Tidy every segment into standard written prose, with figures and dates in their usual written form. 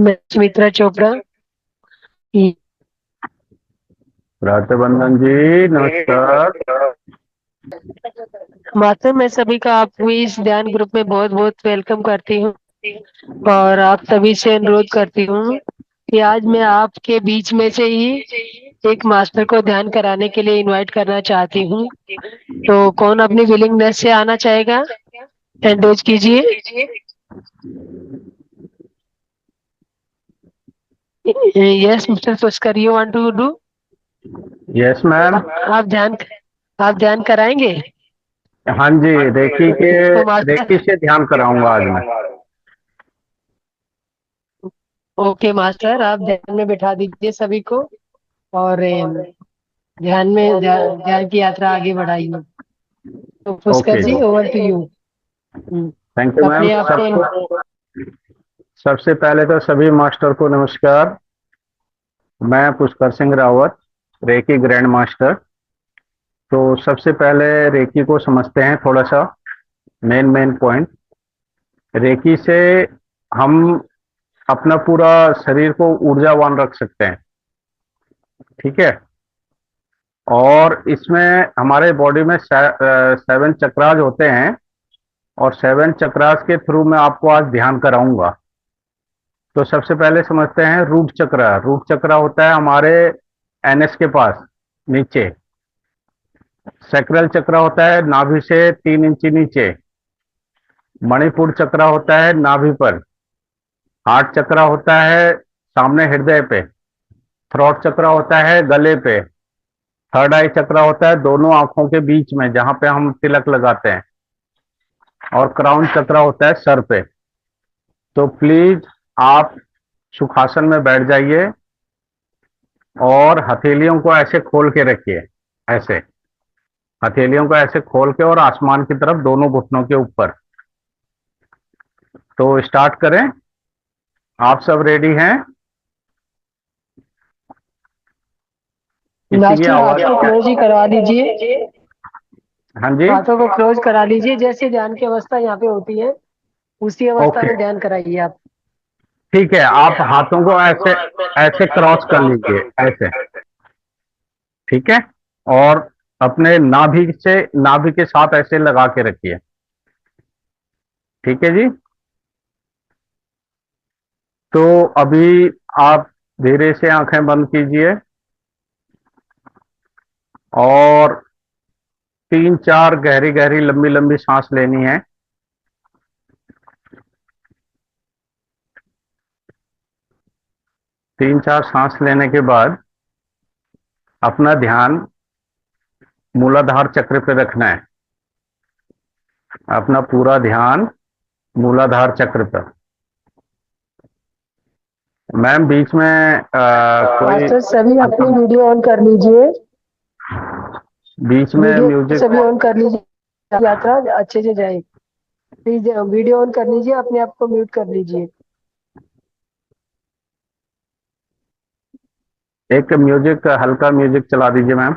मैं सुमित्रा चोपड़ा। ये- राष्ट्रबंधन जी, नमस्कार। मास्टर, मैं सभी का आप इस ध्यान ग्रुप में बहुत बहुत वेलकम करती हूँ और आप सभी से अनुरोध करती हूँ कि आज मैं आपके बीच में से ही एक मास्टर को ध्यान कराने के लिए इनवाइट करना चाहती हूँ। तो कौन अपनी विलिंगनेस से आना चाहेगा? हैंड रेज कीजिए। Yes mister Pushkar, you want to do? Yes ma'am. आप ध्यान आप ध्यान कराएंगे? हाँ जी, तो मास्टर, रेकी से ध्यान कराऊंगा आज मैं। ओके मास्टर, आप ध्यान में बैठा दीजिए सभी को और ध्यान की यात्रा आगे बढ़ाइए। तो पुष्कर ओके जी, जी। Over to you. Thank you ma'am. अपने आप को। सबसे पहले तो सभी मास्टर को नमस्कार। मैं Pushkar Singh Rawat, reiki grand master. तो सबसे पहले रेकी को समझते हैं थोड़ा सा। मेन मेन पॉइंट रेकी से हम अपना पूरा शरीर को ऊर्जावान रख सकते हैं। ठीक है। और इसमें हमारे बॉडी में 7 चक्रास होते हैं और 7 चक्रास के थ्रू मैं आपको आज ध्यान कराऊंगा। तो सबसे पहले समझते हैं रूट चक्र। रूट चक्र होता है हमारे एनएस के पास नीचे। सैक्रल चक्र होता है नाभि से 3 इंची नीचे। मणिपुर चक्र होता है नाभि पर। हार्ट चक्र होता है सामने हृदय पे। थ्रोट चक्र होता है गले पे। थर्ड आई चक्र होता है दोनों आंखों के बीच में जहां पे हम तिलक लगाते हैं। और क्राउन चक्र होता है सर पे। तो प्लीज आप सुखासन में बैठ जाइए और हथेलियों को ऐसे खोल के रखिए। ऐसे हथेलियों को ऐसे खोल के और आसमान की तरफ दोनों घुटनों के ऊपर। तो स्टार्ट करें। आप सब रेडी हैं? किसी की मास्टर, हाथ आवाज? को क्लोज ही करवा दीजिए। हाँ जी। हाथों को क्लोज करा लीजिए, जैसे ध्यान की अवस्था यहाँ पे होती है उसी अवस्था ओके। में ध्यान कराइए आप। ठीक है, आप हाथों को ऐसे ऐसे क्रॉस कर लीजिए ऐसे। ठीक है। और अपने नाभि के साथ ऐसे लगा के रखिए। ठीक है जी। तो अभी आप धीरे से आंखें बंद कीजिए और 3 4 गहरी गहरी लंबी लंबी सांस लेनी है। 3 4 सांस लेने के बाद अपना ध्यान मूलाधार चक्र पे रखना है। अपना पूरा ध्यान मूलाधार चक्र पर। मैम बीच में कोई मास्टर, सभी अपनी वीडियो ऑन कर लीजिए। बीच में वीडियो म्यूजिक। सभी ऑन कर लीजिए, यात्रा अच्छे से जाए। प्लीज वीडियो ऑन कर लीजिए, अपने आप को म्यूट कर लीजिए। एक म्यूजिक, हल्का म्यूजिक चला दीजिए मैम।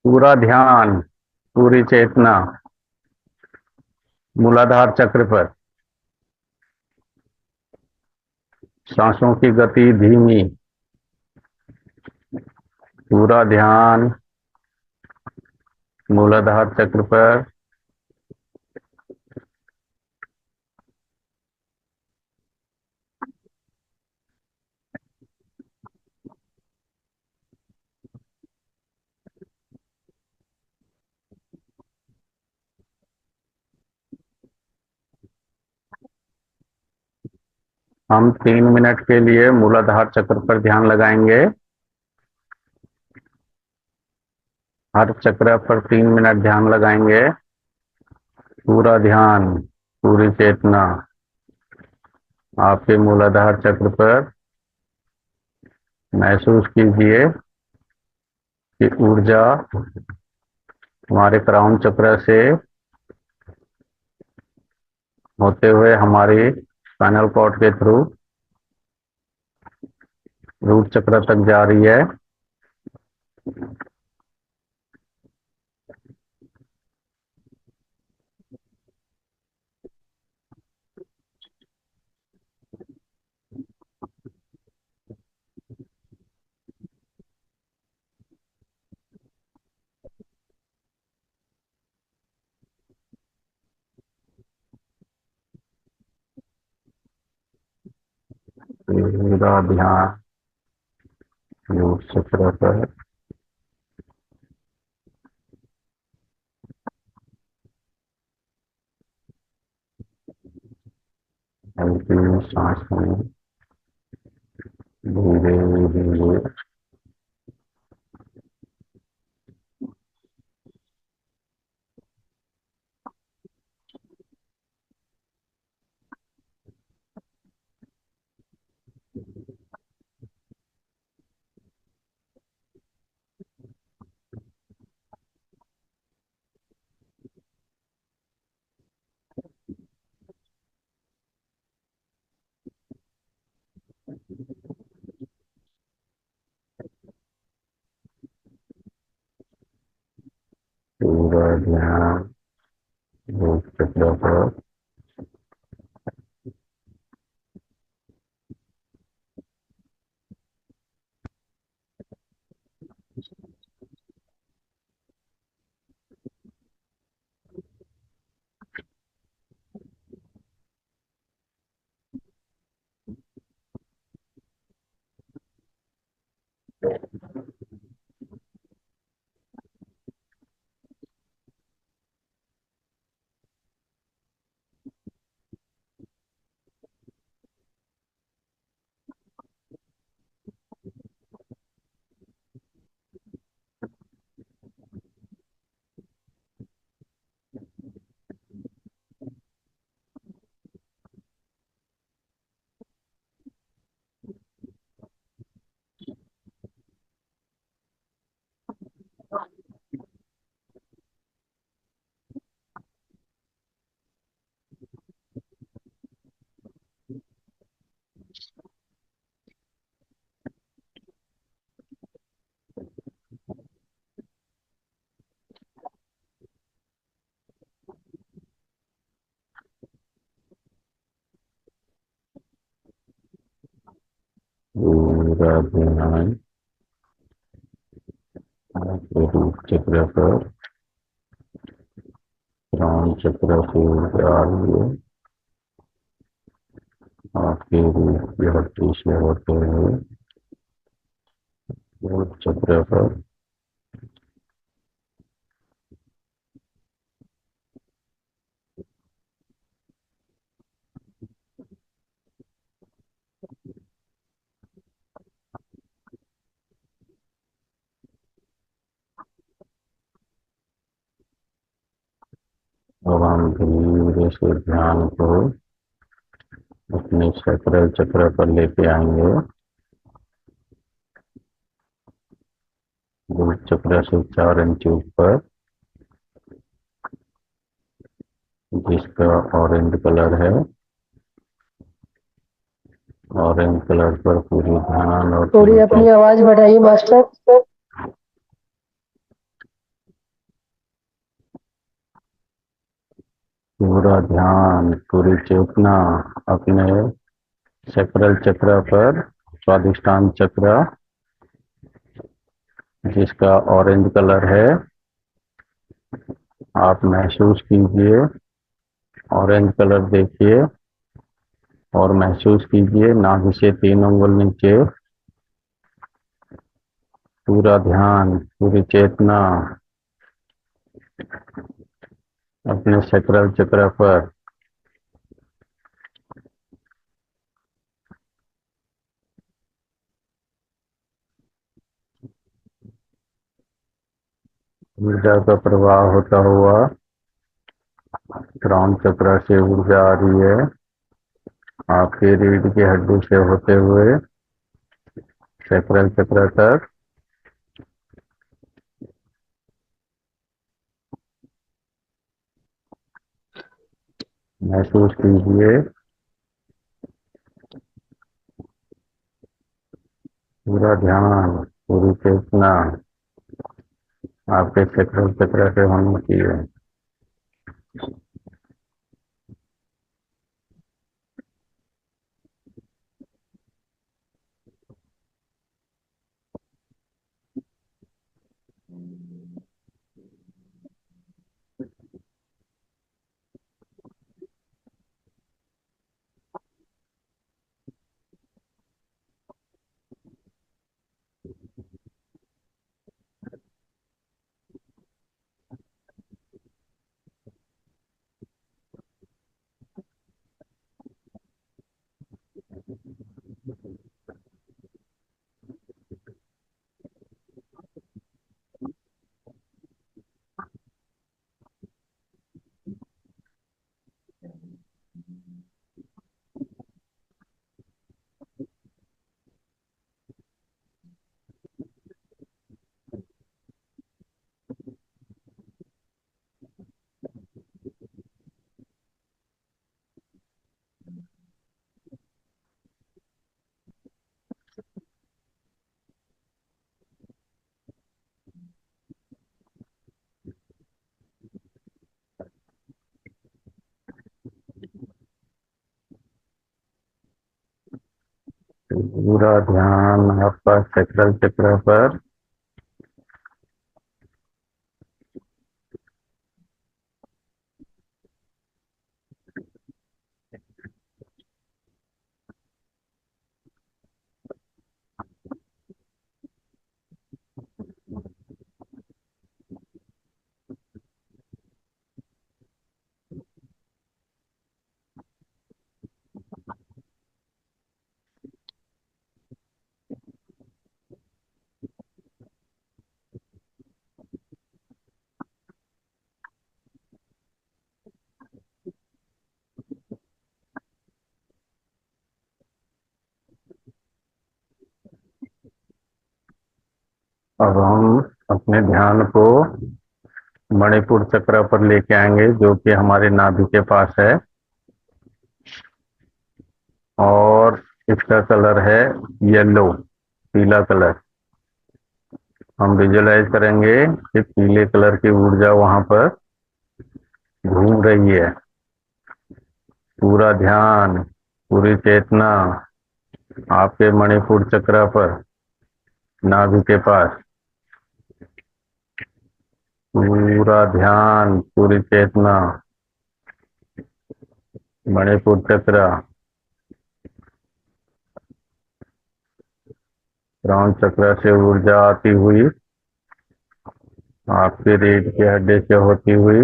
पूरा ध्यान, पूरी चेतना मूलाधार चक्र पर। सांसों की गति धीमी। पूरा ध्यान मूलाधार चक्र पर। हम 3 मिनट के लिए मूलाधार चक्र पर ध्यान लगाएंगे। हर चक्र पर 3 मिनट ध्यान लगाएंगे। पूरा ध्यान, पूरी चेतना आपके मूलाधार चक्र पर। महसूस कीजिए कि ऊर्जा हमारे क्राउन चक्र से होते हुए हमारी स्पाइनल कॉर्ड के थ्रू रूट चक्र तक जा रही है। पूरा ध्यान रूट चक्र पर, हल्की सांस में धीरे धीरे पूरा ध्यान रूट चक्र पर, पूरा ध्यान आपके रूट चक्र पर, प्राण चक्र से ऊर्जा आ रही है, आपके रूट की हड्डी से होते हुए रूट चक्र पर, अब हम धीरे से ध्यान को अपने सैक्रल चक्र पर लेके आएंगे। रूट चक्र से 4 इंच ऊपर, जिसका ऑरेंज कलर है, ऑरेंज कलर पर पूरी ध्यान और थोड़ी अपनी आवाज बढ़ाइए मास्टर। पूरा ध्यान पूरी चेतना अपने सैक्रल चक्र पर, स्वादिष्टान चक्र जिसका ऑरेंज कलर है, आप महसूस कीजिए, ऑरेंज कलर देखिए और महसूस कीजिए। नाभि से 3 अंगुल नीचे, पूरा ध्यान पूरी चेतना अपने सैक्रल चक्र पर। ऊर्जा का प्रवाह होता हुआ क्राउन चक्र से ऊर्जा आ रही है, आपके रीढ़ की हड्डी से होते हुए सैक्रल चक्र तक। महसूस कीजिए पूरा ध्यान, पूरी चेतना आपके चक्र चक्र से होनी चाहिए। पूरा ध्यान आपका चक्र चक्र पर। अब हम अपने ध्यान को मणिपुर चक्र पर लेके आएंगे, जो कि हमारे नाभि के पास है, और इसका कलर है येलो, पीला कलर। हम विजुलाइज करेंगे कि पीले कलर की ऊर्जा वहां पर घूम रही है। पूरा ध्यान, पूरी चेतना आपके मणिपुर चक्र पर, नाभि के पास। पूरा ध्यान, पूरी चेतना मणिपुर चक्र, क्राउन चक्र से ऊर्जा आती हुई आपके रीढ़ के हड्डी से होती हुई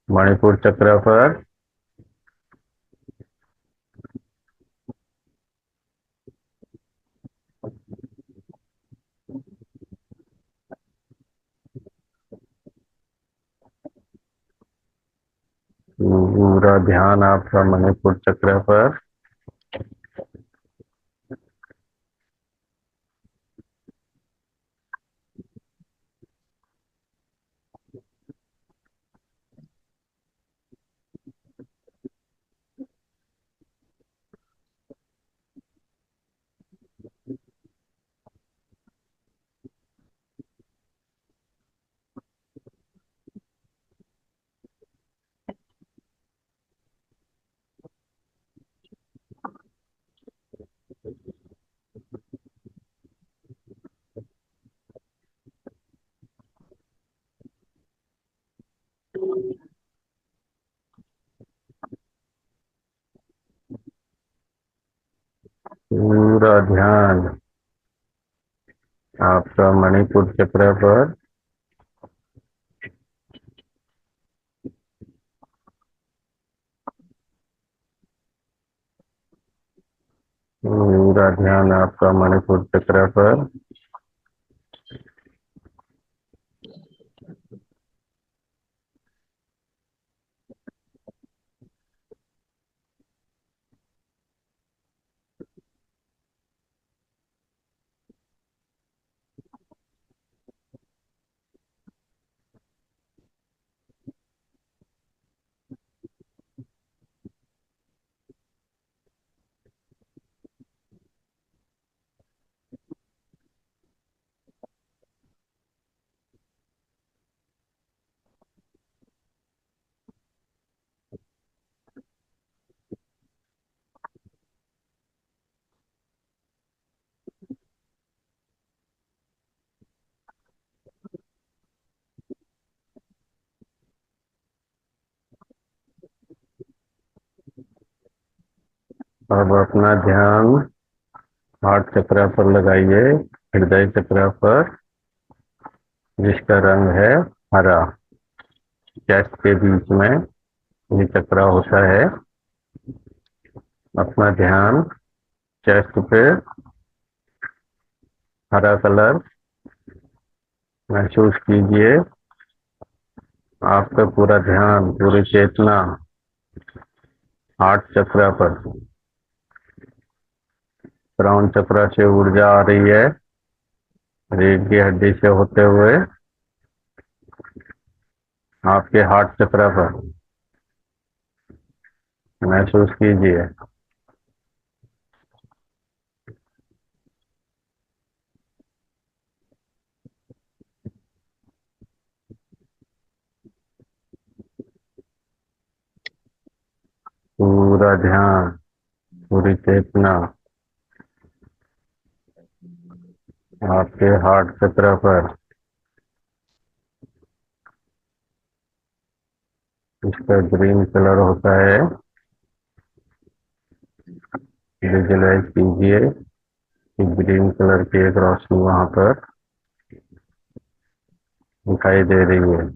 मणिपुर चक्र पर। पूरा ध्यान आपका मणिपुर चक्र पर। पूरा ध्यान आपका मणिपुर चक्र पर। पूरा ध्यान आपका मणिपुर चक्र पर। अब अपना ध्यान हार्ट चक्र पर लगाइए, हृदय चक्र पर, जिसका रंग है हरा। चेस्ट के बीच में ये चक्र होता है। अपना ध्यान चेस्ट पे हरा कलर महसूस कीजिए। आपका पूरा ध्यान, पूरी चेतना हार्ट चक्र पर, क्राउन चक्र से ऊर्जा आ रही है, रीढ़ की हड्डी से होते हुए आपके हार्ट चक्र पर महसूस कीजिए। पूरा ध्यान, पूरी चेतना आपके हार्ट चक्र पर। इसका ग्रीन कलर होता है, विजुलाइज कीजिए कि ग्रीन कलर की एक रोशनी वहां पर दिखाई दे रही है।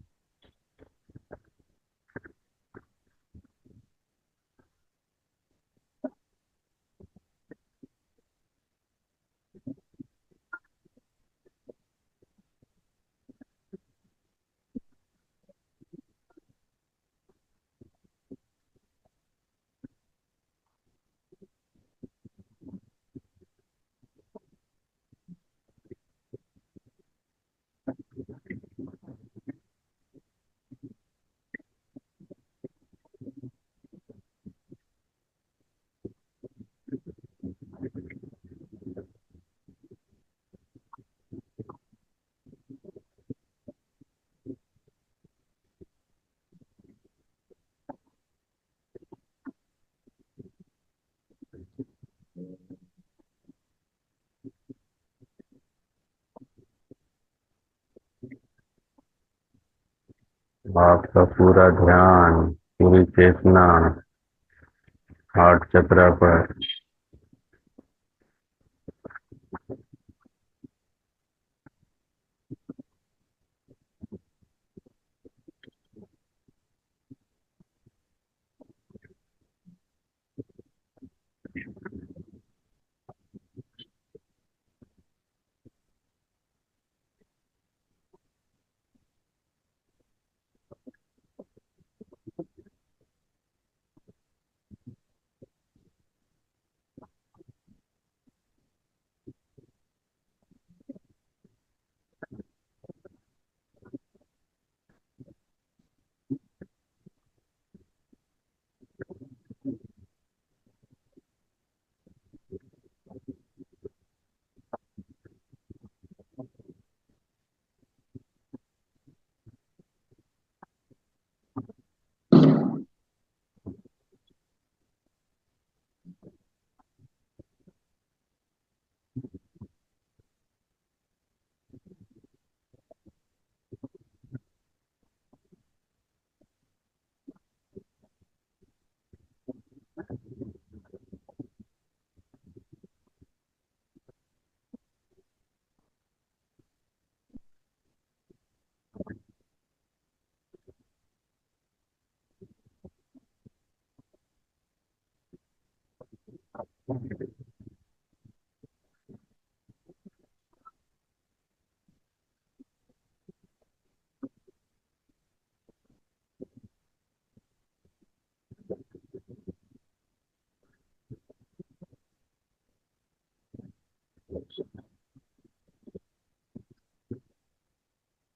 आपका पूरा ध्यान, पूरी चेतना हार्ट चक्र पर।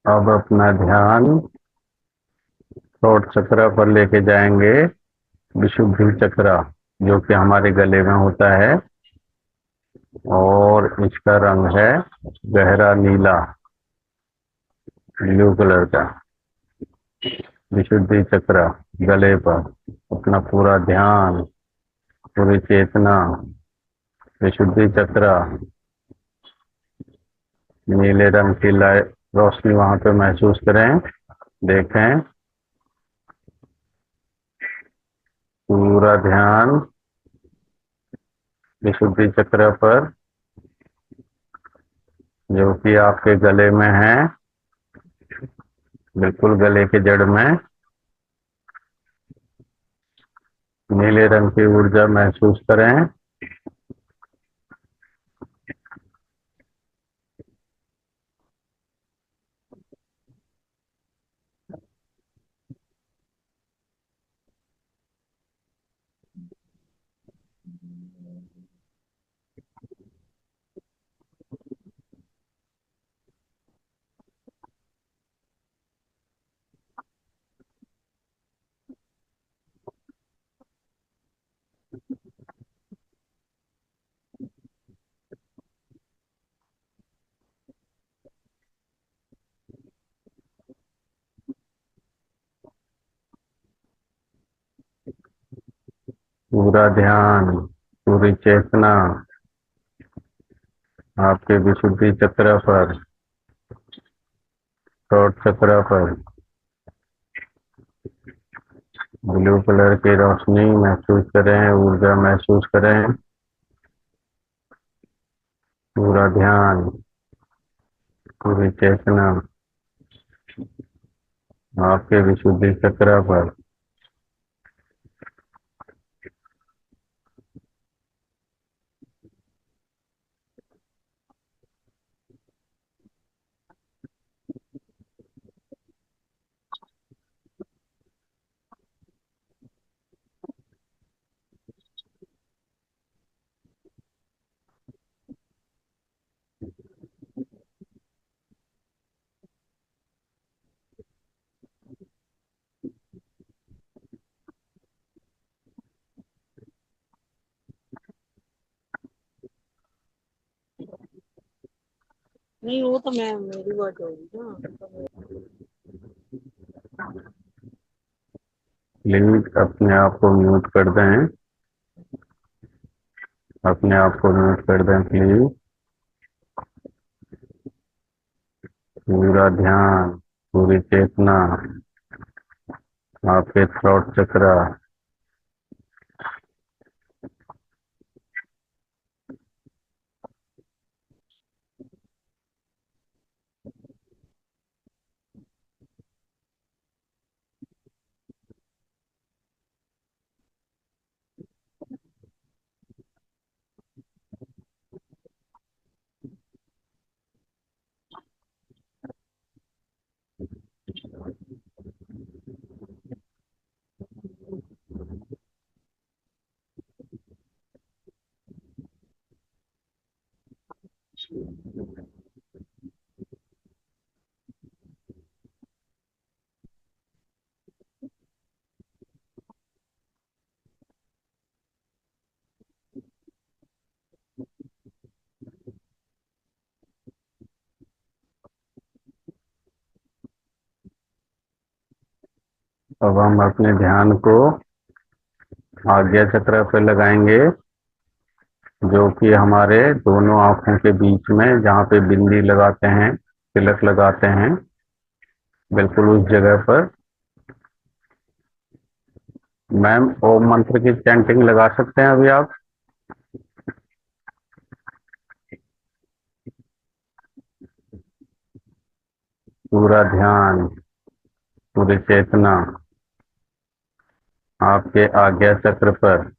अब अपना ध्यान थ्रोट चक्र पर लेके जाएंगे, विशुद्धि चक्र, जो कि हमारे गले में होता है, और इसका रंग है गहरा नीला, ब्लू कलर का। विशुद्धि चक्र गले पर, अपना पूरा ध्यान, पूरी चेतना विशुद्धि चक्र, नीले रंग की लाइट रोशनी वहां पे महसूस करें, देखें। पूरा ध्यान विशुद्धि चक्र पर, जो कि आपके गले में है, बिल्कुल गले के जड़ में नीले रंग की ऊर्जा महसूस करें। पूरा ध्यान, पूरी चेतना आपके विशुद्धि चक्र पर, थ्रोट चक्र पर ब्लू कलर की रोशनी महसूस करें, ऊर्जा महसूस करें। पूरा ध्यान, पूरी चेतना आपके विशुद्धि चक्र पर। नहीं वो तो मैं मेरी बात होगी ना। प्लीज अपने आप को म्यूट कर दें, अपने आप को म्यूट कर दें प्लीज। पूरा ध्यान, पूरी चेतना आपके थ्रोट चक्र, अब हम अपने ध्यान को आज्ञा चक्र पे लगाएंगे, जो कि हमारे दोनों आंखों के बीच में, जहाँ पे बिंदी लगाते हैं, तिलक लगाते हैं, बिल्कुल उस जगह पर। मैम, ओम मंत्र की चैंटिंग लगा सकते हैं अभी आप? पूरा ध्यान, पूरी चेतना आपके आज्ञा चक्र पर।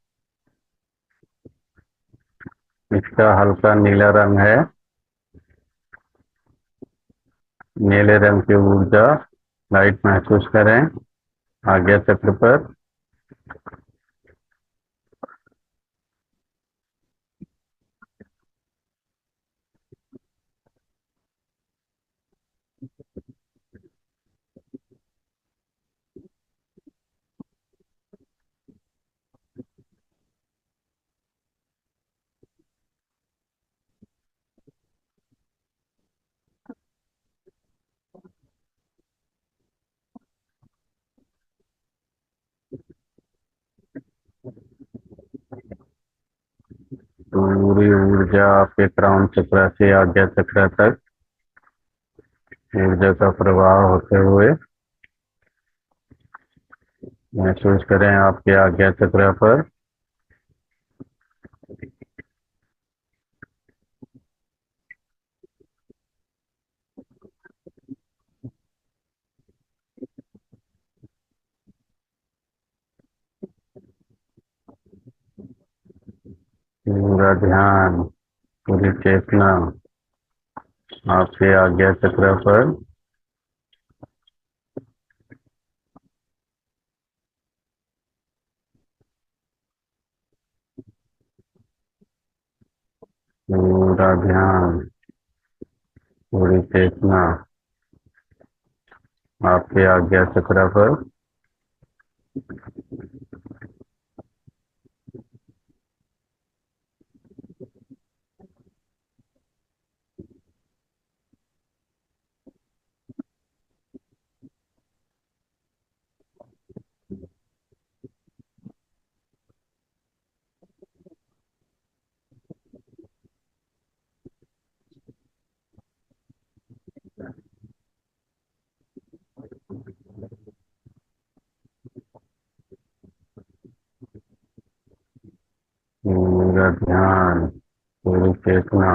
इसका हल्का नीला रंग है, नीले रंग की ऊर्जा लाइट महसूस करें आज्ञा चक्र पर। पूरी ऊर्जा आपके क्राउन चक्र से आज्ञा चक्र तक, ऊर्जा का प्रवाह होते हुए महसूस करें आपके आज्ञा चक्र पर। पूरा ध्यान, पूरी चेतना आपके आज्ञा चक्र पर पूरा ध्यान, पूरी चेतना आपके आज्ञा चक्र पर पूरा ध्यान, पूरी चेतना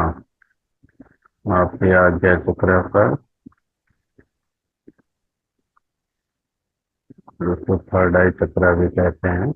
आपके आज्ञा चक्र पर, जिसको थर्ड आई चक्र भी कहते हैं।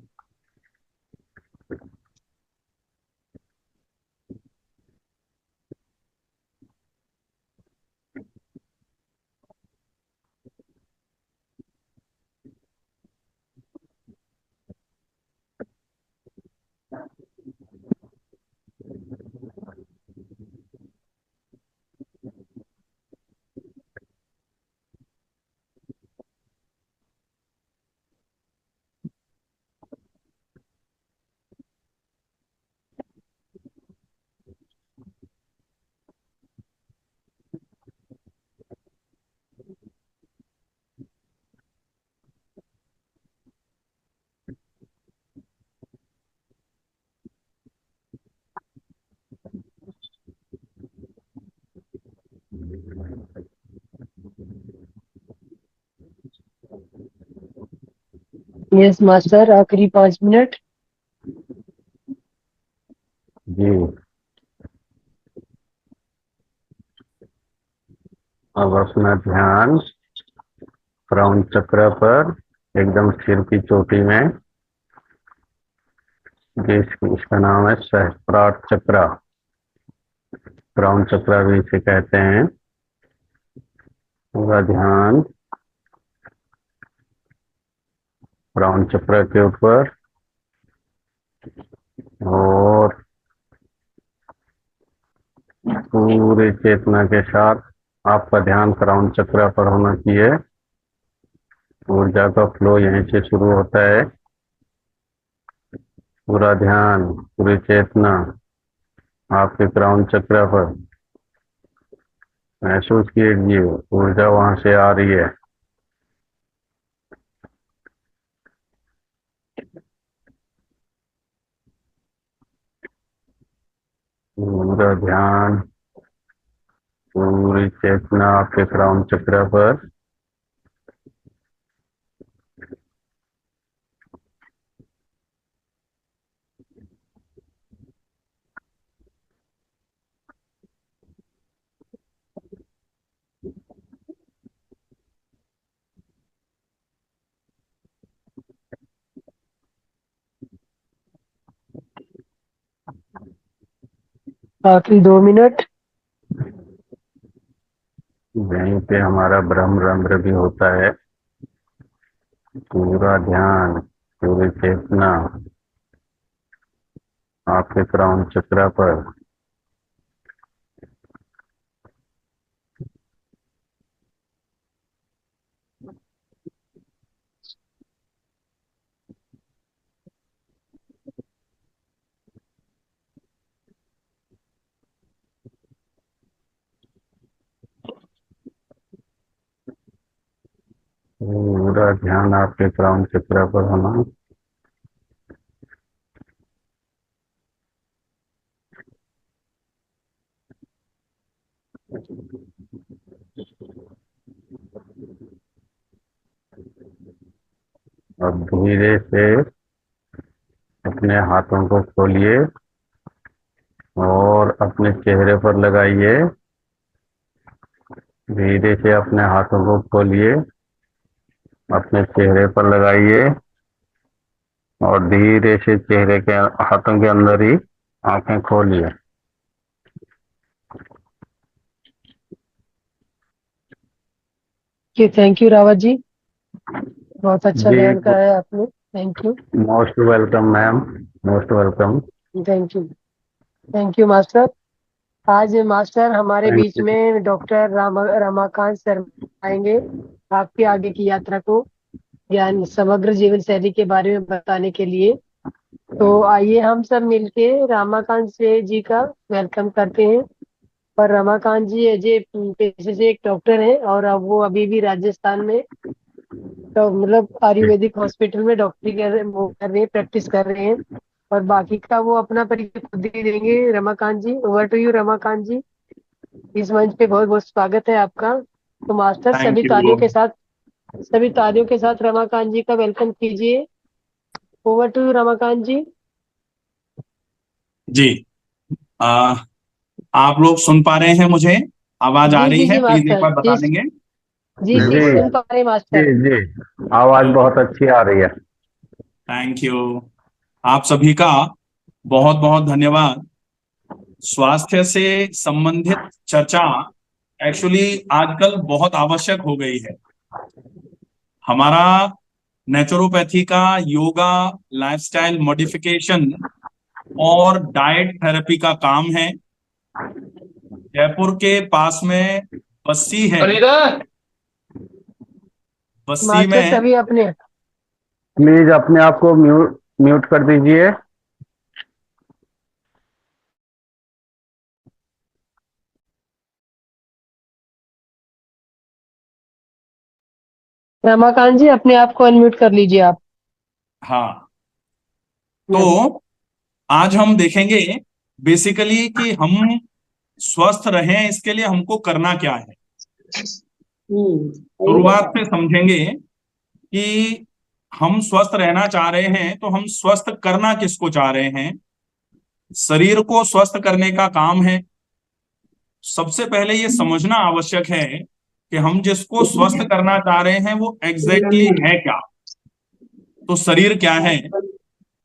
यस मास्टर, आखिरी 5 मिनट। जी, अब अपना ध्यान क्राउन चक्र पर, एकदम सिर की चोटी में, इसका नाम है सहस्त्रार चक्र। क्राउन चक्र भी इसे कहते हैं। पूरा ध्यान क्राउन चक्र के ऊपर, और पूरी चेतना के साथ आपका ध्यान क्राउन चक्र पर होना चाहिए। ऊर्जा का फ्लो यहीं से शुरू होता है। पूरा ध्यान, पूरी चेतना आपके क्राउन चक्र पर महसूस कीजिए, ऊर्जा वहां से आ रही है। पूरा ध्यान, पूरी चेतना आपके क्राउन चक्र पर। आखिरी 2 मिनट। यहीं पे हमारा ब्रह्म रंध्र भी होता है। पूरा ध्यान, पूरी चेतना आपके क्राउन चक्र पर। पूरा ध्यान आपके क्राउन चक्र पर होना। अब धीरे से अपने हाथों को खोलिए और अपने चेहरे पर लगाइए। धीरे से अपने हाथों को खोलिए, अपने चेहरे पर लगाइए, और धीरे से चेहरे के हाथों के अंदर ही आंखें खोलिए। थैंक यू रावत जी, बहुत अच्छा जी, बयान कराया आपने। Thank you. Most welcome ma'am, most welcome. Thank you. Thank you master. आज मास्टर हमारे थैंक बीच यू। में डॉक्टर रमाकांत शर्मा आएंगे आपकी आगे की यात्रा को ज्ञान समग्र जीवन शैली के बारे में बताने के लिए। तो आइए हम सब मिलके रमाकांत से जी का वेलकम करते हैं। और रमाकांत जी अजय पेशे से एक डॉक्टर हैं और अब वो अभी भी राजस्थान में तो मतलब आयुर्वेदिक हॉस्पिटल में डॉक्टरी वो कर रहे हैं, प्रैक्टिस कर रहे हैं। और बाकी का वो अपना परिचय खुद ही देंगे। रमाकांत जी, ओवर टू यू रमाकांत जी। इस मंच पे बहुत बहुत स्वागत है आपका। तो मास्टर थैंक यू। सभी तालियों के साथ रमाकांत जी का वेलकम कीजिए। ओवर टू यू रमाकांत जी। जी। आ, आप लोग सुन पा रहे हैं मुझे? आवाज आ जी रही जी है? जी प्लीज एक मास्टर बार जी। बता देंगे। जी जी जी सुन पा रहे जी मास्टर। जी, आवाज बहुत अच्छी आ रही है। Thank you. आप सभी का बहुत बहुत धन्यवाद। स्वास्थ्य से संबंधित चर्चा एक्चुअली आजकल बहुत आवश्यक हो गई है। हमारा नेचुरोपैथी का योगा, लाइफस्टाइल मॉडिफिकेशन और डाइट थेरेपी का काम है। जयपुर के पास में बस्सी है। बस्सी मास्टर में सभी अपने प्लीज अपने आप को म्यूट म्यूट कर दीजिए। रमाकांत जी अपने आप को अनम्यूट कर लीजिए आप। हाँ, यस। तो आज हम देखेंगे बेसिकली कि हम स्वस्थ रहें, इसके लिए हमको करना क्या है। सही शुरुआत बताया। से समझेंगे कि हम स्वस्थ रहना चाह रहे हैं तो हम स्वस्थ करना किसको चाह रहे हैं। शरीर को स्वस्थ करने का काम है। सबसे पहले ये समझना आवश्यक है कि हम जिसको स्वस्थ करना चाह रहे हैं वो एग्जैक्टली है क्या। तो शरीर क्या है?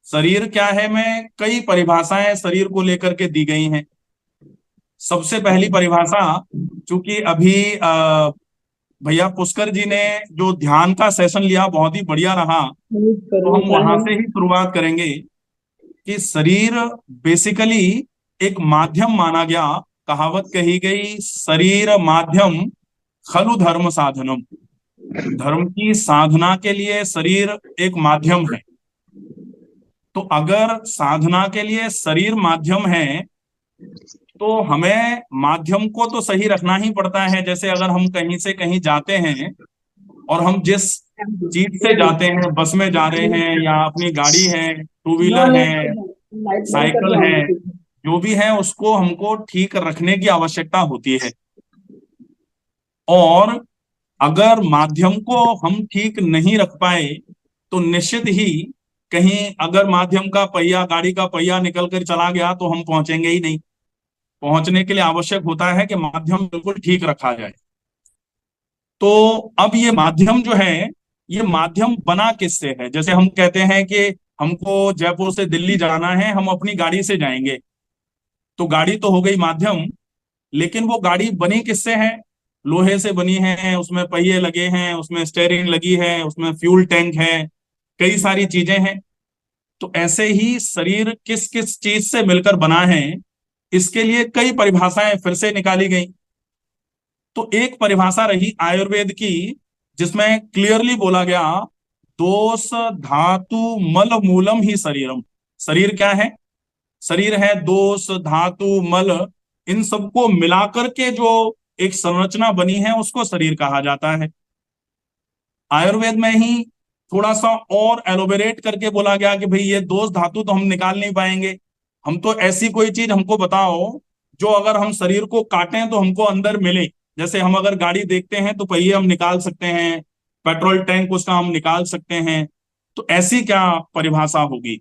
शरीर क्या है में कई परिभाषाएं शरीर को लेकर के दी गई हैं। सबसे पहली परिभाषा, चूंकि अभी भैया पुष्कर जी ने जो ध्यान का सेशन लिया बहुत ही बढ़िया रहा, तो हम वहां से ही शुरुआत करेंगे कि शरीर बेसिकली एक माध्यम माना गया। कहावत कही गई, शरीर माध्यम खलु धर्म साधनम। धर्म की साधना के लिए शरीर एक माध्यम है। तो अगर साधना के लिए शरीर माध्यम है तो हमें माध्यम को तो सही रखना ही पड़ता है। जैसे अगर हम कहीं से कहीं जाते हैं और हम जिस चीज से जाते हैं, बस में जा रहे हैं या अपनी गाड़ी है, टू व्हीलर है, लाइट बंद कर साइकिल दो है, आगे से। जो भी है उसको हमको ठीक रखने की आवश्यकता होती है। और अगर माध्यम को हम ठीक नहीं रख पाए तो निश्चित ही कहीं अगर माध्यम का पहिया, गाड़ी का पहिया निकल कर चला गया तो हम पहुंचेंगे ही नहीं। पहुंचने के लिए आवश्यक होता है कि माध्यम बिल्कुल ठीक रखा जाए। तो अब ये माध्यम जो है, ये माध्यम बना किससे है? जैसे हम कहते हैं कि हमको जयपुर से दिल्ली जाना है, हम अपनी गाड़ी से जाएंगे, तो गाड़ी तो हो गई माध्यम। लेकिन वो गाड़ी बनी किससे है? लोहे से बनी है, उसमें पहिए लगे हैं, उसमें स्टेयरिंग लगी है, उसमें फ्यूल टैंक है, कई सारी चीजें हैं। तो ऐसे ही शरीर किस किस चीज से मिलकर बना है, इसके लिए कई परिभाषाएं फिर से निकाली गई। तो एक परिभाषा रही आयुर्वेद की, जिसमें क्लियरली बोला गया, दोष धातु मल मूलम ही शरीरम। शरीर क्या है? शरीर है दोष धातु मल, इन सबको मिलाकर के जो एक संरचना बनी है उसको शरीर कहा जाता है। आयुर्वेद में ही थोड़ा सा और एलोबरेट करके बोला गया कि भाई ये दोष धातु तो हम निकाल नहीं पाएंगे। हम तो ऐसी कोई चीज हमको बताओ जो अगर हम शरीर को काटें तो हमको अंदर मिले। जैसे हम अगर गाड़ी देखते हैं तो पहिए हम निकाल सकते हैं, पेट्रोल टैंक उसका हम निकाल सकते हैं। तो ऐसी क्या परिभाषा होगी?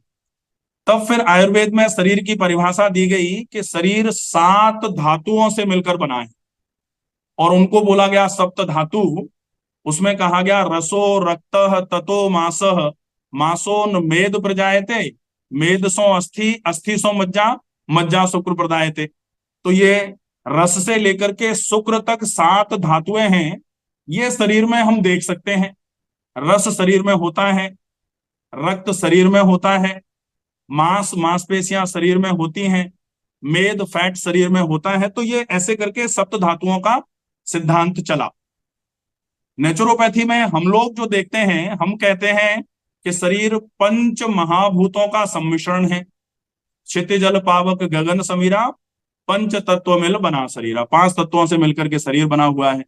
तब फिर आयुर्वेद में शरीर की परिभाषा दी गई कि शरीर 7 धातुओं से मिलकर बना है और उनको बोला गया सप्त धातु। उसमें कहा गया रसो रक्त ततो मासः, मासो न मेद प्रजायते, मेद सो अस्थि, अस्थि सो मज्जा, मज्जा शुक्र प्रदायते। तो ये रस से लेकर के शुक्र तक 7 धातुएं हैं, ये शरीर में हम देख सकते हैं। रस शरीर में होता है, रक्त शरीर में होता है, मांसपेशियां शरीर में होती हैं, मेद फैट शरीर में होता है। तो ये ऐसे करके सप्त धातुओं का सिद्धांत चला। नेचुरोपैथी में हम लोग जो देखते हैं, हम कहते हैं कि शरीर 5 महाभूतों का सम्मिश्रण है। क्षिति जल पावक गगन समीरा, 5 तत्व मिल बना शरीरा। 5 तत्वों से मिलकर के शरीर बना हुआ है।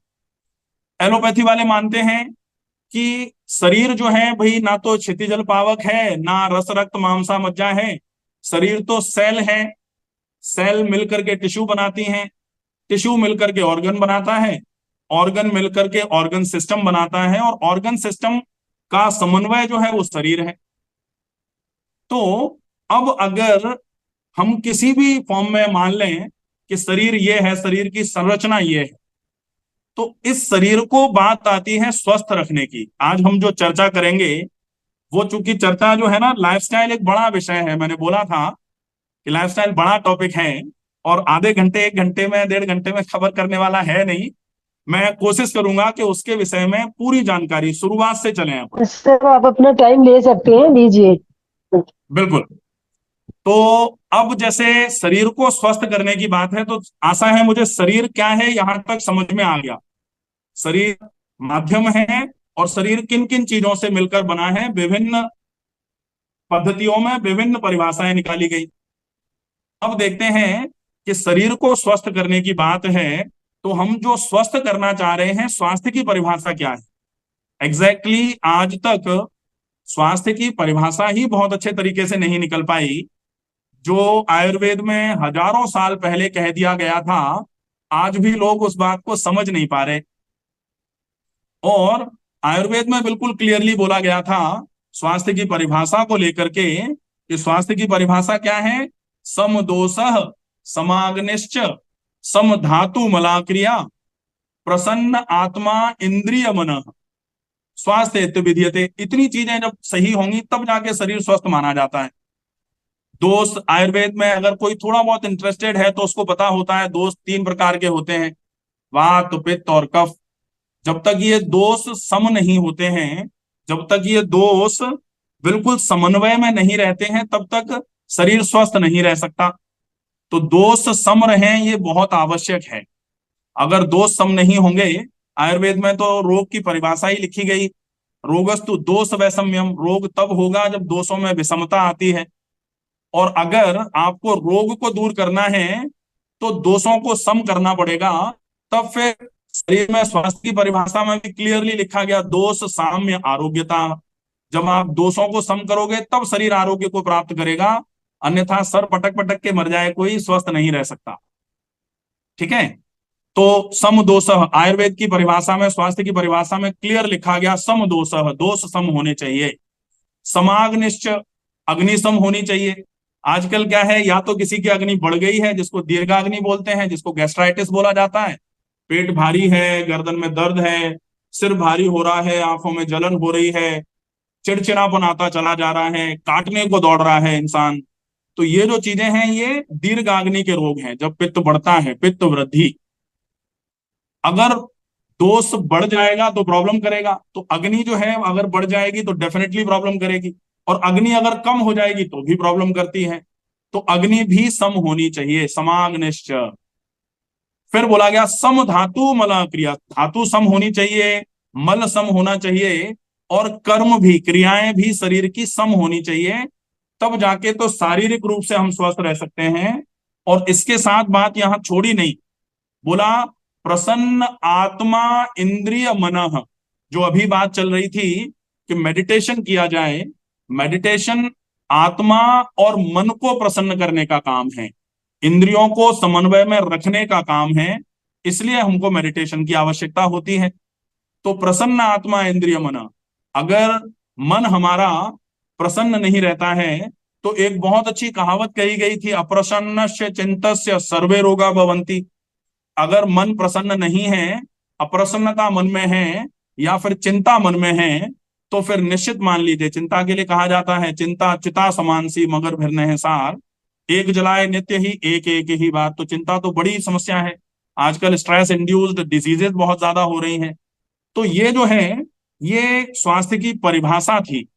एलोपैथी वाले मानते हैं कि शरीर जो है भाई, ना तो क्षिति जल पावक है, ना रस रक्त मांसा मज्जा है। शरीर तो सेल है, सेल मिलकर के टिश्यू बनाती हैं, टिश्यू मिलकर के ऑर्गन बनाता है, ऑर्गन मिलकर के ऑर्गन सिस्टम बनाता है, और ऑर्गन सिस्टम का समन्वय जो है वो शरीर है। तो अब अगर हम किसी भी फॉर्म में मान लें कि शरीर ये है, शरीर की संरचना ये है, तो इस शरीर को बात आती है स्वस्थ रखने की। आज हम जो चर्चा करेंगे वो, चूंकि चर्चा जो है ना, लाइफस्टाइल एक बड़ा विषय है। मैंने बोला था कि लाइफस्टाइल बड़ा टॉपिक है, और आधे घंटे 1 घंटे में 1.5 घंटे में खबर करने वाला है नहीं। मैं कोशिश करूंगा कि उसके विषय में पूरी जानकारी शुरुआत से चले अपन। सर आप अपना टाइम ले सकते हैं, लीजिए। बिल्कुल। तो अब जैसे शरीर को स्वस्थ करने की बात है, तो आशा है मुझे शरीर क्या है यहां तक समझ में आ गया। शरीर माध्यम है, और शरीर किन किन चीजों से मिलकर बना है, विभिन्न पद्धतियों में विभिन्न परिभाषाएं निकाली गई। अब देखते हैं कि शरीर को स्वस्थ करने की बात है, तो हम जो स्वस्थ करना चाह रहे हैं, स्वास्थ्य की परिभाषा क्या है। एग्जैक्टली आज तक स्वास्थ्य की परिभाषा ही बहुत अच्छे तरीके से नहीं निकल पाई। जो आयुर्वेद में हजारों साल पहले कह दिया गया था, आज भी लोग उस बात को समझ नहीं पा रहे। और आयुर्वेद में बिल्कुल क्लियरली बोला गया था स्वास्थ्य की परिभाषा को लेकर के, कि स्वास्थ्य की परिभाषा क्या है। सम दोषः समाग्निश्च सम धातु मलाक्रिया प्रसन्न आत्मा इंद्रिय मन स्वास्थ्य इत्य विधीयते। इतनी चीजें जब सही होंगी तब जाके शरीर स्वस्थ माना जाता है। दोष आयुर्वेद में अगर कोई थोड़ा बहुत इंटरेस्टेड है तो उसको पता होता है, दोष 3 प्रकार के होते हैं, वात पित्त और कफ। जब तक ये दोष सम नहीं होते हैं, जब तक ये दोष बिल्कुल समन्वय में नहीं रहते हैं, तब तक शरीर स्वस्थ नहीं रह सकता। तो दोष सम रहें ये बहुत आवश्यक है। अगर दोष सम नहीं होंगे, आयुर्वेद में तो रोग की परिभाषा ही लिखी गई, रोगस्तु दोष वैषम्यम। रोग तब होगा जब दोषों में विषमता आती है। और अगर आपको रोग को दूर करना है तो दोषों को सम करना पड़ेगा। तब फिर शरीर में स्वास्थ्य की परिभाषा में भी क्लियरली लिखा गया, दोष साम्य आरोग्यता। जब आप दोषों को सम करोगे तब शरीर आरोग्य को प्राप्त करेगा, अन्यथा सर पटक पटक के मर जाए कोई, स्वस्थ नहीं रह सकता। ठीक है। तो सम दोष, आयुर्वेद की परिभाषा में, स्वास्थ्य की परिभाषा में क्लियर लिखा गया, सम दोष, दोष सम होने चाहिए। समाग्निश्च, अग्नि सम होनी चाहिए। आजकल क्या है, या तो किसी की अग्नि बढ़ गई है जिसको दीर्घाग्नि बोलते हैं, जिसको गैस्ट्राइटिस बोला जाता है, पेट भारी है, गर्दन में दर्द है, सिर भारी हो रहा है, आंखों में जलन हो रही है, चिड़चिड़ापन आता चला जा रहा है, काटने को दौड़ रहा है इंसान। तो ये जो चीजें हैं ये दीर्घाग्नि के रोग हैं, जब पित्त बढ़ता है, पित्त वृद्धि। अगर दोष बढ़ जाएगा तो प्रॉब्लम करेगा, तो अग्नि जो है अगर बढ़ जाएगी तो डेफिनेटली प्रॉब्लम करेगी, और अग्नि अगर कम हो जाएगी तो भी प्रॉब्लम करती है। तो अग्नि भी सम होनी चाहिए, समाग्निश्च। फिर बोला गया सम धातु मल क्रिया, धातु सम होनी चाहिए, मल सम होना चाहिए, और कर्म भी, क्रियाएं भी शरीर की सम होनी चाहिए। तब जाके तो शारीरिक रूप से हम स्वस्थ रह सकते हैं। और इसके साथ बात यहां छोड़ी नहीं, बोला प्रसन्न आत्मा इंद्रिय मन। जो अभी बात चल रही थी कि मेडिटेशन किया जाए, मेडिटेशन आत्मा और मन को प्रसन्न करने का काम है, इंद्रियों को समन्वय में रखने का काम है, इसलिए हमको मेडिटेशन की आवश्यकता होती है। तो प्रसन्न आत्मा इंद्रिय मन, अगर मन हमारा प्रसन्न नहीं रहता है, तो एक बहुत अच्छी कहावत कही गई थी, अप्रसन्नस्य चित्तस्य सर्वे रोगा भवन्ति। अगर मन प्रसन्न नहीं है, अप्रसन्नता मन में है, या फिर चिंता मन में है, तो फिर निश्चित मान लीजिए, चिंता के लिए कहा जाता है चिंता चिता समानसी मगर भिन्न है सार, एक जलाए नित्य ही एक एक ही बात। तो चिंता तो बड़ी समस्या है, आजकल स्ट्रेस इंड्यूस्ड डिजीजेस बहुत ज्यादा हो रही हैं। तो ये जो है, ये स्वास्थ्य की परिभाषा थी।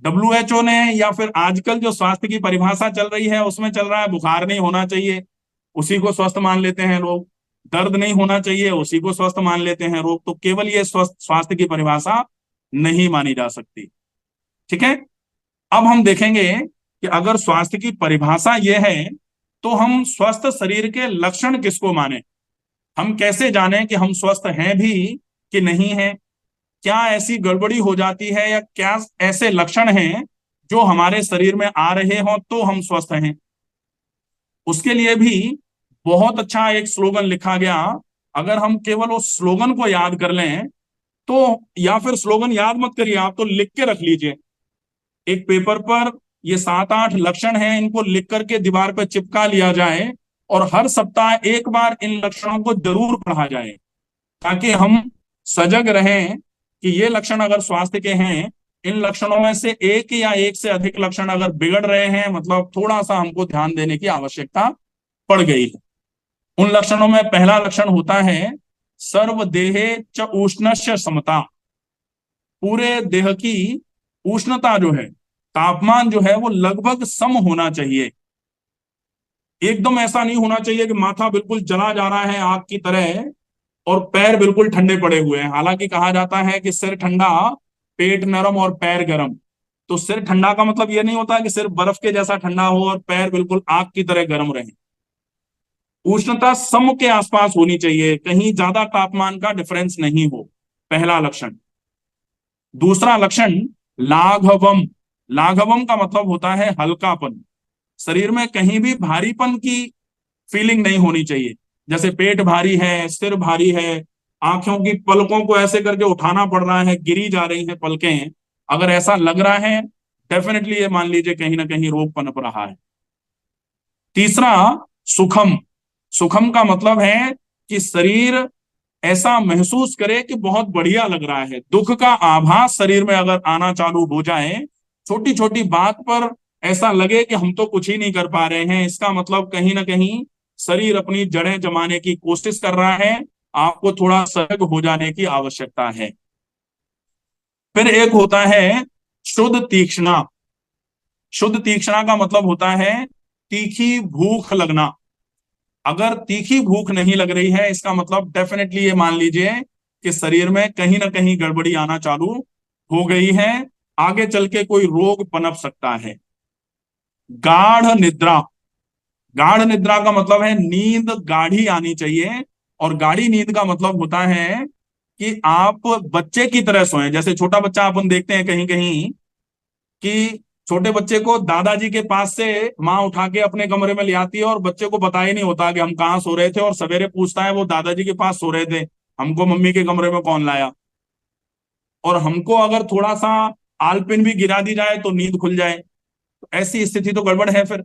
WHO ने, या फिर आजकल जो स्वास्थ्य की परिभाषा चल रही है उसमें चल रहा है बुखार नहीं होना चाहिए, उसी को स्वस्थ मान लेते हैं लोग। दर्द नहीं होना चाहिए, उसी को स्वस्थ मान लेते हैं लोग। तो केवल ये स्वस्थ स्वास्थ्य की परिभाषा नहीं मानी जा सकती। ठीक है, अब हम देखेंगे कि अगर स्वास्थ्य की परिभाषा ये है तो हम स्वस्थ शरीर के लक्षण किसको माने। हम कैसे जाने कि हम स्वस्थ हैं भी कि नहीं है। क्या ऐसी गड़बड़ी हो जाती है या क्या ऐसे लक्षण हैं जो हमारे शरीर में आ रहे हों तो हम स्वस्थ हैं। उसके लिए भी बहुत अच्छा एक स्लोगन लिखा गया। अगर हम केवल उस स्लोगन को याद कर लें तो, या फिर स्लोगन याद मत करिए, आप तो लिख के रख लीजिए एक पेपर पर। ये 7-8 लक्षण हैं, इनको लिख करके दीवार पर चिपका लिया जाए और हर सप्ताह एक बार इन लक्षणों को जरूर पढ़ा जाए, ताकि हम सजग रहें कि ये लक्षण अगर स्वास्थ्य के हैं, इन लक्षणों में से एक या एक से अधिक लक्षण अगर बिगड़ रहे हैं, मतलब थोड़ा सा हमको ध्यान देने की आवश्यकता पड़ गई है। उन लक्षणों में पहला लक्षण होता है सर्वदेहे च उष्णस्य समता। पूरे देह की उष्णता जो है, तापमान जो है, वो लगभग सम होना चाहिए। एकदम ऐसा नहीं होना चाहिए कि माथा बिल्कुल जला जा रहा है आग की तरह और पैर बिल्कुल ठंडे पड़े हुए हैं। हालांकि कहा जाता है कि सिर ठंडा, पेट नरम और पैर गर्म। तो सिर ठंडा का मतलब यह नहीं होता कि सिर्फ बर्फ के जैसा ठंडा हो और पैर बिल्कुल आग की तरह गर्म रहे। उष्णता सम के आसपास होनी चाहिए, कहीं ज्यादा तापमान का डिफरेंस नहीं हो, पहला लक्षण। दूसरा लक्षण लाघवम। लाघवम का मतलब होता है हल्कापन। शरीर में कहीं भी भारीपन की फीलिंग नहीं होनी चाहिए, जैसे पेट भारी है, सिर भारी है, आंखों की पलकों को ऐसे करके उठाना पड़ रहा है, गिरी जा रही है पलकें, अगर ऐसा लग रहा है डेफिनेटली ये मान लीजिए कहीं ना कहीं रोग पनप रहा है। तीसरा सुखम। सुखम का मतलब है कि शरीर ऐसा महसूस करे कि बहुत बढ़िया लग रहा है। दुख का आभास शरीर में अगर आना चालू हो जाए, छोटी छोटी बात पर ऐसा लगे कि हम तो कुछ ही नहीं कर पा रहे हैं, इसका मतलब कहीं ना कहीं शरीर अपनी जड़ें जमाने की कोशिश कर रहा है। आपको थोड़ा सजग हो जाने की आवश्यकता है। फिर एक होता है शुद्ध तीक्ष्णा। शुद्ध तीक्ष्णा का मतलब होता है तीखी भूख लगना। अगर तीखी भूख नहीं लग रही है, इसका मतलब डेफिनेटली ये मान लीजिए कि शरीर में कहीं ना कहीं गड़बड़ी आना चालू हो गई है, आगे चल के कोई रोग पनप सकता है। गाढ़ निद्रा। गाढ़ निद्रा का मतलब है नींद गाढ़ी आनी चाहिए, और गाढ़ी नींद का मतलब होता है कि आप बच्चे की तरह सोएं। जैसे छोटा बच्चा अपन देखते हैं कहीं कहीं कि छोटे बच्चे को दादाजी के पास से माँ उठा के अपने कमरे में ले आती है और बच्चे को पता ही नहीं होता कि हम कहाँ सो रहे थे, और सवेरे पूछता है वो दादाजी के पास सो रहे थे, हमको मम्मी के कमरे में कौन लाया। और हमको अगर थोड़ा सा आलपिन भी गिरा दी जाए तो नींद खुल जाए, तो ऐसी स्थिति तो गड़बड़ है फिर।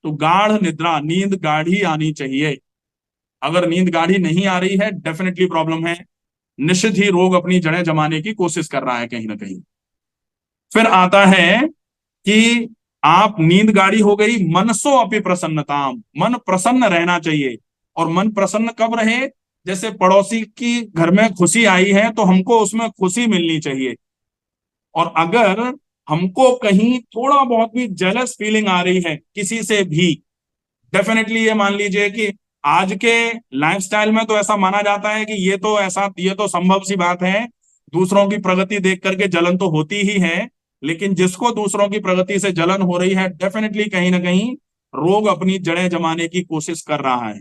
तो गाढ़ निद्रा, नींद गाढ़ी आनी चाहिए। अगर नींद गाढ़ी नहीं आ रही है, डेफिनेटली प्रॉब्लम है, निश्चित ही रोग अपनी जड़ें जमाने की कोशिश कर रहा है कहीं ना कहीं। फिर आता है कि आप नींद गाढ़ी हो गई, मनसो अपि प्रसन्नता। मन प्रसन्न रहना चाहिए। और मन प्रसन्न कब रहे, जैसे पड़ोसी की घर में खुशी आई है तो हमको उसमें खुशी मिलनी चाहिए। और अगर हमको कहीं थोड़ा बहुत भी जेलस फीलिंग आ रही है किसी से भी, डेफिनेटली ये मान लीजिए कि आज के लाइफस्टाइल में तो ऐसा माना जाता है कि ये तो संभव सी बात है, दूसरों की प्रगति देख करके जलन तो होती ही है। लेकिन जिसको दूसरों की प्रगति से जलन हो रही है, डेफिनेटली कहीं ना कहीं रोग अपनी जड़ें जमाने की कोशिश कर रहा है।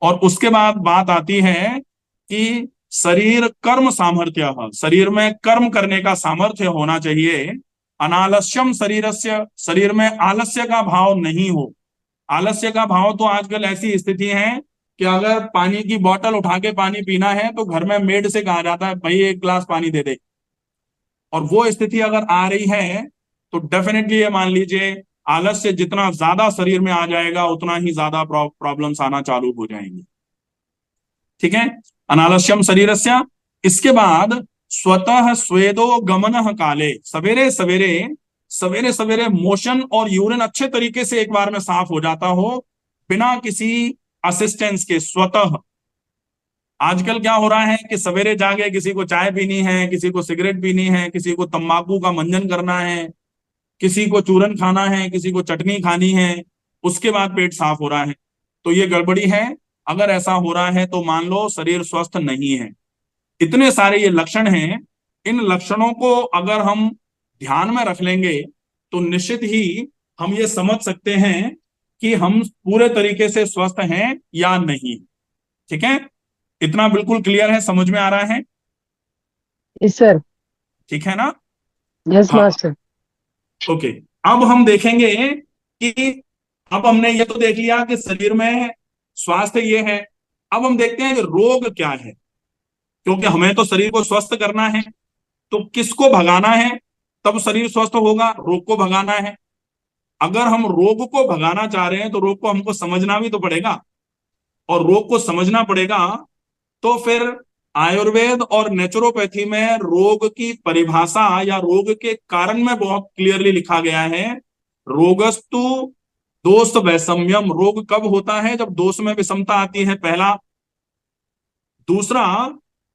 और उसके बाद बात आती है कि शरीर कर्म सामर्थ्य, शरीर में कर्म करने का सामर्थ्य होना चाहिए। अनालस्यम शरीरस्य, शरीर में आलस्य का भाव नहीं हो। आलस्य का भाव तो आजकल ऐसी स्थिति है कि अगर पानी की बोतल उठा के पानी पीना है तो घर में मेड से कहा जाता है भाई एक गिलास पानी दे दे। और वो स्थिति अगर आ रही है तो डेफिनेटली ये मान लीजिए आलस्य जितना ज्यादा शरीर में आ जाएगा उतना ही ज्यादा प्रॉब्लम्स आना चालू हो जाएंगी। ठीक है, अनालस्यम शरीरस्य। इसके बाद स्वतः स्वेदो गमन काले, सवेरे सवेरे सवेरे सवेरे मोशन और यूरिन अच्छे तरीके से एक बार में साफ हो जाता हो, बिना किसी असिस्टेंस के, स्वतः। आजकल क्या हो रहा है कि सवेरे जागे किसी को चाय पीनी है, किसी को सिगरेट पीनी है, किसी को तंबाकू का मंजन करना है, किसी को चूरन खाना है, किसी को चटनी खानी है, उसके बाद पेट साफ हो रहा है। तो ये गड़बड़ी है। अगर ऐसा हो रहा है तो मान लो शरीर स्वस्थ नहीं है। इतने सारे ये लक्षण हैं। इन लक्षणों को अगर हम ध्यान में रख लेंगे तो निश्चित ही हम ये समझ सकते हैं कि हम पूरे तरीके से स्वस्थ हैं या नहीं। ठीक है, इतना बिल्कुल क्लियर है, समझ में आ रहा है? Yes sir. ठीक है ना? यस हाँ, मास्टर। ओके। अब हम देखेंगे कि अब हमने ये तो देख लिया कि शरीर में स्वास्थ्य ये है। अब हम देखते हैं कि रोग क्या है, क्योंकि हमें तो शरीर को स्वस्थ करना है। तो किसको भगाना है तब शरीर स्वस्थ होगा? रोग को भगाना है। अगर हम रोग को भगाना चाह रहे हैं तो रोग को हमको समझना भी तो पड़ेगा, और रोग को समझना पड़ेगा तो फिर आयुर्वेद और नेचुरोपैथी में रोग की परिभाषा या रोग के कारण में बहुत क्लियरली लिखा गया है, रोगस्तु दोष वैषम्यम। रोग कब होता है? जब दोष में विषमता आती है, पहला। दूसरा,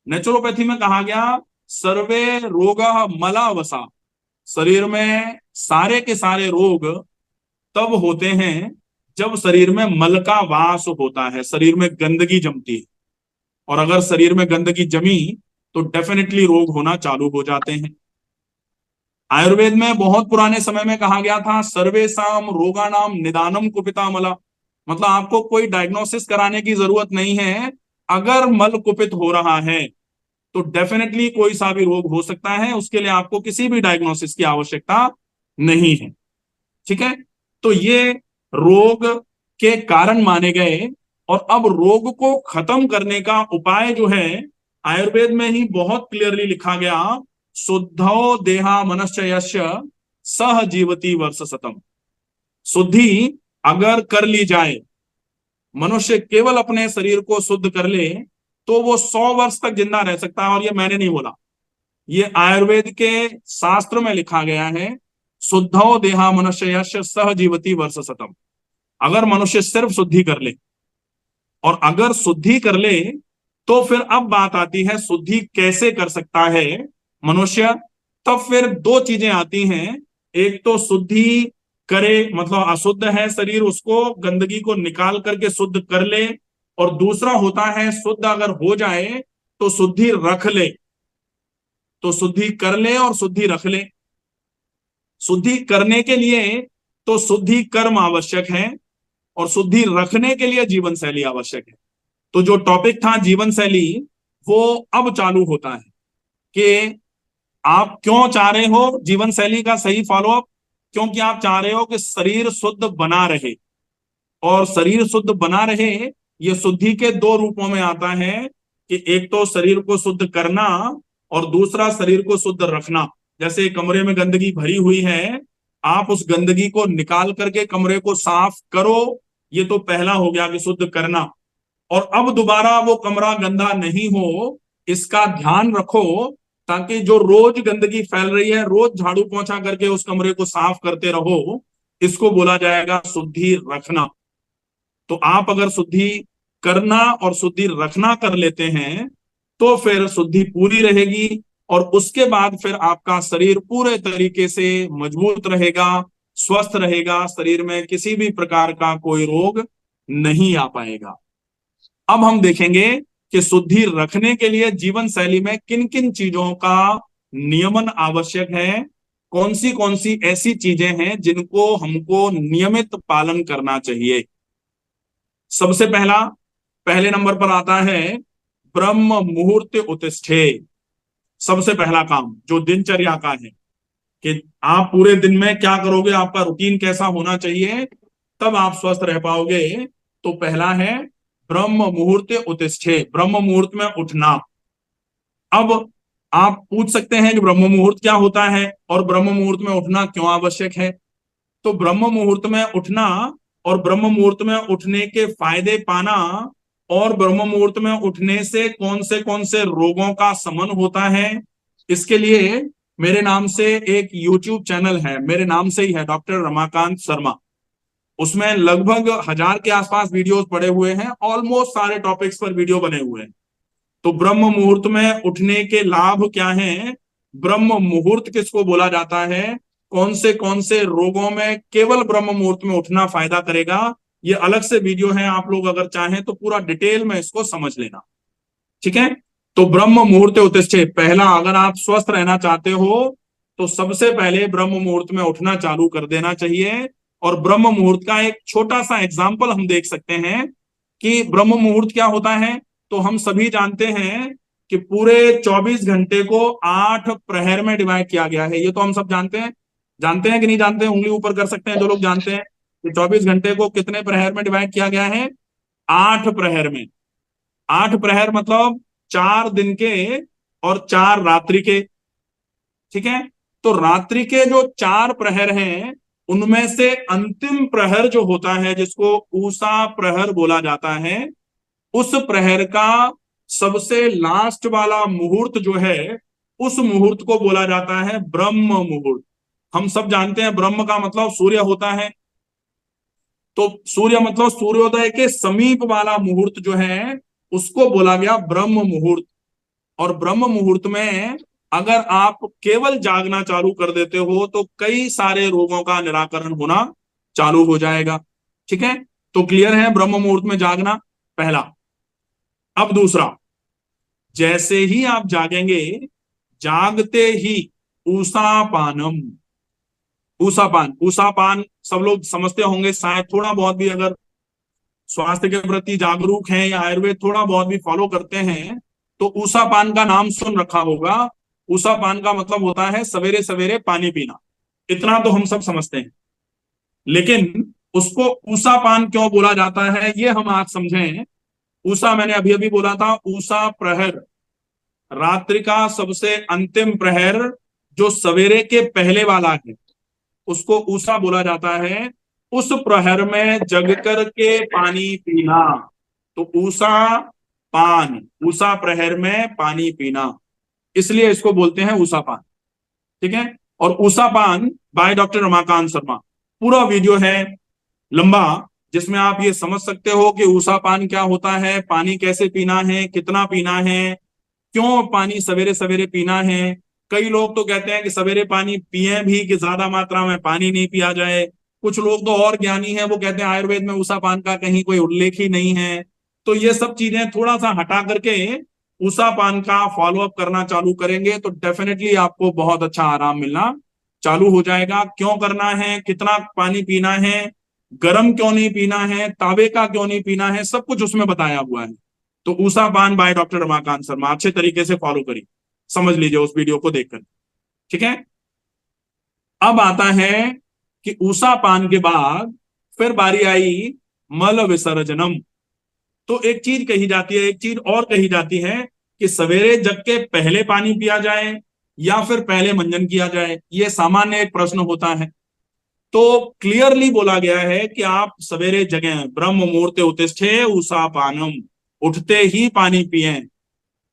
नेचुरोपैथी में कहा गया सर्वे रोग मलावसा। शरीर में सारे के सारे रोग तब होते हैं जब शरीर में मल का वास होता है, शरीर में गंदगी जमती है। और अगर शरीर में गंदगी जमी तो डेफिनेटली रोग होना चालू हो जाते हैं। आयुर्वेद में बहुत पुराने समय में कहा गया था सर्वेसाम रोगानाम निदानम कुपिता मला। मतलब आपको कोई डायग्नोसिस कराने की जरूरत नहीं है। अगर मल कुपित हो रहा है तो डेफिनेटली कोई सा भी रोग हो सकता है, उसके लिए आपको किसी भी डायग्नोसिस की आवश्यकता नहीं है। ठीक है, तो ये रोग के कारण माने गए। और अब रोग को खत्म करने का उपाय जो है आयुर्वेद में ही बहुत क्लियरली लिखा गया, शुद्धो देहा मनश्चयस्य सह जीवती वर्ष शतम। शुद्धि अगर कर ली जाए, मनुष्य केवल अपने शरीर को शुद्ध कर ले तो वो 100 वर्ष तक जिंदा रह सकता है। और ये मैंने नहीं बोला, ये आयुर्वेद के शास्त्र में लिखा गया है, शुद्धो देहा मनुष्य सह जीवती वर्ष शतम। अगर मनुष्य सिर्फ शुद्धि कर ले, और अगर शुद्धि कर ले तो फिर अब बात आती है शुद्धि कैसे कर सकता है मनुष्य। तब फिर दो चीजें आती हैं। एक तो शुद्धि करे, मतलब अशुद्ध है शरीर, उसको गंदगी को निकाल करके शुद्ध कर ले। और दूसरा होता है शुद्ध अगर हो जाए तो शुद्धि रख ले। तो शुद्धि कर ले और शुद्धि रख ले। शुद्धि करने के लिए तो शुद्धि कर्म आवश्यक है, और शुद्धि रखने के लिए जीवन शैली आवश्यक है। तो जो टॉपिक था जीवन शैली, वो अब चालू होता है कि आप क्यों चाह रहे हो जीवन शैली का सही फॉलोअप। क्योंकि आप चाह रहे हो कि शरीर शुद्ध बना रहे, और शरीर शुद्ध बना रहे ये शुद्धि के दो रूपों में आता है कि एक तो शरीर को शुद्ध करना और दूसरा शरीर को शुद्ध रखना। जैसे कमरे में गंदगी भरी हुई है, आप उस गंदगी को निकाल करके कमरे को साफ करो, ये तो पहला हो गया कि शुद्ध करना। और अब दोबारा वो कमरा गंदा नहीं हो, इसका ध्यान रखो, ताकि जो रोज गंदगी फैल रही है रोज झाड़ू पोंछा करके उस कमरे को साफ करते रहो, इसको बोला जाएगा शुद्धि रखना। तो आप अगर शुद्धि करना और शुद्धि रखना कर लेते हैं तो फिर शुद्धि पूरी रहेगी, और उसके बाद फिर आपका शरीर पूरे तरीके से मजबूत रहेगा, स्वस्थ रहेगा, शरीर में किसी भी प्रकार का कोई रोग नहीं आ पाएगा। अब हम देखेंगे कि शुद्धि रखने के लिए जीवन शैली में किन किन चीजों का नियमन आवश्यक है, कौन सी ऐसी चीजें हैं जिनको हमको नियमित पालन करना चाहिए। सबसे पहले नंबर पर आता है ब्रह्म मुहूर्त उत्तिष्ठे। सबसे पहला काम जो दिनचर्या का है कि आप पूरे दिन में क्या करोगे, आपका रूटीन कैसा होना चाहिए, तब आप स्वस्थ रह पाओगे। तो पहला है ब्रह्म मुहूर्त उत्तिष्ठे, ब्रह्म मुहूर्त में उठना। अब आप पूछ सकते हैं कि ब्रह्म मुहूर्त क्या होता है और ब्रह्म मुहूर्त में उठना क्यों आवश्यक है। तो ब्रह्म मुहूर्त में उठना और ब्रह्म मुहूर्त में उठने के फायदे पाना, और ब्रह्म मुहूर्त में उठने से कौन से रोगों का शमन होता है, इसके लिए मेरे नाम से एक यूट्यूब चैनल है, मेरे नाम से ही है, डॉक्टर रमाकांत शर्मा। उसमें लगभग 1000 के आसपास वीडियोस पड़े हुए हैं, ऑलमोस्ट सारे टॉपिक्स पर वीडियो बने हुए हैं। तो ब्रह्म मुहूर्त में उठने के लाभ क्या हैं, ब्रह्म मुहूर्त किसको बोला जाता है, कौन से रोगों में केवल ब्रह्म मुहूर्त में उठना फायदा करेगा, ये अलग से वीडियो है, आप लोग अगर चाहें तो पूरा डिटेल में इसको समझ लेना। ठीक है, तो ब्रह्म मुहूर्त उत्तिष्ठे, पहला अगर आप स्वस्थ रहना चाहते हो तो सबसे पहले ब्रह्म मुहूर्त में उठना चालू कर देना चाहिए। और ब्रह्म मुहूर्त का एक छोटा सा एग्जाम्पल हम देख सकते हैं कि ब्रह्म मुहूर्त क्या होता है। तो हम सभी जानते हैं कि पूरे 24 घंटे को 8 प्रहर में डिवाइड किया गया है, ये तो हम सब जानते हैं कि नहीं जानते हैं, उंगली ऊपर कर सकते हैं जो लोग जानते हैं कि 24 घंटे को कितने प्रहर में डिवाइड किया गया है, 8 प्रहर में। 8 प्रहर मतलब 4 दिन के और 4 रात्रि के। ठीक है, तो रात्रि के जो 4 प्रहर हैं उनमें से अंतिम प्रहर जो होता है जिसको ऊषा प्रहर बोला जाता है, उस प्रहर का सबसे लास्ट वाला मुहूर्त जो है उस मुहूर्त को बोला जाता है ब्रह्म मुहूर्त। हम सब जानते हैं ब्रह्म का मतलब सूर्य होता है, तो सूर्य मतलब सूर्योदय के समीप वाला मुहूर्त जो है उसको बोला गया ब्रह्म मुहूर्त। और ब्रह्म मुहूर्त में अगर आप केवल जागना चालू कर देते हो तो कई सारे रोगों का निराकरण होना चालू हो जाएगा। ठीक है, तो क्लियर है ब्रह्म मुहूर्त में जागना, पहला। अब दूसरा, जैसे ही आप जागेंगे, जागते ही ऊषापानम, ऊषापान सब लोग समझते होंगे शायद, थोड़ा बहुत भी अगर स्वास्थ्य के प्रति जागरूक हैं या आयुर्वेद थोड़ा बहुत भी फॉलो करते हैं तो ऊषापान का नाम सुन रखा होगा। ऊषापान का मतलब होता है सवेरे सवेरे पानी पीना, इतना तो हम सब समझते हैं। लेकिन उसको ऊषापान क्यों बोला जाता है ये हम आज समझें। ऊषा मैंने अभी अभी बोला था, ऊषा प्रहर, रात्रि का सबसे अंतिम प्रहर जो सवेरे के पहले वाला है उसको ऊषा बोला जाता है। उस प्रहर में जग कर के पानी पीना, तो ऊषा पान, ऊषा प्रहर में पानी पीना, इसलिए इसको बोलते हैं ऊषा पान। ठीक है, और ऊषा पान बाय डॉक्टर रमाकांत शर्मा, पूरा वीडियो है लंबा जिसमें आप ये समझ सकते हो कि ऊषा पान क्या होता है, पानी कैसे पीना है, कितना पीना है, क्यों पानी सवेरे सवेरे पीना है। कई लोग तो कहते हैं कि सवेरे पानी पिए भी कि ज्यादा मात्रा में पानी नहीं पिया जाए। कुछ लोग तो और ज्ञानी हैं, वो कहते हैं आयुर्वेद में ऊषा पान का कहीं कोई उल्लेख ही नहीं है। तो ये सब चीजें थोड़ा सा हटा करके ऊषा पान का फॉलो अप करना चालू करेंगे तो डेफिनेटली आपको बहुत अच्छा आराम मिलना चालू हो जाएगा। क्यों करना है, कितना पानी पीना है, गर्म क्यों नहीं पीना है, तावे का क्यों नहीं पीना है, सब कुछ उसमें बताया हुआ है। तो ऊषा पान बाय डॉक्टर रमाकांत शर्मा अच्छे तरीके से फॉलो करिए, समझ लीजिए उस वीडियो को देखकर। ठीक है, अब आता है कि ऊषा पान के बाद फिर बारी आई मल विसर्जनम। तो एक चीज कही जाती है, एक चीज और कही जाती है कि सवेरे जग के पहले पानी पिया जाए या फिर पहले मंजन किया जाए, ये सामान्य एक प्रश्न होता है। तो क्लियरली बोला गया है कि आप सवेरे जगें, ब्रह्म मुहूर्ते उत्तिष्ठे ऊषा पानम, उठते ही पानी पिए,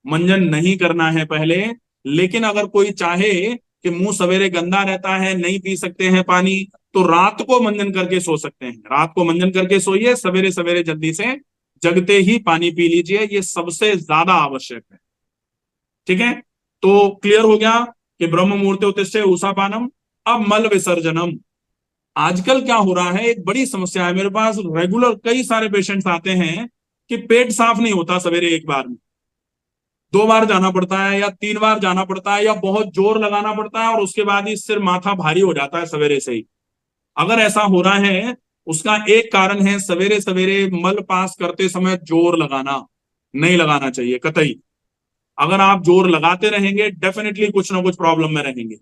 मंजन नहीं करना है पहले। लेकिन अगर कोई चाहे कि मुंह सवेरे गंदा रहता है, नहीं पी सकते हैं पानी, तो रात को मंजन करके सो सकते हैं। रात को मंजन करके सोइए, सवेरे सवेरे जल्दी से जगते ही पानी पी लीजिए, ये सबसे ज्यादा आवश्यक है। ठीक है, तो क्लियर हो गया कि ब्रह्म मुहूर्ते उत्तिष्ठे ऊषापानम। अब मल विसर्जनम, आजकल क्या हो रहा है, एक बड़ी समस्या है, मेरे पास रेगुलर कई सारे पेशेंट्स आते हैं कि पेट साफ नहीं होता सवेरे एक बार में, 2 बार जाना पड़ता है या 3 बार जाना पड़ता है या बहुत जोर लगाना पड़ता है और उसके बाद ही सिर माथा भारी हो जाता है सवेरे से ही। अगर ऐसा हो रहा है उसका एक कारण है सवेरे सवेरे मल पास करते समय जोर लगाना, नहीं लगाना चाहिए कतई। अगर आप जोर लगाते रहेंगे डेफिनेटली कुछ ना कुछ प्रॉब्लम में रहेंगे।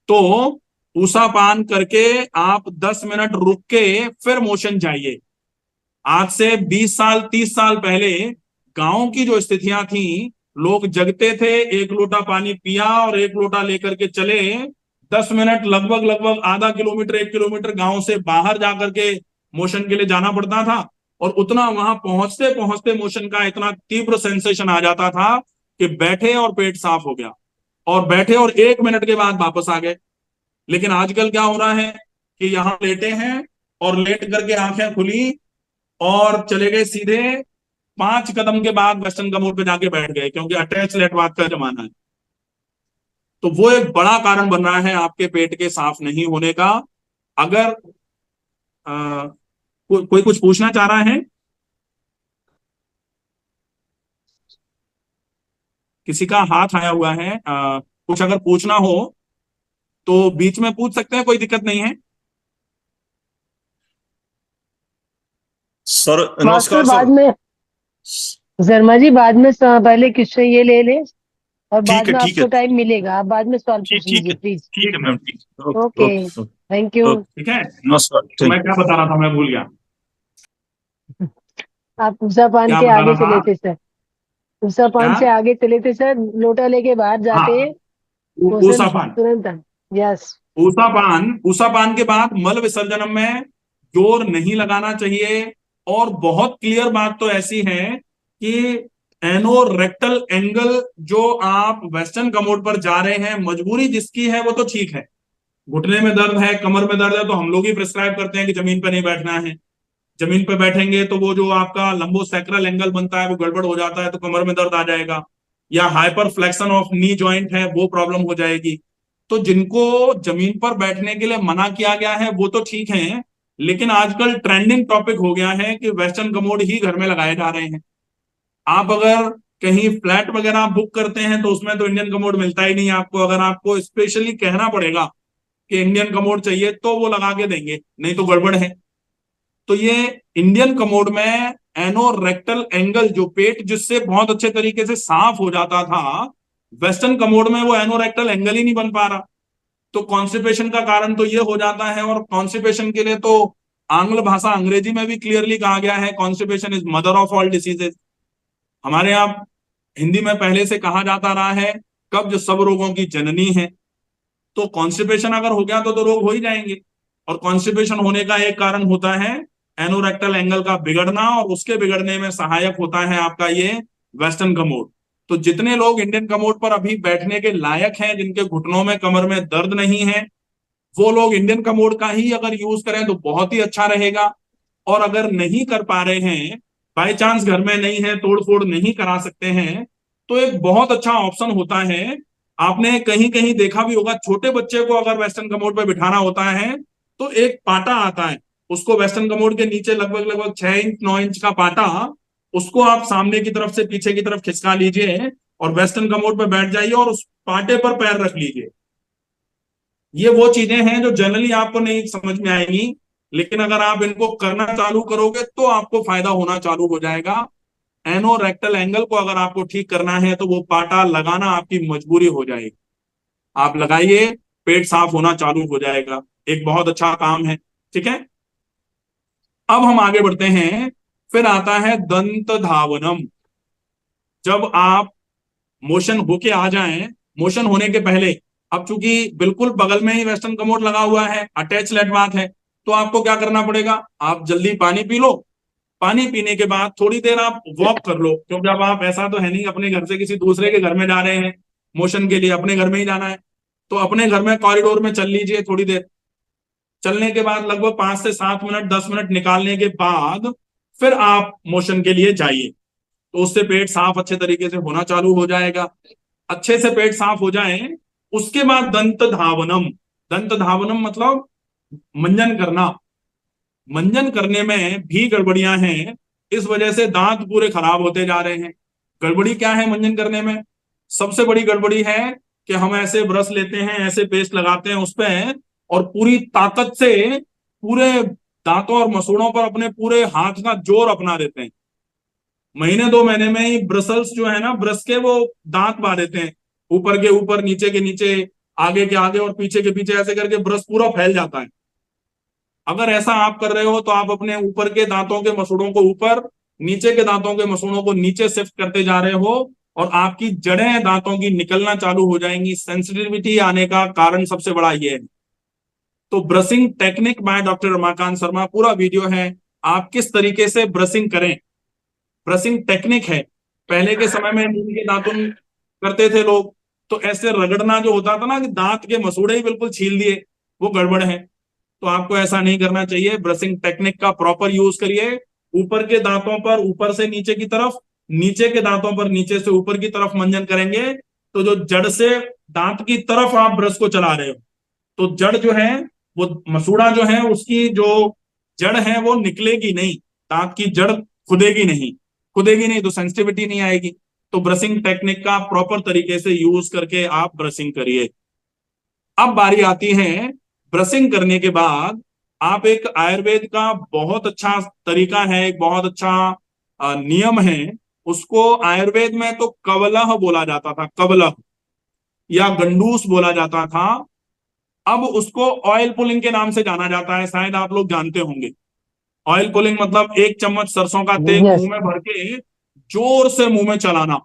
तो ऊषापान करके आप 10 मिनट रुक के फिर मोशन जाइए। आज से 20 साल 30 साल पहले गांव की जो स्थितियां थी, लोग जगते थे, 1 लोटा पानी पिया और 1 लोटा लेकर के चले, 10 मिनट लगभग लगभग आधा किलोमीटर 1 किलोमीटर गांव से बाहर जाकर के मोशन के लिए जाना पड़ता था। और उतना वहां पहुंचते पहुंचते मोशन का इतना तीव्र सेंसेशन आ जाता था कि बैठे और पेट साफ हो गया। और बैठे और 1 मिनट के बाद वापस आ गए। लेकिन आजकल क्या हो रहा है कि यहां लेटे हैं और लेट करके आंखें खुली और चले गए सीधे, 5 कदम के बाद वेस्टर्न कमोड पे जाके बैठ गए, क्योंकि अटैच लेट बात का जमाना है। तो वो एक बड़ा कारण बन रहा है आपके पेट के साफ नहीं होने का। अगर कोई कुछ पूछना चाह रहा है, किसी का हाथ आया हुआ है, कुछ अगर पूछना हो तो बीच में पूछ सकते हैं, कोई दिक्कत नहीं है। सर मास्टर नमस्कार बाद सर। में, शर्मा जी बाद में पहले क्वेश्चन ये ले ले और बाद ठीक है में ठीक है आपको टाइम मिलेगा, आप बाद में सवाल ठीक पूछ ठीक लीजिए है प्लीज। ठीक है मैम, ठीक है। Okay okay, okay thank you. Okay. ठीक है, नमस्कार, तो ठीक। मैं क्या बता रहा था, मैं भूल गया। आप उषा पान क्या के बता आगे रहा चले था? थे सर, उषा क्या? पान से आगे चले थे सर, लोटा लेके बाहर जाते हाँ, क्वेश्चन ऊसापान। तुरंत। यस। ऊसापान के बाद मल विसर्जन में जोर नहीं लगाना चाहिए। और बहुत क्लियर बात तो ऐसी है कि एनोरेक्टल एंगल जो आप वेस्टर्न कमोड पर जा रहे हैं, मजबूरी जिसकी है वो तो ठीक है। घुटने में दर्द है, कमर में दर्द है, तो हम लोग ही प्रिस्क्राइब करते हैं कि जमीन पर नहीं बैठना है। जमीन पर बैठेंगे तो वो जो आपका लंबोसेक्रल एंगल बनता है वो गड़बड़ हो जाता है, तो कमर में दर्द आ जाएगा। या hyper flexion of knee joint है, वो प्रॉब्लम हो जाएगी। तो जिनको जमीन पर बैठने के लिए मना किया गया है वो तो ठीक है, लेकिन आजकल ट्रेंडिंग टॉपिक हो गया है कि वेस्टर्न कमोड ही घर में लगाए जा रहे हैं। आप अगर कहीं फ्लैट वगैरह बुक करते हैं तो उसमें तो इंडियन कमोड मिलता ही नहीं है आपको। अगर आपको स्पेशली कहना पड़ेगा कि इंडियन कमोड चाहिए तो वो लगा के देंगे, नहीं तो गड़बड़ है। तो ये इंडियन कमोड में एनोरेक्टल एंगल, जो पेट जिससे बहुत अच्छे तरीके से साफ हो जाता था, वेस्टर्न कमोड में वो एनोरेक्टल एंगल ही नहीं बन पा रहा। तो कॉन्स्टिपेशन का कारण तो ये हो जाता है। और कॉन्स्टिपेशन के लिए तो आंग्ल भाषा, अंग्रेजी में भी क्लियरली कहा गया है, constipation is mother of all diseases. हमारे यहाँ हिंदी में पहले से कहा जाता रहा है, कब्ज सब रोगों की जननी है। तो कॉन्स्टिपेशन अगर हो गया तो रोग हो ही जाएंगे। और कॉन्स्टिपेशन होने का एक कारण होता है एनोरेक्टल एंगल का बिगड़ना, और उसके बिगड़ने में सहायक होता है आपका ये वेस्टर्न कमोड। तो जितने लोग इंडियन कमोड पर अभी बैठने के लायक हैं, जिनके घुटनों में कमर में दर्द नहीं है, वो लोग इंडियन कमोड का ही अगर यूज करें तो बहुत ही अच्छा रहेगा। और अगर नहीं कर पा रहे हैं, बाई चांस घर में नहीं है, तोड़ फोड़ नहीं करा सकते हैं, तो एक बहुत अच्छा ऑप्शन होता है। आपने कहीं कहीं देखा भी होगा, छोटे बच्चे को अगर वेस्टर्न कमोड पर बिठाना होता है तो एक पाटा आता है, उसको वेस्टर्न कमोड के नीचे लगभग लगभग 6 इंच 9 इंच का पाटा, उसको आप सामने की तरफ से पीछे की तरफ खिसका लीजिए और वेस्टर्न कमोड पर बैठ जाइए और उस पाटे पर पैर रख लीजिए। ये वो चीजें हैं जो जनरली आपको नहीं समझ में आएंगी, लेकिन अगर आप इनको करना चालू करोगे तो आपको फायदा होना चालू हो जाएगा। एनोरेक्टल एंगल को अगर आपको ठीक करना है तो वो पाटा लगाना आपकी मजबूरी हो जाएगी। आप लगाइए, पेट साफ होना चालू हो जाएगा। एक बहुत अच्छा काम है। ठीक है, अब हम आगे बढ़ते हैं। फिर आता है दंत धावनम। जब आप मोशन होके आ जाएं, मोशन होने के पहले, अब चूंकि बिल्कुल बगल में ही वेस्टर्न कमोड लगा हुआ है, अटैच लेट बात है, तो आपको क्या करना पड़ेगा, आप जल्दी पानी पी लो। पानी पीने के बाद थोड़ी देर आप वॉक कर लो, क्योंकि अब आप ऐसा तो है नहीं अपने घर से किसी दूसरे के घर में जा रहे हैं मोशन के लिए, अपने घर में ही जाना है। तो अपने घर में कॉरिडोर में चल लीजिए थोड़ी देर। चलने के बाद लगभग 5 से 7 मिनट 10 मिनट निकालने के बाद फिर आप मोशन के लिए जाइए, तो उससे पेट साफ अच्छे तरीके से होना चालू हो जाएगा। अच्छे से पेट साफ हो जाए उसके बाद दंत धावनम। दंत धावनम मतलब मंजन करना। मंजन करने में भी गड़बड़ियां हैं, इस वजह से दांत पूरे खराब होते जा रहे हैं। गड़बड़ी क्या है मंजन करने में? सबसे बड़ी गड़बड़ी है कि हम ऐसे ब्रश लेते हैं, ऐसे पेस्ट लगाते हैं उस पे, और पूरी ताकत से पूरे दांतों और मसूड़ों पर अपने पूरे हाथ का जोर अपना देते हैं। महीने 2 महीने में ही ब्रसल्स जो है ना, ब्रश के वो दांत पा देते हैं, ऊपर के ऊपर, नीचे के नीचे, आगे के आगे और पीछे के पीछे, ऐसे करके ब्रश पूरा फैल जाता है। अगर ऐसा आप कर रहे हो तो आप अपने ऊपर के दांतों के मसूड़ों को ऊपर, नीचे के दांतों के मसूड़ों को नीचे शिफ्ट करते जा रहे हो, और आपकी जड़ें दांतों की निकलना चालू हो जाएंगी। सेंसिटिविटी आने का कारण सबसे बड़ा ये है। तो brushing technique by doctor Ramakant Sharma, पूरा वीडियो है, आप किस तरीके से ब्रशिंग करें, ब्रशिंग टेक्निक है। पहले के समय में नीम के दातुन करते थे लोग, तो ऐसे रगड़ना जो होता था ना कि दांत के मसूड़े ही बिल्कुल छील दिए, वो गड़बड़ है। तो आपको ऐसा नहीं करना चाहिए। ब्रशिंग टेक्निक का प्रॉपर यूज करिए। ऊपर के दांतों पर ऊपर से नीचे की तरफ, नीचे के दांतों पर नीचे से ऊपर की तरफ मंजन करेंगे, तो जो जड़ से दांत की तरफ आप ब्रश को चला रहे हो, तो जड़ जो है, वो मसूड़ा जो है उसकी जो जड़ है वो निकलेगी नहीं, दांत की जड़ खुदेगी नहीं। खुदेगी नहीं तो सेंसिटिविटी नहीं आएगी। तो ब्रशिंग टेक्निक का प्रॉपर तरीके से यूज करके आप ब्रशिंग करिए। अब बारी आती है ब्रशिंग करने के बाद, आप एक आयुर्वेद का बहुत अच्छा तरीका है, एक बहुत अच्छा नियम है। उसको आयुर्वेद में तो कवलह बोला जाता था, कवलह या गंडूस बोला जाता था। अब उसको ऑयल पुलिंग के नाम से जाना जाता है, शायद आप लोग जानते होंगे। ऑयल पुलिंग मतलब 1 चम्मच सरसों का तेल यस। मुंह में भर के जोर से मुंह में चलाना,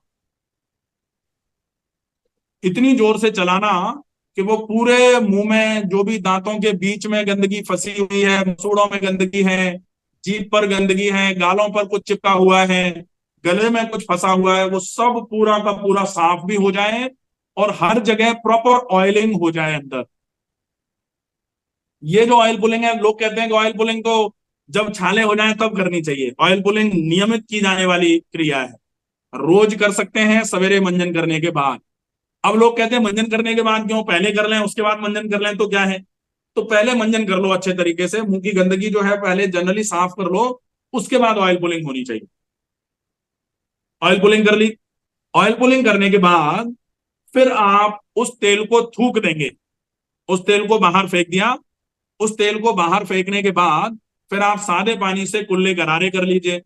इतनी जोर से चलाना कि वो पूरे मुंह में जो भी दांतों के बीच में गंदगी फंसी हुई है, मसूड़ों में गंदगी है, जीभ पर गंदगी है, गालों पर कुछ चिपका हुआ है, गले में कुछ फंसा हुआ है, वो सब पूरा का पूरा साफ भी हो जाए और हर जगह प्रॉपर ऑयलिंग हो जाए अंदर। ये जो ऑयल पुलिंग है, लोग कहते हैं कि ऑयल पुलिंग तो जब छाले हो जाए तब करनी चाहिए। ऑयल पुलिंग नियमित की जाने वाली क्रिया है, रोज कर सकते हैं सवेरे मंजन करने के बाद। अब लोग कहते हैं मंजन करने के बाद क्यों, पहले कर लें उसके बाद मंजन कर लें तो क्या है। तो पहले मंजन कर लो अच्छे तरीके से, मुंह की गंदगी जो है पहले जनरली साफ कर लो, उसके बाद ऑयल पुलिंग होनी चाहिए। ऑयल पुलिंग कर ली, ऑयल पुलिंग करने के बाद फिर आप उस तेल को थूक देंगे, उस तेल को बाहर फेंक दिया। उस तेल को बाहर फेंकने के बाद फिर आप सादे पानी से कुल्ले गरारे कर लीजिए।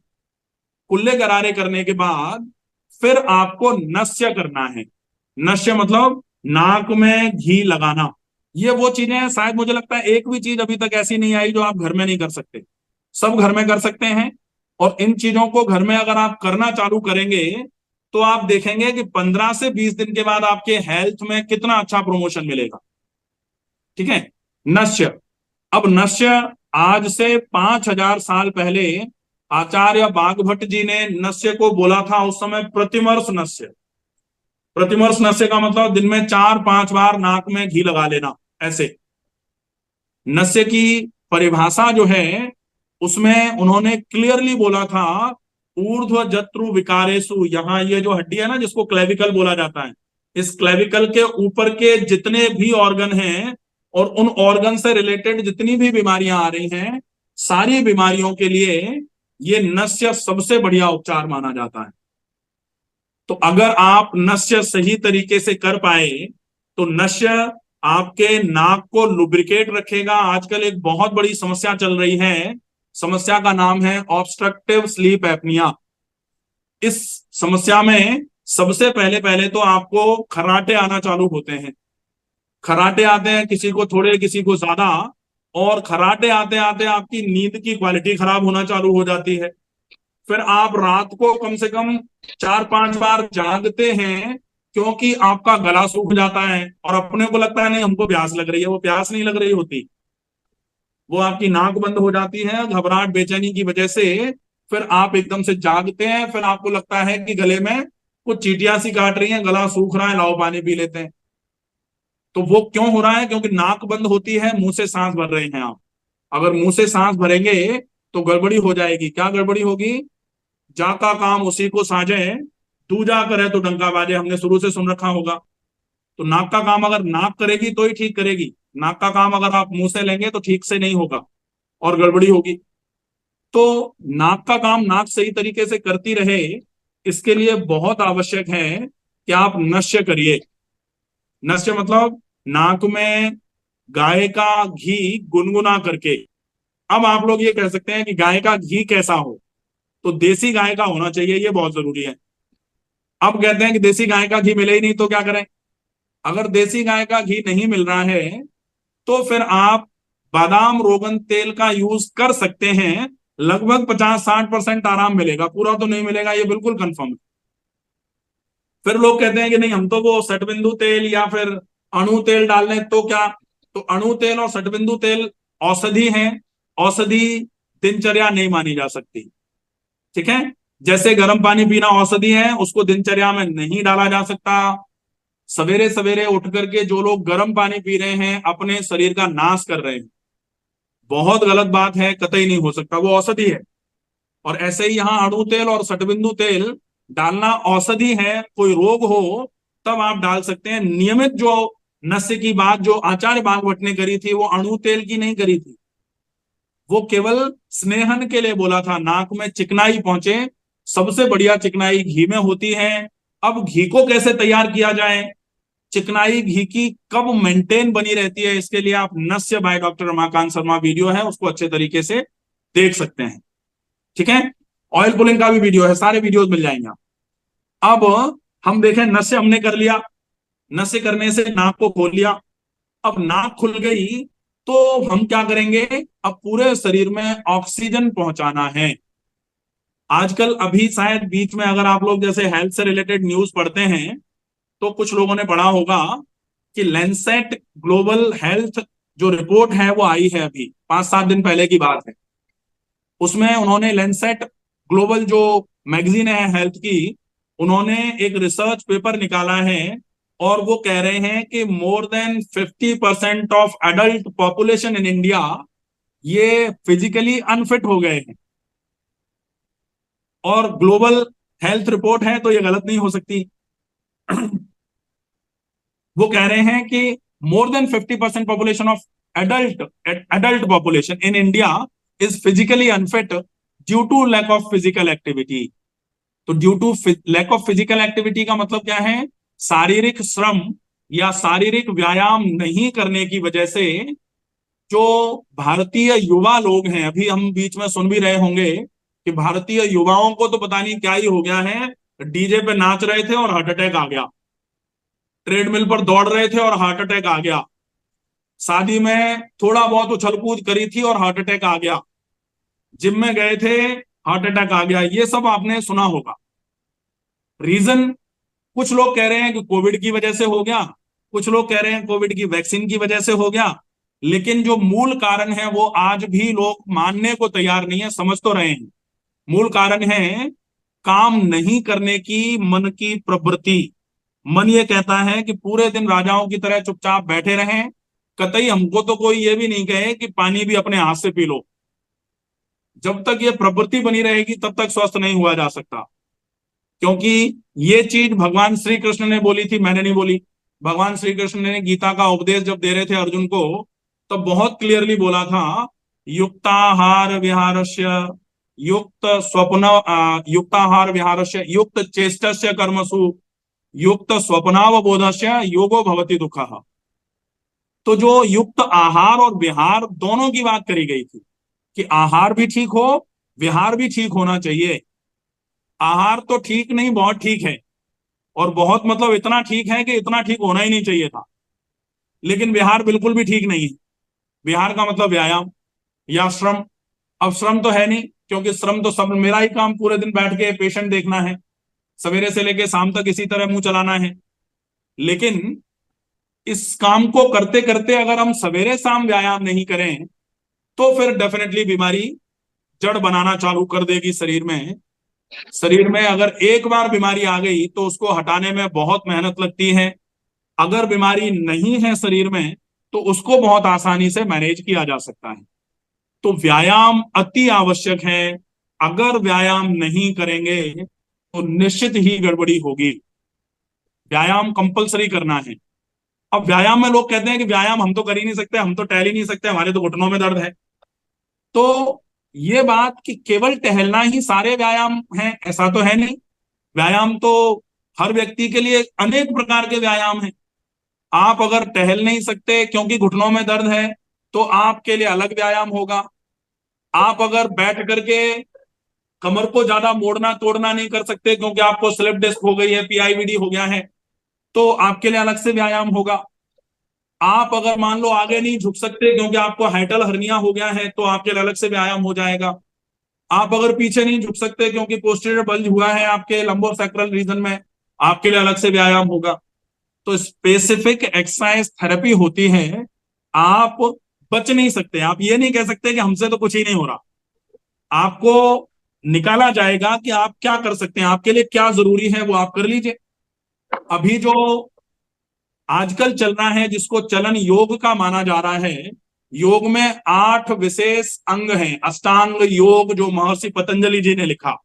कुल्ले गरारे करने के बाद फिर आपको नस्य करना है। नस्य मतलब नाक में घी लगाना। ये वो चीजें हैं, शायद मुझे लगता है एक भी चीज अभी तक ऐसी नहीं आई जो आप घर में नहीं कर सकते, सब घर में कर सकते हैं। और इन चीजों को घर में अगर आप करना चालू करेंगे तो आप देखेंगे कि 15 से 20 दिन के बाद आपके हेल्थ में कितना अच्छा प्रमोशन मिलेगा। ठीक है। नस्य, अब नस्य आज से 5000 साल पहले आचार्य बागभट्ट जी ने नस्य को बोला था, उस समय प्रतिमर्श नस्य। प्रतिमर्श नस्य का मतलब दिन में 4-5 बार नाक में घी लगा लेना, ऐसे। नस्य की परिभाषा जो है उसमें उन्होंने क्लियरली बोला था, ऊर्ध्व जत्रु विकारेशु, यहाँ ये जो हड्डी है ना जिसको क्लेविकल बोला जाता है, इस क्लेविकल के ऊपर के जितने भी ऑर्गन हैं और उन ऑर्गन से रिलेटेड जितनी भी बीमारियां आ रही हैं, सारी बीमारियों के लिए ये नस्य सबसे बढ़िया उपचार माना जाता है। तो अगर आप नस्य सही तरीके से कर पाए तो नस्य आपके नाक को लुब्रिकेट रखेगा। आजकल एक बहुत बड़ी समस्या चल रही है, समस्या का नाम है ऑब्स्ट्रक्टिव स्लीप एपनिया। इस समस्या में सबसे पहले पहले तो आपको खर्राटे आना चालू होते हैं। खर्राटे आते हैं किसी को थोड़े, किसी को ज्यादा, और खर्राटे आते आते आपकी नींद की क्वालिटी खराब होना चालू हो जाती है। फिर आप रात को कम से कम 4-5 बार जागते हैं क्योंकि आपका गला सूख जाता है और अपने को लगता है नहीं हमको प्यास लग रही है, वो प्यास नहीं लग रही होती, वो आपकी नाक बंद हो जाती है घबराहट बेचैनी की वजह से। फिर आप एकदम से जागते हैं, फिर आपको लगता है कि गले में कुछ चींटियां सी काट रही हैं, गला सूख रहा है, लाओ पानी पी लेते हैं। तो वो क्यों हो रहा है, क्योंकि नाक बंद होती है, मुंह से सांस भर रहे हैं आप। अगर मुंह से सांस भरेंगे तो गड़बड़ी हो जाएगी। क्या गड़बड़ी होगी, जाका काम उसी को साजे, दूजा करे तो डंका बाजे, हमने शुरू से सुन रखा होगा। तो नाक का काम अगर नाक करेगी तो ही ठीक करेगी, नाक का काम अगर आप मुंह से लेंगे तो ठीक से नहीं होगा और गड़बड़ी होगी। तो नाक का काम नाक सही तरीके से करती रहे, इसके लिए बहुत आवश्यक है कि आप नश्य करिए। नश्य मतलब नाक में गाय का घी गुनगुना करके। अब आप लोग ये कह सकते हैं कि गाय का घी कैसा हो, तो देसी गाय का होना चाहिए, ये बहुत जरूरी है। अब कहते हैं कि देसी गाय का घी मिले ही नहीं तो क्या करें। अगर देसी गाय का घी नहीं मिल रहा है तो फिर आप बादाम रोगन तेल का यूज कर सकते हैं। लगभग 50-60% आराम मिलेगा, पूरा तो नहीं मिलेगा, ये बिल्कुल कंफर्म है। फिर लोग कहते हैं कि नहीं हम तो वो सटबिंदु तेल या फिर अणु तेल डाल लें तो क्या। तो अणु तेल और सटबिंदु तेल औषधि हैं, औषधि दिनचर्या नहीं मानी जा सकती। ठीक है, जैसे गर्म पानी पीना औषधि है, उसको दिनचर्या में नहीं डाला जा सकता। सवेरे सवेरे उठ करके जो लोग गर्म पानी पी रहे हैं अपने शरीर का नाश कर रहे हैं। बहुत गलत बात है, कतई नहीं हो सकता, वो औषधि है। और ऐसे ही यहाँ अणु तेल और सटबिंदु तेल डालना औषधि है। कोई रोग हो तब आप डाल सकते हैं। नियमित जो नस्य की बात जो आचार्य बागवट ने करी थी वो अणु तेल की नहीं करी थी, वो केवल स्नेहन के लिए बोला था, नाक में चिकनाई पहुंचे। सबसे बढ़िया चिकनाई घी में होती है। अब घी को कैसे तैयार किया जाए, चिकनाई घी की कब मेंटेन बनी रहती है, इसके लिए आप नस्य by doctor Ramakant Sharma video है, उसको अच्छे तरीके से देख सकते हैं। ठीक है, ऑयल पुलिंग का भी वीडियो है, सारे वीडियोस मिल जाएंगे। अब हम देखें, नस्य हमने कर लिया, नस्य करने से नाक को खोल लिया। अब नाक खुल गई तो हम क्या करेंगे, अब पूरे शरीर में ऑक्सीजन पहुंचाना है। आजकल अभी शायद बीच में अगर आप लोग जैसे हेल्थ से रिलेटेड न्यूज पढ़ते हैं तो कुछ लोगों ने पढ़ा होगा कि लैंसेट ग्लोबल हेल्थ जो रिपोर्ट है वो आई है, अभी 5-7 दिन पहले की बात है। उसमें उन्होंने लैंसेट ग्लोबल जो मैगजीन है हेल्थ की, उन्होंने एक रिसर्च पेपर निकाला है और वो कह रहे हैं कि more than 50% of adult population in India ये फिजिकली अनफिट हो गए हैं। और ग्लोबल हेल्थ रिपोर्ट है तो ये गलत नहीं हो सकती। वो कह रहे हैं कि more than 50% population of adult adult population in India is physically unfit due to lack of physical activity. तो due to lack of physical activity का मतलब क्या है, शारीरिक श्रम या शारीरिक व्यायाम नहीं करने की वजह से जो भारतीय युवा लोग हैं, अभी हम बीच में सुन भी रहे होंगे कि भारतीय युवाओं को तो पता नहीं क्या ही हो गया है, डीजे पे नाच रहे थे और हार्ट अटैक आ गया, ट्रेडमिल पर दौड़ रहे थे और हार्ट अटैक आ गया, शादी में थोड़ा बहुत उछल कूद करी थी और हार्ट अटैक आ गया, जिम में गए थे हार्ट अटैक आ गया। ये सब आपने सुना होगा। रीजन, कुछ लोग कह रहे हैं कि कोविड की वजह से हो गया, कुछ लोग कह रहे हैं कोविड की वैक्सीन की वजह से हो गया, लेकिन जो मूल कारण है वो आज भी लोग मानने को तैयार नहीं है। समझ तो रहे हैं, मूल कारण है काम नहीं करने की मन की प्रवृत्ति। मन ये कहता है कि पूरे दिन राजाओं की तरह चुपचाप बैठे रहें, कतई हमको तो कोई ये भी नहीं कहे कि पानी भी अपने हाथ से पी लो। जब तक ये प्रवृत्ति बनी रहेगी तब तक स्वस्थ नहीं हुआ जा सकता, क्योंकि ये चीज भगवान श्री कृष्ण ने बोली थी, मैंने नहीं बोली। भगवान श्री कृष्ण ने गीता का उपदेश जब दे रहे थे अर्जुन को, तब बहुत क्लियरली बोला था, युक्ताहार विहारस्य युक्त स्वप्न युक्ताहार विहारस्य युक्त चेष्टस्य कर्मसु युक्त स्वप्नावबोधस्य योगो भवति दुःखः। तो जो युक्त आहार और विहार दोनों की बात करी गई थी कि आहार भी ठीक हो, विहार भी ठीक होना चाहिए। आहार तो ठीक नहीं, बहुत ठीक है, और बहुत मतलब इतना ठीक है कि इतना ठीक होना ही नहीं चाहिए था। लेकिन विहार बिल्कुल भी ठीक नहीं है। विहार का मतलब व्यायाम या श्रम। अब श्रम तो है नहीं, क्योंकि श्रम तो सब, मेरा ही काम पूरे दिन बैठ के पेशेंट देखना है, सवेरे से लेके शाम तक इसी तरह मुंह चलाना है। लेकिन इस काम को करते करते अगर हम सवेरे शाम व्यायाम नहीं करें तो फिर डेफिनेटली बीमारी जड़ बनाना चालू कर देगी शरीर में। शरीर में अगर एक बार बीमारी आ गई तो उसको हटाने में बहुत मेहनत लगती है। अगर बीमारी नहीं है शरीर में तो उसको बहुत आसानी से मैनेज किया जा सकता है। तो व्यायाम अति आवश्यक है। अगर व्यायाम नहीं करेंगे तो निश्चित ही गड़बड़ी होगी। व्यायाम कंपलसरी करना है। अब व्यायाम में लोग कहते हैं कि व्यायाम हम तो कर ही नहीं सकते, हम तो टहल ही नहीं सकते, हमारे तो घुटनों में दर्द है। तो ये बात कि केवल टहलना ही सारे व्यायाम हैं, ऐसा तो है नहीं। व्यायाम तो हर व्यक्ति के लिए अनेक प्रकार के व्यायाम हैं। आप अगर टहल नहीं सकते क्योंकि घुटनों में दर्द है तो आपके लिए अलग व्यायाम होगा। आप अगर बैठ करके कमर को ज्यादा मोड़ना तोड़ना नहीं कर सकते क्योंकि आपको स्लिप डिस्क हो गई है, पीआईवीडी हो गया है, तो आपके लिए अलग से व्यायाम होगा। आप अगर मान लो आगे नहीं झुक सकते क्योंकि आपको हाइटल हर्निया हो गया है तो आपके लिए अलग से व्यायाम हो जाएगा। आप अगर पीछे नहीं झुक सकते क्योंकि पोस्टीरियर बल्ज हुआ है आपके लंबोसैक्रल रीजन में, आपके लिए अलग से व्यायाम होगा। तो स्पेसिफिक एक्सरसाइज थेरेपी होती है। आप बच नहीं सकते, आप ये नहीं कह सकते कि हमसे तो कुछ ही नहीं हो रहा। आपको निकाला जाएगा कि आप क्या कर सकते हैं, आपके लिए क्या जरूरी है वो आप कर लीजिए। अभी जो आजकल चल रहा है जिसको चलन योग का माना जा रहा है, योग में 8 विशेष अंग हैं, अष्टांग योग, जो महर्षि पतंजलि जी ने लिखा।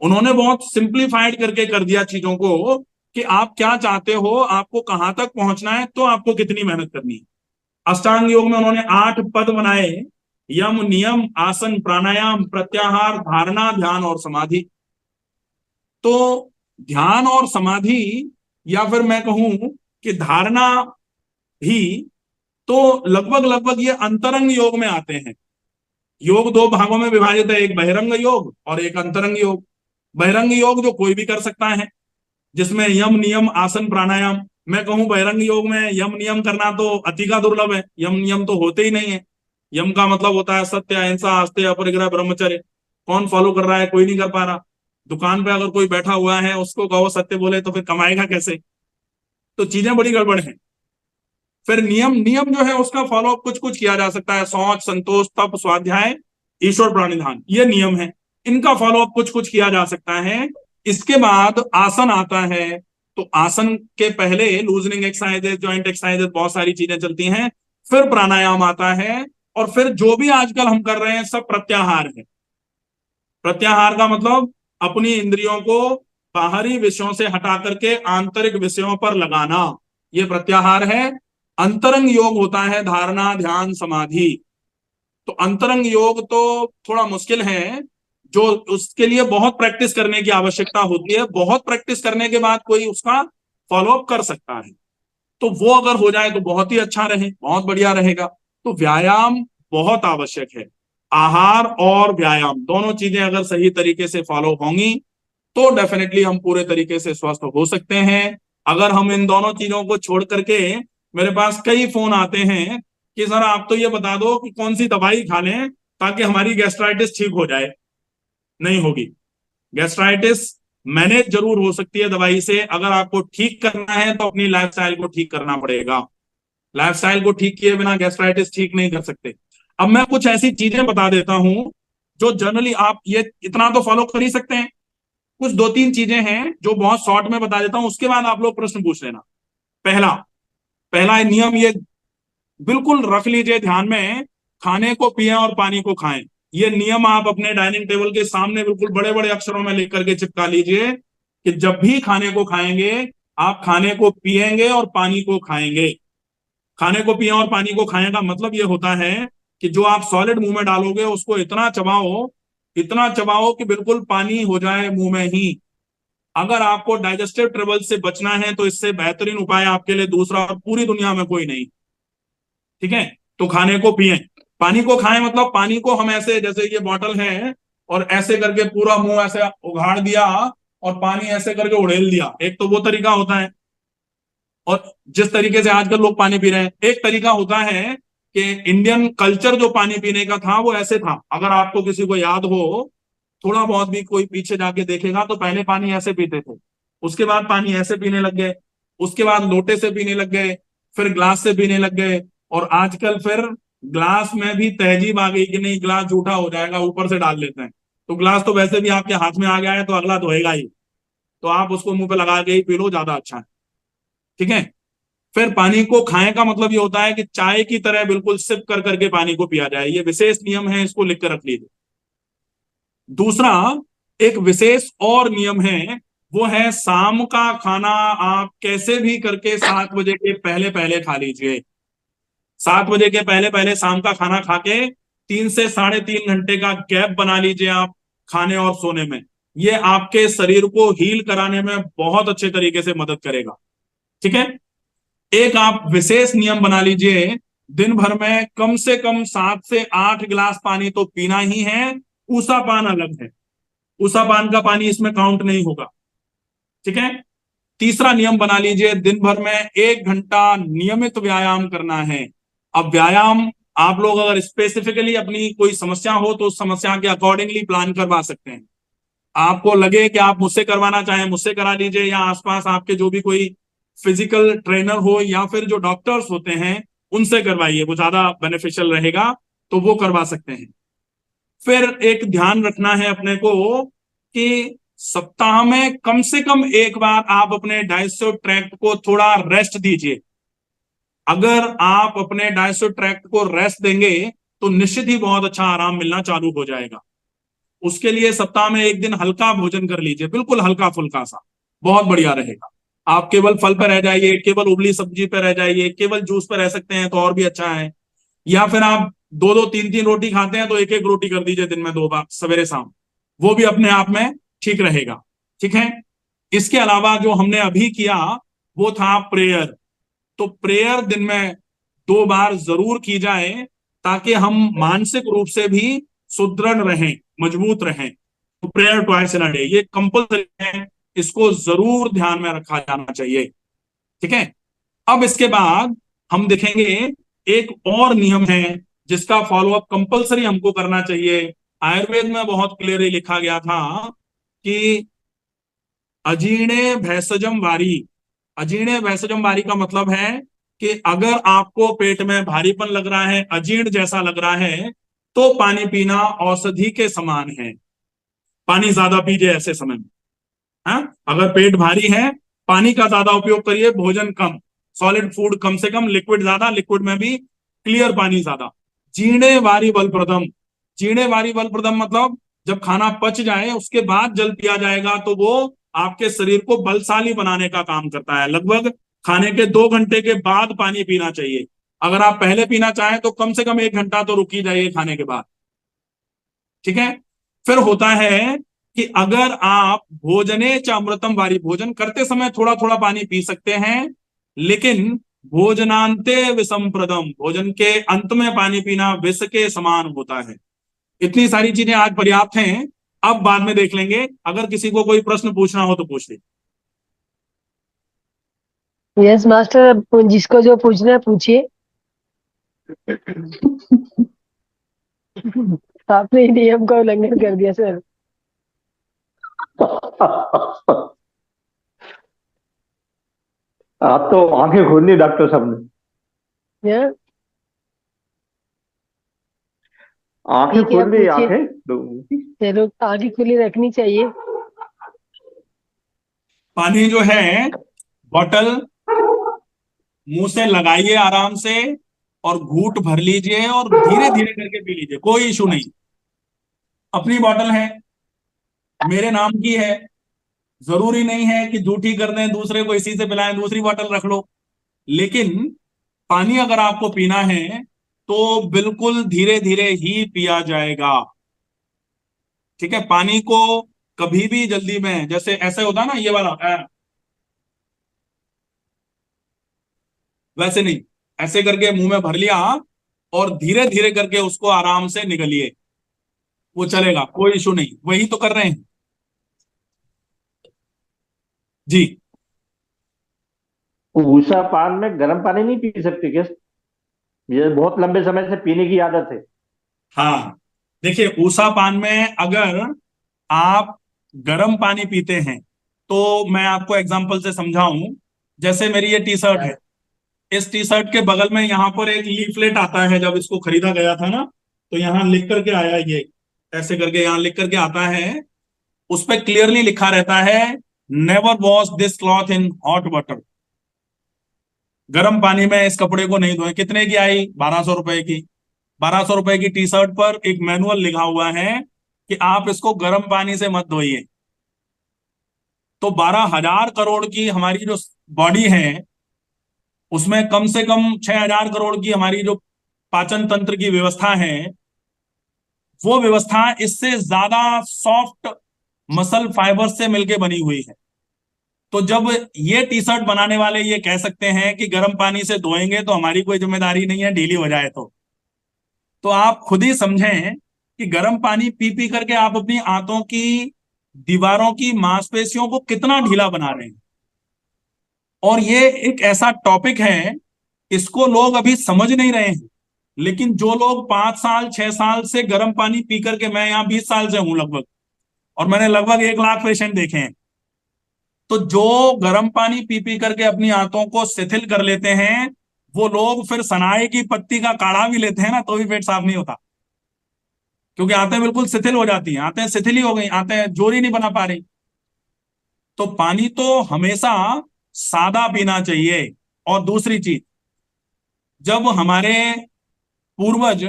उन्होंने बहुत सिंप्लीफाइड करके कर दिया चीजों को कि आप क्या चाहते हो, आपको कहां तक पहुंचना है, तो आपको कितनी मेहनत करनी है। अष्टांग योग में उन्होंने 8 पद बनाए, यम, नियम, आसन, प्राणायाम, प्रत्याहार, धारणा, ध्यान और समाधि। तो ध्यान और समाधि, या फिर मैं कहूं कि धारणा भी, तो लगभग लगभग ये अंतरंग योग में आते हैं। योग 2 भागों में विभाजित है, एक बहिरंग योग और एक अंतरंग योग। बहिरंग योग जो कोई भी कर सकता है, जिसमें यम, नियम, आसन, प्राणायाम। मैं कहूं बहिरंग योग में यम नियम करना तो अति का दुर्लभ है, यम नियम तो होते ही नहीं है। यम का मतलब होता है सत्य, अहिंसा, आस्ते, अपरिग्रह, ब्रह्मचर्य। कौन फॉलो कर रहा है? कोई नहीं कर पा रहा। दुकान पे अगर कोई बैठा हुआ है, उसको कहो सत्य बोले, तो फिर कमाएगा कैसे? तो चीजें बड़ी गड़बड़ हैं। फिर नियम, नियम जो है उसका फॉलो कुछ कुछ किया जा सकता है, शौच, संतोष, तप, स्वाध्याय, ईश्वर प्राणिधान, ये नियम है। इनका फॉलो अप कुछ कुछ किया जा सकता है। इसके बाद आसन आता है, तो आसन के पहले लूजनिंग एक्सरसाइजेस, जॉइंट एक्सरसाइजेस, बहुत सारी चीजें चलती हैं। फिर प्राणायाम आता है, और फिर जो भी आजकल हम कर रहे हैं सब प्रत्याहार है। प्रत्याहार का मतलब अपनी इंद्रियों को बाहरी विषयों से हटा करके आंतरिक विषयों पर लगाना, ये प्रत्याहार है। अंतरंग योग होता है धारणा, ध्यान, समाधि। तो अंतरंग योग तो थोड़ा मुश्किल है, जो उसके लिए बहुत प्रैक्टिस करने की आवश्यकता होती है। बहुत प्रैक्टिस करने के बाद कोई उसका फॉलो अप कर सकता है, तो वो अगर हो जाए तो बहुत ही अच्छा रहे, बहुत बढ़िया रहेगा। तो व्यायाम बहुत आवश्यक है। आहार और व्यायाम दोनों चीजें अगर सही तरीके से फॉलो होंगी तो डेफिनेटली हम पूरे तरीके से स्वस्थ हो सकते हैं। अगर हम इन दोनों चीजों को छोड़ करके, मेरे पास कई फोन आते हैं कि सर आप तो ये बता दो कि कौन सी दवाई खा लें ताकि हमारी गैस्ट्राइटिस ठीक हो जाए। नहीं होगी। गैस्ट्राइटिस मैनेज जरूर हो सकती है दवाई से, अगर आपको ठीक करना है तो अपनी लाइफस्टाइल को ठीक करना पड़ेगा। लाइफस्टाइल को ठीक किए बिना गैस्ट्राइटिस ठीक नहीं कर सकते। अब मैं कुछ ऐसी चीजें बता देता हूं जो जनरली आप ये इतना तो फॉलो कर ही सकते हैं। कुछ 2-3 चीजें हैं जो बहुत शॉर्ट में बता देता हूं, उसके बाद आप लोग प्रश्न पूछ लेना। पहला पहला नियम ये बिल्कुल रख लीजिए ध्यान में, खाने को पिए और पानी को खाएं। ये नियम आप अपने डाइनिंग टेबल के सामने बिल्कुल बड़े बड़े अक्षरों में लिख करके चिपका लीजिए कि जब भी खाने को खाएंगे, आप खाने को पिएंगे और पानी को खाएंगे। खाने को पिए और पानी को खाएं का मतलब ये होता है कि जो आप सॉलिड मुंह में डालोगे उसको इतना चबाओ, इतना चबाओ कि बिल्कुल पानी हो जाए मुंह में ही। अगर आपको डाइजेस्टिव ट्रबल से बचना है तो इससे बेहतरीन उपाय आपके लिए दूसरा और पूरी दुनिया में कोई नहीं। ठीक है, तो खाने को पिए, पानी को खाएं, मतलब पानी को हम ऐसे, जैसे ये बॉटल है और ऐसे करके पूरा मुंह ऐसे उघाड़ दिया और पानी ऐसे करके उड़ेल दिया, एक तो वो तरीका होता है। और जिस तरीके से आजकल लोग पानी पी रहे हैं, एक तरीका होता है कि इंडियन कल्चर जो पानी पीने का था वो ऐसे था। अगर आपको किसी को याद हो, थोड़ा बहुत भी कोई पीछे जाके देखेगा तो पहले पानी ऐसे पीते थे, उसके बाद पानी ऐसे पीने लग गए, उसके बाद लोटे से पीने लग गए, फिर ग्लास से पीने लग गए, और आजकल फिर ग्लास में भी तहजीब आ गई कि नहीं ग्लास जूठा हो जाएगा, ऊपर से डाल लेते हैं। तो ग्लास तो वैसे भी आपके हाथ में आ गया है तो अगला धोएगा ही, तो आप उसको मुंह पे लगा के ही पी लो, ज्यादा अच्छा है। ठीक है, फिर पानी को खाएं का मतलब ये होता है कि चाय की तरह बिल्कुल सिप कर करके पानी को पिया जाए। ये विशेष नियम है, इसको लिख कर रख लीजिए। दूसरा एक विशेष और नियम है, वो है शाम का खाना आप कैसे भी करके 7 बजे के पहले पहले खा लीजिए। 7 बजे के पहले पहले शाम का खाना खा के 3 से 3.5 घंटे का गैप बना लीजिए आप खाने और सोने में। ये आपके शरीर को हील कराने में बहुत अच्छे तरीके से मदद करेगा। ठीक है, एक आप विशेष नियम बना लीजिए, दिन भर में कम से कम 7 से 8 गिलास पानी तो पीना ही है। ऊषा पान अलग है, ऊषा पान का पानी इसमें काउंट नहीं होगा। ठीक है, तीसरा नियम बना लीजिए, दिन भर में 1 घंटा नियमित व्यायाम करना है। अब व्यायाम आप लोग अगर स्पेसिफिकली अपनी कोई समस्या हो तो उस समस्या के अकॉर्डिंगली प्लान करवा सकते हैं। आपको लगे कि आप मुझसे करवाना चाहें मुझसे करा लीजिए, या आसपास आपके जो भी कोई फिजिकल ट्रेनर हो या फिर जो डॉक्टर्स होते हैं उनसे करवाइए, वो ज्यादा बेनिफिशियल रहेगा, तो वो करवा सकते हैं। फिर एक ध्यान रखना है अपने को कि सप्ताह में कम से कम एक बार आप अपने डाइजेस्टिव ट्रैक्ट को थोड़ा रेस्ट दीजिए। अगर आप अपने डाइजेस्टिव ट्रैक्ट को रेस्ट देंगे तो निश्चित ही बहुत अच्छा आराम मिलना चालू हो जाएगा। उसके लिए सप्ताह में एक दिन हल्का भोजन कर लीजिए, बिल्कुल हल्का फुल्का सा, बहुत बढ़िया रहेगा। आप केवल फल पर रह जाइए, केवल उबली सब्जी पर रह जाइए, केवल जूस पर रह सकते हैं तो और भी अच्छा है। या फिर आप दो दो तीन तीन रोटी खाते हैं तो एक एक रोटी कर दीजिए दिन में 2 बार, सवेरे शाम, वो भी अपने आप में ठीक रहेगा। ठीक है। इसके अलावा जो हमने अभी किया वो था प्रेयर। तो प्रेयर दिन में 2 बार जरूर की जाए ताकि हम मानसिक रूप से भी सुदृढ़ रहें, मजबूत रहें। तो prayer twice in a day ये कंपल्सरी है, इसको जरूर ध्यान में रखा जाना चाहिए। ठीक है। अब इसके बाद हम देखेंगे एक और नियम है जिसका फॉलोअप कंपल्सरी हमको करना चाहिए। आयुर्वेद में बहुत क्लियरली लिखा गया था कि अजीर्णे भैषजम वारी। अजीर्ण भैषजम वारी का मतलब है कि अगर आपको पेट में भारीपन लग रहा है, अजीर्ण जैसा लग रहा है, तो पानी पीना औषधि के समान है। पानी ज्यादा पीजिए ऐसे समय में। हाँ, अगर पेट भारी है पानी का ज्यादा उपयोग करिए, भोजन कम, सॉलिड फूड कम से कम, लिक्विड ज्यादा, लिक्विड में भी क्लियर पानी ज्यादा। जीर्णे वारी बलप्रदम। जीर्णे वारी बलप्रदम मतलब जब खाना पच जाए उसके बाद जल पिया जाएगा तो वो आपके शरीर को बलशाली बनाने का काम करता है। लगभग खाने के 2 घंटे के बाद पानी पीना चाहिए। अगर आप पहले पीना चाहें तो कम से कम 1 घंटा तो रुकी जाइए खाने के बाद। ठीक है। फिर होता है कि अगर आप भोजने च अमृतम वारी, भोजन करते समय थोड़ा थोड़ा पानी पी सकते हैं, लेकिन भोजनांते विषम प्रदम, भोजन के अंत में पानी पीना विष के समान होता है। इतनी सारी चीजें आज पर्याप्त हैं, अब बाद में देख लेंगे। अगर किसी को कोई प्रश्न पूछना हो तो पूछ ले। यस मास्टर, जिसको जो पूछना है पूछिए। आपने नियम का उल्लंघन कर दिया सर। आप तो आंखें खोल दी डॉक्टर साहब ने। या? आंखें ठीक है, खोल आप दी, पूछिए। आंखें। चलो आगे खुली रखनी चाहिए। पानी जो है बॉटल मुंह से लगाइए आराम से और घूंट भर लीजिए और धीरे धीरे करके पी लीजिए, कोई इशू नहीं। अपनी बॉटल है, मेरे नाम की है, जरूरी नहीं है कि झूठी कर दें, दूसरे को इसी से पिलाएं, दूसरी बॉटल रख लो। लेकिन पानी अगर आपको पीना है तो बिल्कुल धीरे धीरे ही पिया जाएगा। ठीक है। पानी को कभी भी जल्दी में, जैसे ऐसे होता है ना ये वाला वैसे नहीं, ऐसे करके मुंह में भर लिया और धीरे धीरे करके उसको आराम से निगलिए, वो चलेगा, कोई इशू नहीं। वही तो कर रहे हैं जी। ऊषा पान में गर्म पानी नहीं पी सकते क्या? ये बहुत लंबे समय से पीने की आदत है। हाँ, देखिए ऊषा पान में अगर आप गर्म पानी पीते हैं तो मैं आपको एग्जांपल से समझाऊं। जैसे मेरी ये टी शर्ट है, इस टी शर्ट के बगल में यहाँ पर एक लीफलेट आता है, जब इसको खरीदा गया था ना तो यहाँ लिख करके आया, ये ऐसे करके यहाँ लिख करके आता है, उस पर क्लियरली लिखा रहता है never wash this cloth in hot water. गर्म पानी में इस कपड़े को नहीं धोए। कितने की आई? 1200 रुपए की। 1200 रुपए की टी शर्ट पर एक मैनुअल लिखा हुआ है कि आप इसको गर्म पानी से मत धोइए। तो 12,000 करोड़ की हमारी जो बॉडी है उसमें कम से कम 6,000 करोड़ की हमारी जो पाचन तंत्र की व्यवस्था है, वो व्यवस्था इससे ज्यादा सॉफ्ट मसल फाइबर से मिलके बनी हुई है। तो जब ये टी शर्ट बनाने वाले ये कह सकते हैं कि गर्म पानी से धोएंगे तो हमारी कोई जिम्मेदारी नहीं है ढीली हो जाए तो आप खुद ही समझें कि गर्म पानी पी पी करके आप अपनी आंतों की दीवारों की मांसपेशियों को कितना ढीला बना रहे हैं। और ये एक ऐसा टॉपिक है, इसको लोग अभी समझ नहीं रहे हैं। लेकिन जो लोग 5 साल 6 साल से गर्म पानी पी करके, मैं यहाँ 20 साल से हूं लगभग, और मैंने लगभग 1 लाख पेशेंट देखे हैं, तो जो गर्म पानी पी पी करके अपनी आंतों को शिथिल कर लेते हैं, वो लोग फिर सनाई की पत्ती का काढ़ा भी लेते हैं ना तो भी पेट साफ नहीं होता, क्योंकि आंतें बिल्कुल शिथिल हो जाती हैं। आंतें शिथिल ही हो गई, आंतें जोर ही नहीं बना पा रही। तो पानी तो हमेशा सादा पीना चाहिए। और दूसरी चीज, जब हमारे पूर्वज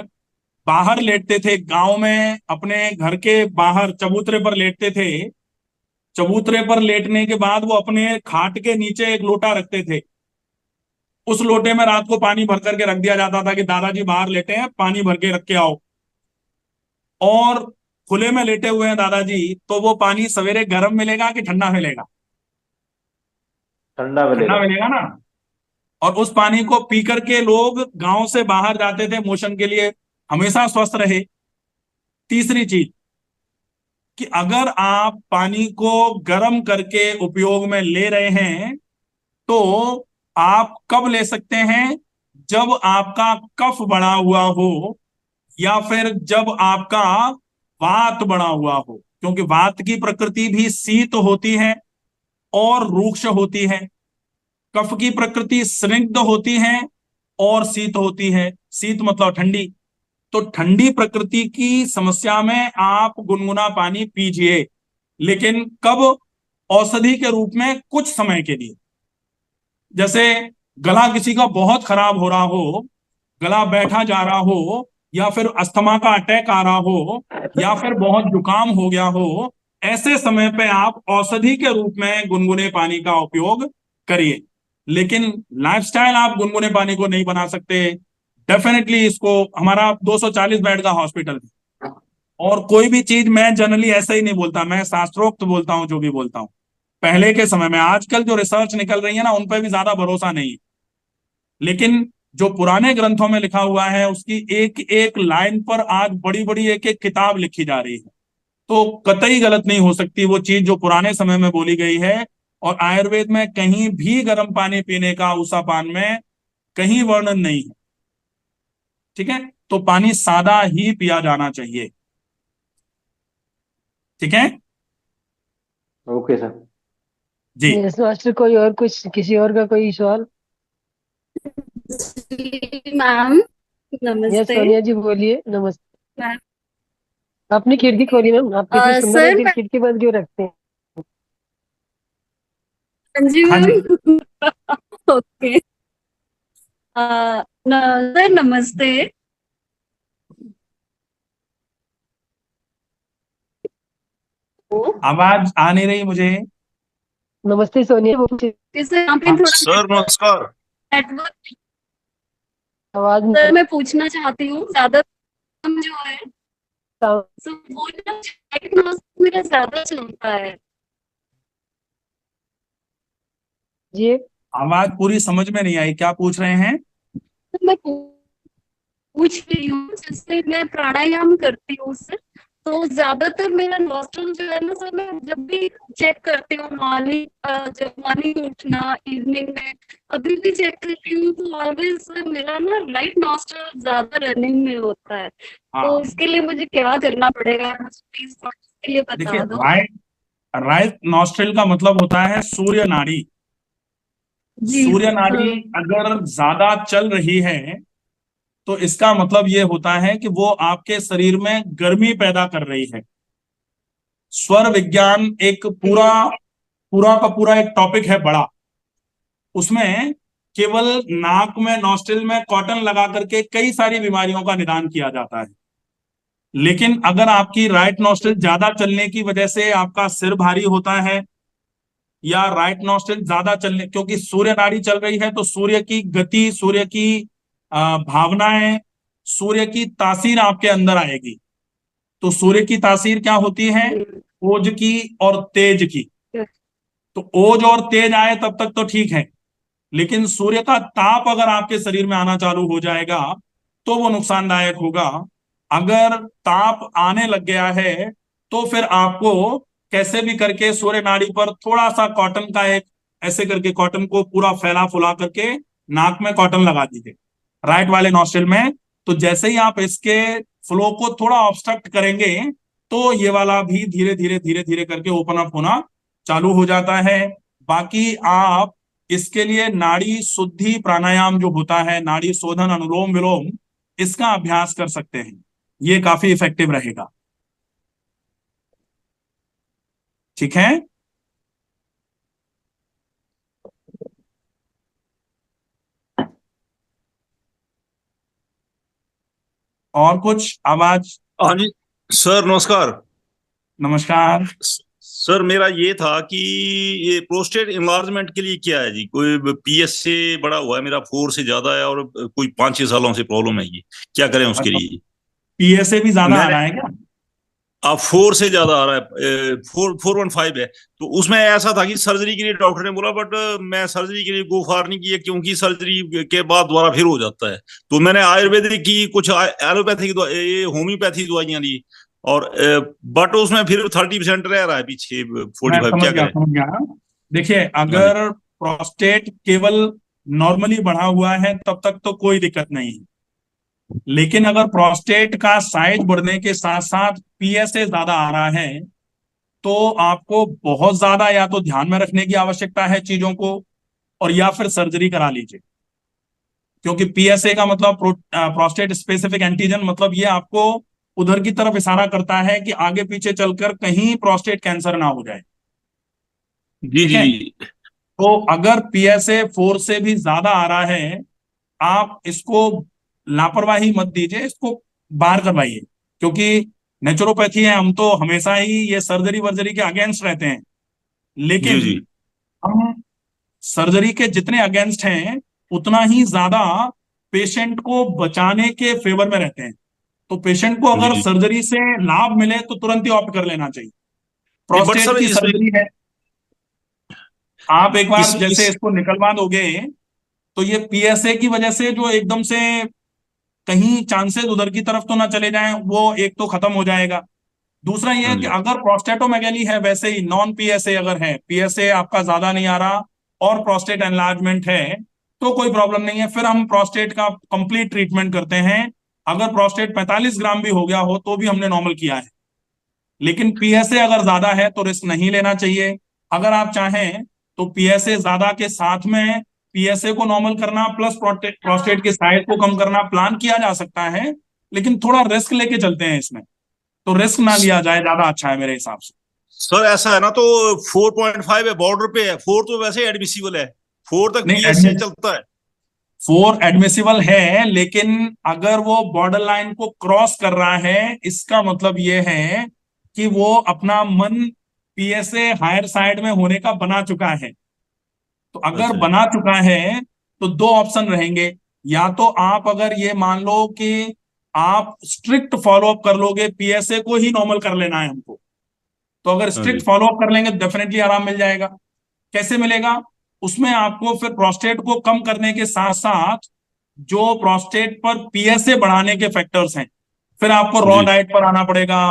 बाहर लेटते थे गांव में, अपने घर के बाहर चबूतरे पर लेटते थे, चबूतरे पर लेटने के बाद वो अपने खाट के नीचे एक लोटा रखते थे। उस लोटे में रात को पानी भर करके रख दिया जाता था कि दादाजी बाहर लेटे हैं, पानी भर के रख के आओ। और खुले में लेटे हुए हैं दादाजी, तो वो पानी सवेरे गर्म मिलेगा कि ठंडा मिलेगा? ठंडा ठंडा मिलेगा। मिलेगा ना। और उस पानी को पी करके लोग गांव से बाहर जाते थे मोशन के लिए, हमेशा स्वस्थ रहे। तीसरी चीज कि अगर आप पानी को गर्म करके उपयोग में ले रहे हैं, तो आप कब ले सकते हैं? जब आपका कफ बढ़ा हुआ हो, या फिर जब आपका वात बढ़ा हुआ हो, क्योंकि वात की प्रकृति भी शीत होती है और रूक्ष होती है। कफ की प्रकृति स्निग्ध होती है और शीत होती है। शीत मतलब ठंडी। तो ठंडी प्रकृति की समस्या में आप गुनगुना पानी पीजिए, लेकिन कब? औषधि के रूप में कुछ समय के लिए। जैसे गला किसी का बहुत खराब हो रहा हो, गला बैठा जा रहा हो, या फिर अस्थमा का अटैक आ रहा हो, या फिर बहुत जुकाम हो गया हो, ऐसे समय पे आप औषधि के रूप में गुनगुने पानी का उपयोग करिए। लेकिन लाइफस्टाइल आप गुनगुने पानी को नहीं बना सकते। डेफिनेटली इसको, हमारा 240 बेड का हॉस्पिटल है, और कोई भी चीज मैं जनरली ऐसा ही नहीं बोलता, मैं शास्त्रोक्त बोलता हूं जो भी बोलता हूं। पहले के समय में, आजकल जो रिसर्च निकल रही है ना, उन पर भी ज्यादा भरोसा नहीं है, लेकिन जो पुराने ग्रंथों में लिखा हुआ है उसकी एक एक लाइन पर आज बड़ी बड़ी एक एक किताब लिखी जा रही है। तो कतई गलत नहीं हो सकती वो चीज जो पुराने समय में बोली गई है। और आयुर्वेद में कहीं भी गर्म पानी पीने का उषा पान में कहीं वर्णन नहीं है। ठीक है, तो पानी सादा ही पिया जाना चाहिए। ठीक है ओके सर। जी। यस मास्टर, कोई और कुछ, किसी और का कोई सवाल? जी मैम, यस नमस्ते सोनिया जी बोलिए। नमस्ते। मैम। अपनी खिड़की खोलिए मैम, आप कितनी सुंदर है, सर फिर खिड़की बंद क्यों रखते हैं? हाँ जी हाँ जी। मैम। ओके। सर नमस्ते। आवाज आ नहीं रही मुझे। नमस्ते सोनिया बोलिए। सर यहाँ पे हाँ, थोड़ा सर नमस्कार। नेटवर्क। आवाज सर मैं पूछना चाहती हूँ, ज्यादा जो है साउंड सर वो ना डायग्नोस्टिक मेरा ज्यादा चलता है। जी। आवाज पूरी समझ में नहीं आई, क्या पूछ रहे हैं? तो मैं पूछ रही हूँ, जैसे मैं प्राणायाम करती हूँ सर, तो ज्यादातर मेरा नॉस्ट्रल जो है ना सर, मैं जब भी चेक करती हूँ मॉर्निंग, जब मॉर्निंग उठना, इवनिंग में अभी भी चेक करती हूँ, तो ऑलवेज सर मेरा ना राइट नॉस्ट्रल ज्यादा रनिंग में होता है। तो हाँ, इसके लिए मुझे क्या करना पड़ेगा, प्लीज इसके लिए देखिए, बता दो। राइट राइट नॉस्ट्रिल का मतलब होता है सूर्य नाड़ी। जी सूर्य नाड़ी सर। अगर ज्यादा चल रही है, तो इसका मतलब ये होता है कि वो आपके शरीर में गर्मी पैदा कर रही है। स्वर विज्ञान एक पूरा पूरा का पूरा एक टॉपिक है बड़ा। उसमें केवल नाक में, नॉस्ट्रिल में कॉटन लगा करके कई सारी बीमारियों का निदान किया जाता है। लेकिन अगर आपकी राइट नॉस्ट्रिल ज्यादा चलने की वजह से आपका सिर भारी होता है, या राइट नॉस्ट्रिल ज्यादा चलने, क्योंकि सूर्य नाड़ी चल रही है, तो सूर्य की गति, सूर्य की भावनाएं, सूर्य की तासीर आपके अंदर आएगी। तो सूर्य की तासीर क्या होती है? ओज की और तेज की। तो ओज और तेज आए तब तक तो ठीक है, लेकिन सूर्य का ताप अगर आपके शरीर में आना चालू हो जाएगा तो वो नुकसानदायक होगा। अगर ताप आने लग गया है, तो फिर आपको कैसे भी करके सूर्य नाड़ी पर थोड़ा सा कॉटन का एक, ऐसे करके कॉटन को पूरा फैला फुला करके नाक में कॉटन लगा दीजिए, राइट वाले नॉस्ट्रिल में। तो जैसे ही आप इसके फ्लो को थोड़ा ऑब्स्ट्रक्ट करेंगे, तो ये वाला भी धीरे धीरे धीरे धीरे करके ओपन अप होना चालू हो जाता है। बाकी आप इसके लिए नाड़ी शुद्धि प्राणायाम जो होता है, नाड़ी शोधन, अनुलोम विलोम, इसका अभ्यास कर सकते हैं। ये काफी इफेक्टिव रहेगा। ठीक है। और कुछ आवाज? हाँ जी सर, नमस्कार। नमस्कार। सर मेरा ये था कि ये प्रोस्टेट इन्लार्जमेंट के लिए क्या है जी? कोई पीएस से बड़ा हुआ है मेरा, 4 से ज्यादा है, और कोई 5-6 सालों से प्रॉब्लम है, ये क्या करें उसके अच्छा, लिए? पीएसए भी ज्यादा आ मैंने रहा है क्या? अब 4 से ज्यादा आ रहा है, 4.5 है। तो उसमें ऐसा था कि सर्जरी के लिए डॉक्टर ने बोला, बट मैं सर्जरी के लिए गो फार नहीं किया, क्योंकि सर्जरी के बाद दोबारा फिर हो जाता है। तो मैंने आयुर्वेदिक की, कुछ एलोपैथिक ये होम्योपैथी दवाइयां ली, और बट उसमें फिर 30% रह रहा है पीछे, मैं 45, समझ क्या गया, करें? समझ गया। देखिए, हाँ जी। अगर प्रोस्टेट केवल नॉर्मली बढ़ा हुआ है तब तक तो कोई दिक्कत नहीं है, लेकिन अगर प्रोस्टेट का साइज बढ़ने के साथ साथ पीएसए ज्यादा आ रहा है तो आपको बहुत ज्यादा या तो ध्यान में रखने की आवश्यकता है चीजों को, और या फिर सर्जरी करा लीजिए। क्योंकि पीएसए का मतलब प्रोस्टेट स्पेसिफिक एंटीजन, मतलब ये आपको उधर की तरफ इशारा करता है कि आगे पीछे चलकर कहीं प्रोस्टेट कैंसर ना हो जाए। जी ठीक जी है, जी। तो अगर पीएसए 4 से भी ज्यादा आ रहा है, आप इसको लापरवाही मत दीजिए, इसको बाहर करवाइए। क्योंकि नेचुरोपैथी है, हम तो हमेशा ही ये सर्जरी वर्जरी के अगेंस्ट रहते हैं, जी लेकिन जी हम सर्जरी के जितने अगेंस्ट हैं उतना ही ज्यादा पेशेंट को बचाने के फेवर में रहते हैं। तो पेशेंट को जी अगर जी। सर्जरी से लाभ मिले तो तुरंत ही ऑप्ट कर लेना चाहिए। नहीं बट प्रोस्टेट सर, की इसमें सर्जरी है, आप एक बार इस जैसे इसको निकलवा दोगे तो ये पीएसए की वजह से जो एकदम से कहीं चांसेस उधर की तरफ तो ना चले जाएं, वो एक तो खत्म हो जाएगा। दूसरा ये हाँ है कि जी। अगर प्रोस्टेटोमेगेली है, वैसे ही नॉन पीएसए अगर है, पीएसए आपका ज्यादा नहीं आ रहा और प्रोस्टेट एनलार्जमेंट है, तो कोई प्रॉब्लम नहीं है, फिर हम प्रोस्टेट का कंप्लीट ट्रीटमेंट करते हैं। अगर प्रोस्टेट 45 ग्राम भी हो गया हो तो भी हमने नॉर्मल किया है। लेकिन पीएसए अगर ज्यादा है तो रिस्क नहीं लेना चाहिए। अगर आप चाहें तो पीएसए ज्यादा के साथ में पीएसए को नॉर्मल करना प्लस प्रोस्टेट के साइज को कम करना प्लान किया जा सकता है, लेकिन थोड़ा रिस्क लेके चलते हैं इसमें। तो रिस्क ना लिया जाए, ज्यादा अच्छा है मेरे हिसाब से। सर ऐसा है ना, तो 4.5 है, बॉर्डर पे है। 4 तो वैसे एडमिसिबल है, 4 तक नहीं, पीएसए चलता है। 4 एडमिसिबल है, लेकिन अगर वो बॉर्डर लाइन को क्रॉस कर रहा है, इसका मतलब ये है कि वो अपना मन पीएसए हायर साइड में होने का बना चुका है। तो अगर अच्छा जी। बना चुका है तो दो ऑप्शन रहेंगे। या तो आप अगर ये मान लो कि आप स्ट्रिक्ट फॉलोअप कर लोगे, पीएसए को ही नॉर्मल कर लेना है हमको, तो अगर हाँ स्ट्रिक्ट जी। फॉलोअप कर लेंगे डेफिनेटली आराम मिल जाएगा। कैसे मिलेगा? उसमें आपको फिर प्रोस्टेट को कम करने के साथ साथ जो प्रोस्टेट पर पीएसए बढ़ाने के फैक्टर्स हैं, फिर आपको रॉ जी डाइट पर आना पड़ेगा।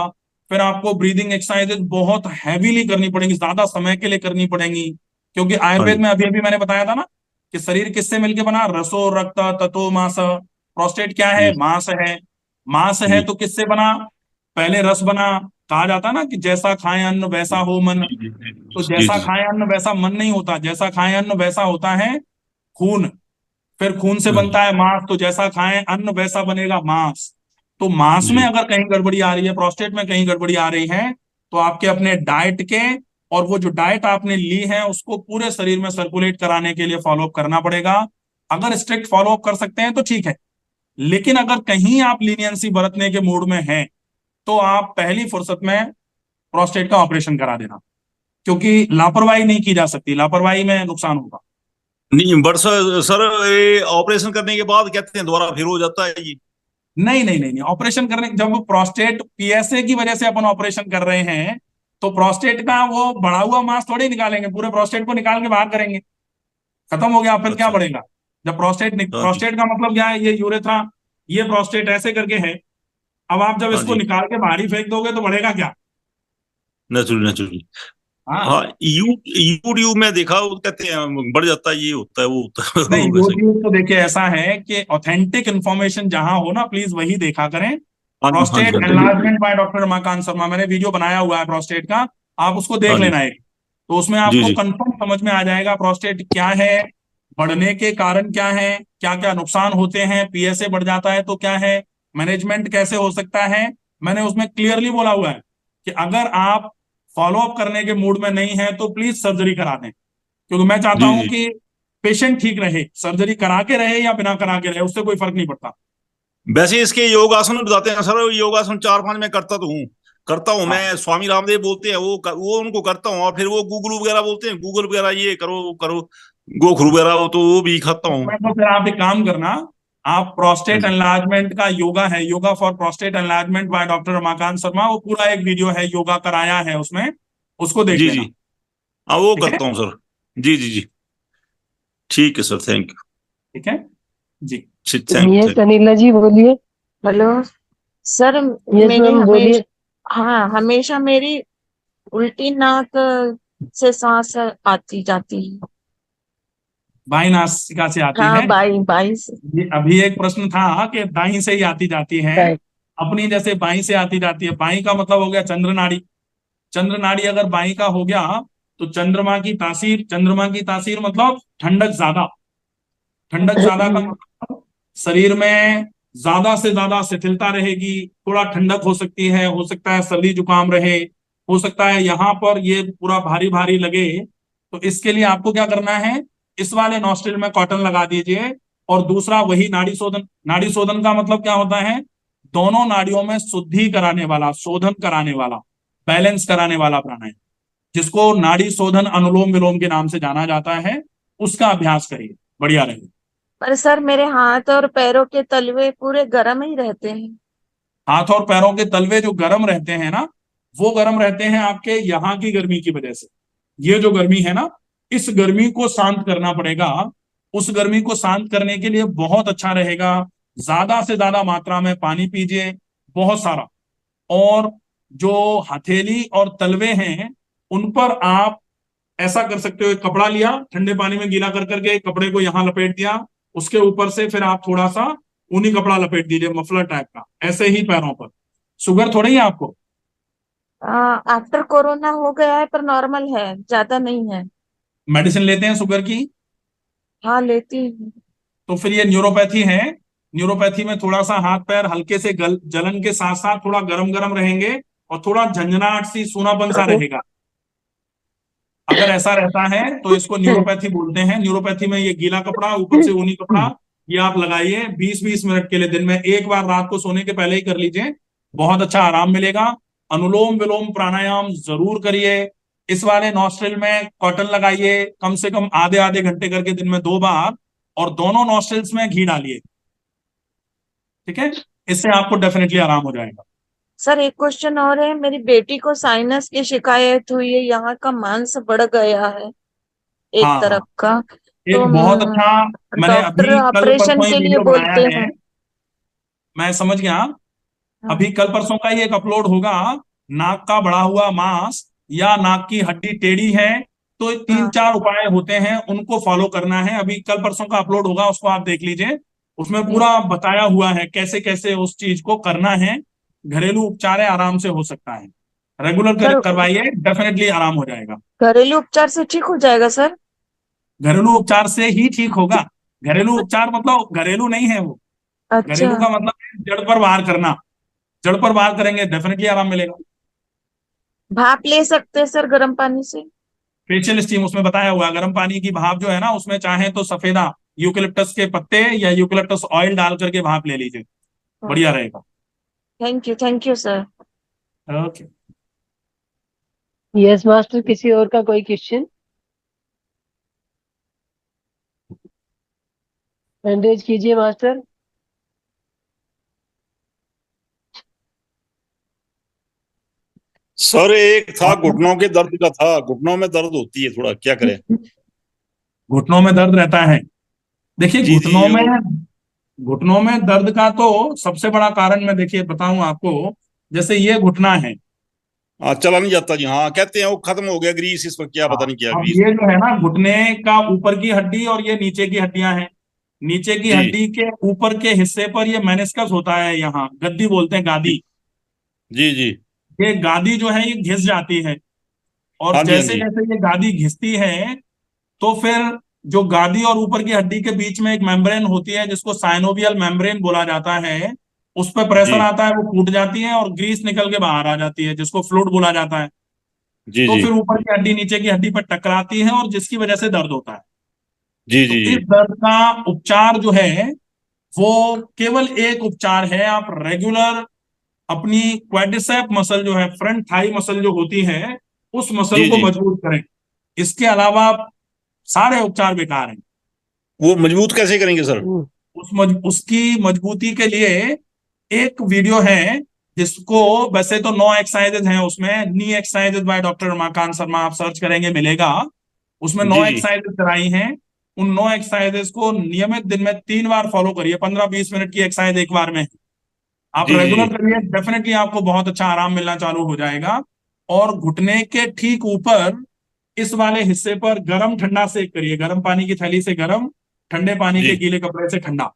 फिर आपको ब्रीदिंग एक्सरसाइजेस बहुत हैवीली करनी पड़ेंगी, ज्यादा समय के लिए करनी पड़ेंगी। क्योंकि हाँ आयुर्वेद जी। में अभी अभी मैंने बताया था ना कि शरीर किससे मिलकर बना, रसो रक्त ततो मांस। प्रोस्टेट क्या है? जी मांस है। मांस है जी तो किससे बना? पहले रस बना। कहा जाता ना कि जैसा खाए अन्न वैसा हो मन। जी तो जी जैसा जी। खाए अन्न वैसा मन नहीं होता, जैसा खाए अन्न वैसा होता है खून। फिर खून से हाँ जी। बनता है मांस, तो जैसा खाएं अन्न वैसा बनेगा मांस। तो मांस में जी अगर कहीं गड़बड़ी आ रही है, प्रोस्टेट में कहीं गड़बड़ी आ रही है, तो आपके अपने डाइट के और वो जो डाइट आपने ली है उसको पूरे शरीर में सर्कुलेट कराने के लिए फॉलोअप करना पड़ेगा। अगर स्ट्रिक्ट फॉलोअप कर सकते हैं तो ठीक है, लेकिन अगर कहीं आप लीनियंसी बरतने के मूड में हैं तो आप पहली फुर्सत में प्रोस्टेट का ऑपरेशन करा देना। क्योंकि लापरवाही नहीं की जा सकती, लापरवाही में नुकसान होगा। नहीं बट सर ये ऑपरेशन करने के बाद कहते हैं दोबारा फिर हो जाता है ये? नहीं नहीं नहीं नहीं, ऑपरेशन करने, जब प्रोस्टेट पीएसए की वजह से अपन ऑपरेशन कर रहे हैं तो प्रोस्टेट का वो बढ़ा हुआ मांस थोड़ी निकालेंगे, पूरे प्रोस्टेट को निकाल के बाहर करेंगे, खत्म हो गया, फिर क्या अच्छा। बढ़ेगा? जब हाँ जी। प्रोस्टेट का मतलब क्या है? ये यूरेथ्रा, ये प्रोस्टेट ऐसे करके है। अब आप जब हाँ इसको जी। निकाल के बाहर ही फेंक दोगे तो बढ़ेगा क्या? Naturally naturally. हाँ। हाँ, यूट्यूब में देखा, वो कहते हैं बढ़ जाता है, ये होता है, वो होता है नहीं, वैसे। यूट्यूब तो देखिए ऐसा है कि ऑथेंटिक इंफॉर्मेशन जहां हो ना, प्लीज वही देखा करें। हाँ जी हाँ जी प्रोस्टेट हाँ जी। Enlargement by doctor Ramakant Sharma, मैंने वीडियो बनाया हुआ है प्रोस्टेट का, आप उसको देख हाँ जी। लेना एक। तो उसमें जी आपको जी। कंफर्म समझ में आ जाएगा प्रोस्टेट क्या है, बढ़ने के कारण क्या है, क्या क्या नुकसान होते हैं, पीएसए बढ़ जाता है तो क्या है, मैनेजमेंट कैसे हो सकता है। मैंने उसमें क्लियरली बोला हुआ है कि अगर आप फॉलोअप करने के मूड में नहीं है तो प्लीज सर्जरी करा दें। क्योंकि मैं चाहता जी हूं जी। कि पेशेंट ठीक रहे, सर्जरी करा के रहे या बिना करा के रहे, उससे कोई फर्क नहीं पड़ता। वैसे इसके योगासन बताते हैं सर, योगासन 4-5 मैं करता हूँ मैं। स्वामी रामदेव बोलते हैं वो उनको करता हूँ, और फिर वो गूगल वगैरह बोलते हैं, गूगल वगैरह ये करो करो, गोखरू वगैरह हो, तो वो भी खाता हूँ। तो फिर आप एक काम करना, आप प्रोस्टेट एनलार्जमेंट का योगा है, yoga for prostate enlargement by doctor Ramakant Sharma, वो पूरा एक वीडियो है, योगा कराया है उसमें, उसको देख जी लेना। जी, हाँ वो ठीक है, करता हूँ सर। जी जी जी, ठीक है सर, थैंक यू। ठीक है जी। यस अनिला जी बोलिए। हेलो सर, यस मेरे मैम बोलिए। हाँ, हमेशा मेरी उल्टी नाक से सांस आती जाती है। बाई नासिका से आती हाँ, है। बाई बाई से। अभी एक प्रश्न था कि दाई से ही आती जाती है, Right. अपनी जैसे बाई से आती जाती है। बाई का मतलब हो गया चंद्र नाड़ी। चंद्र नाड़ी अगर बाई का हो गया तो चंद्रमा की तासीर मतलब ठंडक ज्यादा। ठंडक ज्यादा का मतलब शरीर में ज्यादा से ज्यादा शिथिलता रहेगी, थोड़ा ठंडक हो सकता है सर्दी जुकाम रहे, हो सकता है यहाँ पर ये पूरा भारी भारी लगे। तो इसके लिए आपको क्या करना है, इस वाले नॉस्ट्रिल में कॉटन लगा दीजिए। और दूसरा वही नाड़ी शोधन। नाड़ी शोधन का मतलब क्या होता है, दोनों नाड़ियों में शुद्धि कराने वाला, शोधन कराने वाला, बैलेंस कराने वाला प्राणायाम, जिसको नाड़ी शोधन अनुलोम विलोम के नाम से जाना जाता है, उसका अभ्यास करिए, बढ़िया रहेगा। पर सर, मेरे हाथ और पैरों के तलवे पूरे गर्म ही रहते हैं। हाथ और पैरों के तलवे जो गर्म रहते हैं ना, वो गर्म रहते हैं आपके यहाँ की गर्मी की वजह से। ये जो गर्मी है ना, इस गर्मी को शांत करना पड़ेगा। उस गर्मी को शांत करने के लिए बहुत अच्छा रहेगा, ज्यादा से ज्यादा मात्रा में पानी पीजिए, बहुत सारा। और जो हथेली और तलवे हैं, उन पर आप ऐसा कर सकते हो, एक कपड़ा लिया, ठंडे पानी में गीला कर करके कपड़े को यहाँ लपेट दिया, उसके ऊपर से फिर आप थोड़ा सा ऊनी कपड़ा लपेट दीजिए, मफलर टाइप का, ऐसे ही पैरों पर। शुगर थोड़ी है आपको? आफ्टर कोरोना हो गया है, पर नॉर्मल है, ज्यादा नहीं है। मेडिसिन लेते हैं शुगर की? हाँ, लेती हूँ। तो फिर ये न्यूरोपैथी है। न्यूरोपैथी में थोड़ा सा हाथ पैर हल्के से जलन के साथ साथ थोड़ा गरम गरम रहेंगे, और थोड़ा झंझनाहट सी सूनापन सा रहेगा। अगर ऐसा रहता है तो इसको न्यूरोपैथी बोलते हैं। न्यूरोपैथी में ये गीला कपड़ा, ऊपर से ऊनी कपड़ा, ये आप लगाइए 20-20 मिनट के लिए, दिन में एक बार रात को सोने के पहले ही कर लीजिए, बहुत अच्छा आराम मिलेगा। अनुलोम विलोम प्राणायाम जरूर करिए। इस वाले नॉस्ट्रिल में कॉटन लगाइए, कम से कम आधे आधे घंटे करके दिन में 2 बार, और दोनों नॉस्ट्रिल्स में घी डालिए। ठीक है, इससे आपको डेफिनेटली आराम हो जाएगा। सर, एक क्वेश्चन और है। मेरी बेटी को साइनस की शिकायत हुई है, यहाँ का मांस बढ़ गया है एक हाँ हाँ, तरफ का। तो एक बहुत अच्छा, मैंने डॉक्टर अभी कल ऑपरेशन परसों ही के लिए वीडियो बनाया बोलते है, हैं। मैं समझ गया। हाँ। अभी कल परसों का ही एक अपलोड होगा। नाक का बढ़ा हुआ मांस या नाक की हड्डी टेढ़ी है, तो 3-4 उपाय होते हैं, उनको फॉलो करना है। अभी कल परसों का अपलोड होगा, उसको आप देख लीजिए। उसमें पूरा बताया हुआ है कैसे कैसे उस चीज को करना है। घरेलू उपचार है, आराम से हो सकता है। रेगुलर सर, करवाइए, डेफिनेटली आराम हो जाएगा। घरेलू उपचार से ठीक हो जाएगा सर? घरेलू उपचार से ही ठीक होगा। घरेलू उपचार मतलब घरेलू नहीं है वो। अच्छा। घरेलू का मतलब है जड़ पर वार करना। जड़ पर वार करेंगे, डेफिनेटली आराम मिलेगा। भाप ले सकते हैं सर गर्म पानी से? फेशियल स्टीम उसमें बताया हुआ है। गर्म पानी की भाप जो है ना, उसमें चाहे तो सफेदा यूकेलिप्टस के पत्ते या यूकेलिप्टस ऑयल डाल करके भाप ले लीजिए, बढ़िया रहेगा। Thank you sir. Okay. Yes master, किसी और का कोई क्वेश्चन? हैंड रेज कीजिए मास्टर। सर एक था, घुटनों के दर्द का था, घुटनों में दर्द होती है थोड़ा, क्या करें? घुटनों में दर्द रहता है? देखिए, जी जी, घुटनों में दर्द का तो सबसे बड़ा कारण मैं देखिए बताऊं आपको। जैसे ये घुटना है, हाँ चला नहीं जाता जी, हाँ कहते हैं वो खत्म हो गया ग्रीस, इस पर क्या पता नहीं क्या अब ग्रीस। ये जो है ना, घुटने का ऊपर की हड्डी और ये नीचे की हड्डियां हैं। नीचे की जी हड्डी के ऊपर के हिस्से पर ये मेनिस्कस होता है, यहाँ गद्दी बोलते हैं, गादी। जी जी, ये गादी जो है ये घिस जाती है, और हाँ जी हाँ जैसे जी, जैसे ये गादी घिसती है, तो फिर जो गादी और ऊपर की हड्डी के बीच में एक मेम्ब्रेन होती है, जिसको साइनोवियल मेम्ब्रेन बोला जाता है, उस पर प्रेशर जी आता है, वो टूट जाती है और ग्रीस निकल के बाहर आ जाती है, जिसको फ्लूइड बोला जाता है। जी तो जी, फिर ऊपर की हड्डी नीचे की हड्डी पर टकराती है, और जिसकी वजह से दर्द होता है। जी तो जी इस जी, दर्द का उपचार जो है, वो केवल एक उपचार है। आप रेगुलर अपनी क्वाड्रिसेप मसल जो है, फ्रंट थाई मसल जो होती है, उस मसल जी को जी। मजबूत करें। इसके अलावा सारे उपचार बेकार हैं। वो मजबूत कैसे करेंगे सर? उसकी मजबूती के लिए एक वीडियो है, जिसको वैसे तो 9 एक्सरसाइजेज हैं उसमें, knee exercises by doctor Ramakant Sharma, आप सर्च करेंगे मिलेगा। उसमें जी 9 जी। एक्सरसाइजेज कराई हैं। उन 9 एक्सरसाइजेज को नियमित दिन में 3 बार फॉलो करिए। 15-20 मिनट की एक्सरसाइज एक बार में आप जी जी रेगुलर जी। करिए, डेफिनेटली आपको बहुत अच्छा आराम मिलना चालू हो जाएगा। और घुटने के ठीक ऊपर इस वाले हिस्से पर गर्म ठंडा सेक करिए, गर्म पानी की थैली से गर्म, ठंडे पानी के जी गीले कपड़े से ठंडा।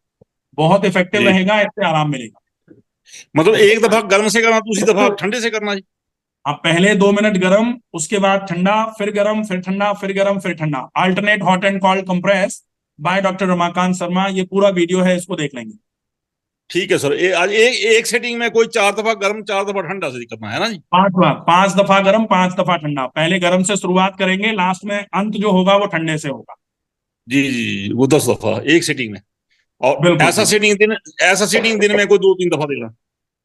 बहुत इफेक्टिव जी। रहेगा, इससे आराम मिलेगा। मतलब एक दफा गर्म से करना, दूसरी दफा ठंडे से करना जी? आप पहले 2 मिनट गर्म, उसके बाद ठंडा, फिर गर्म, फिर ठंडा, फिर गर्म, फिर ठंडा, alternate hot and cold compress bye doctor Ramakant Sharma. ये पूरा वीडियो है, इसको देख लेंगे। ठीक है सर। आज एक सेटिंग में कोई 4 दफा गर्म 4 दफा ठंडा से करना है ना जी? 5 बार, 5 दफा गर्म, 5 दफा ठंडा। पहले गर्म से शुरुआत करेंगे, लास्ट में अंत जो होगा वो ठंडे से होगा। जी जी जी। वो 10 दफा एक सेटिंग में। और बिल्कुल ऐसा बिल्कुल। सेटिंग दिन, ऐसा सेटिंग दिन में कोई 2-3 दफा देना?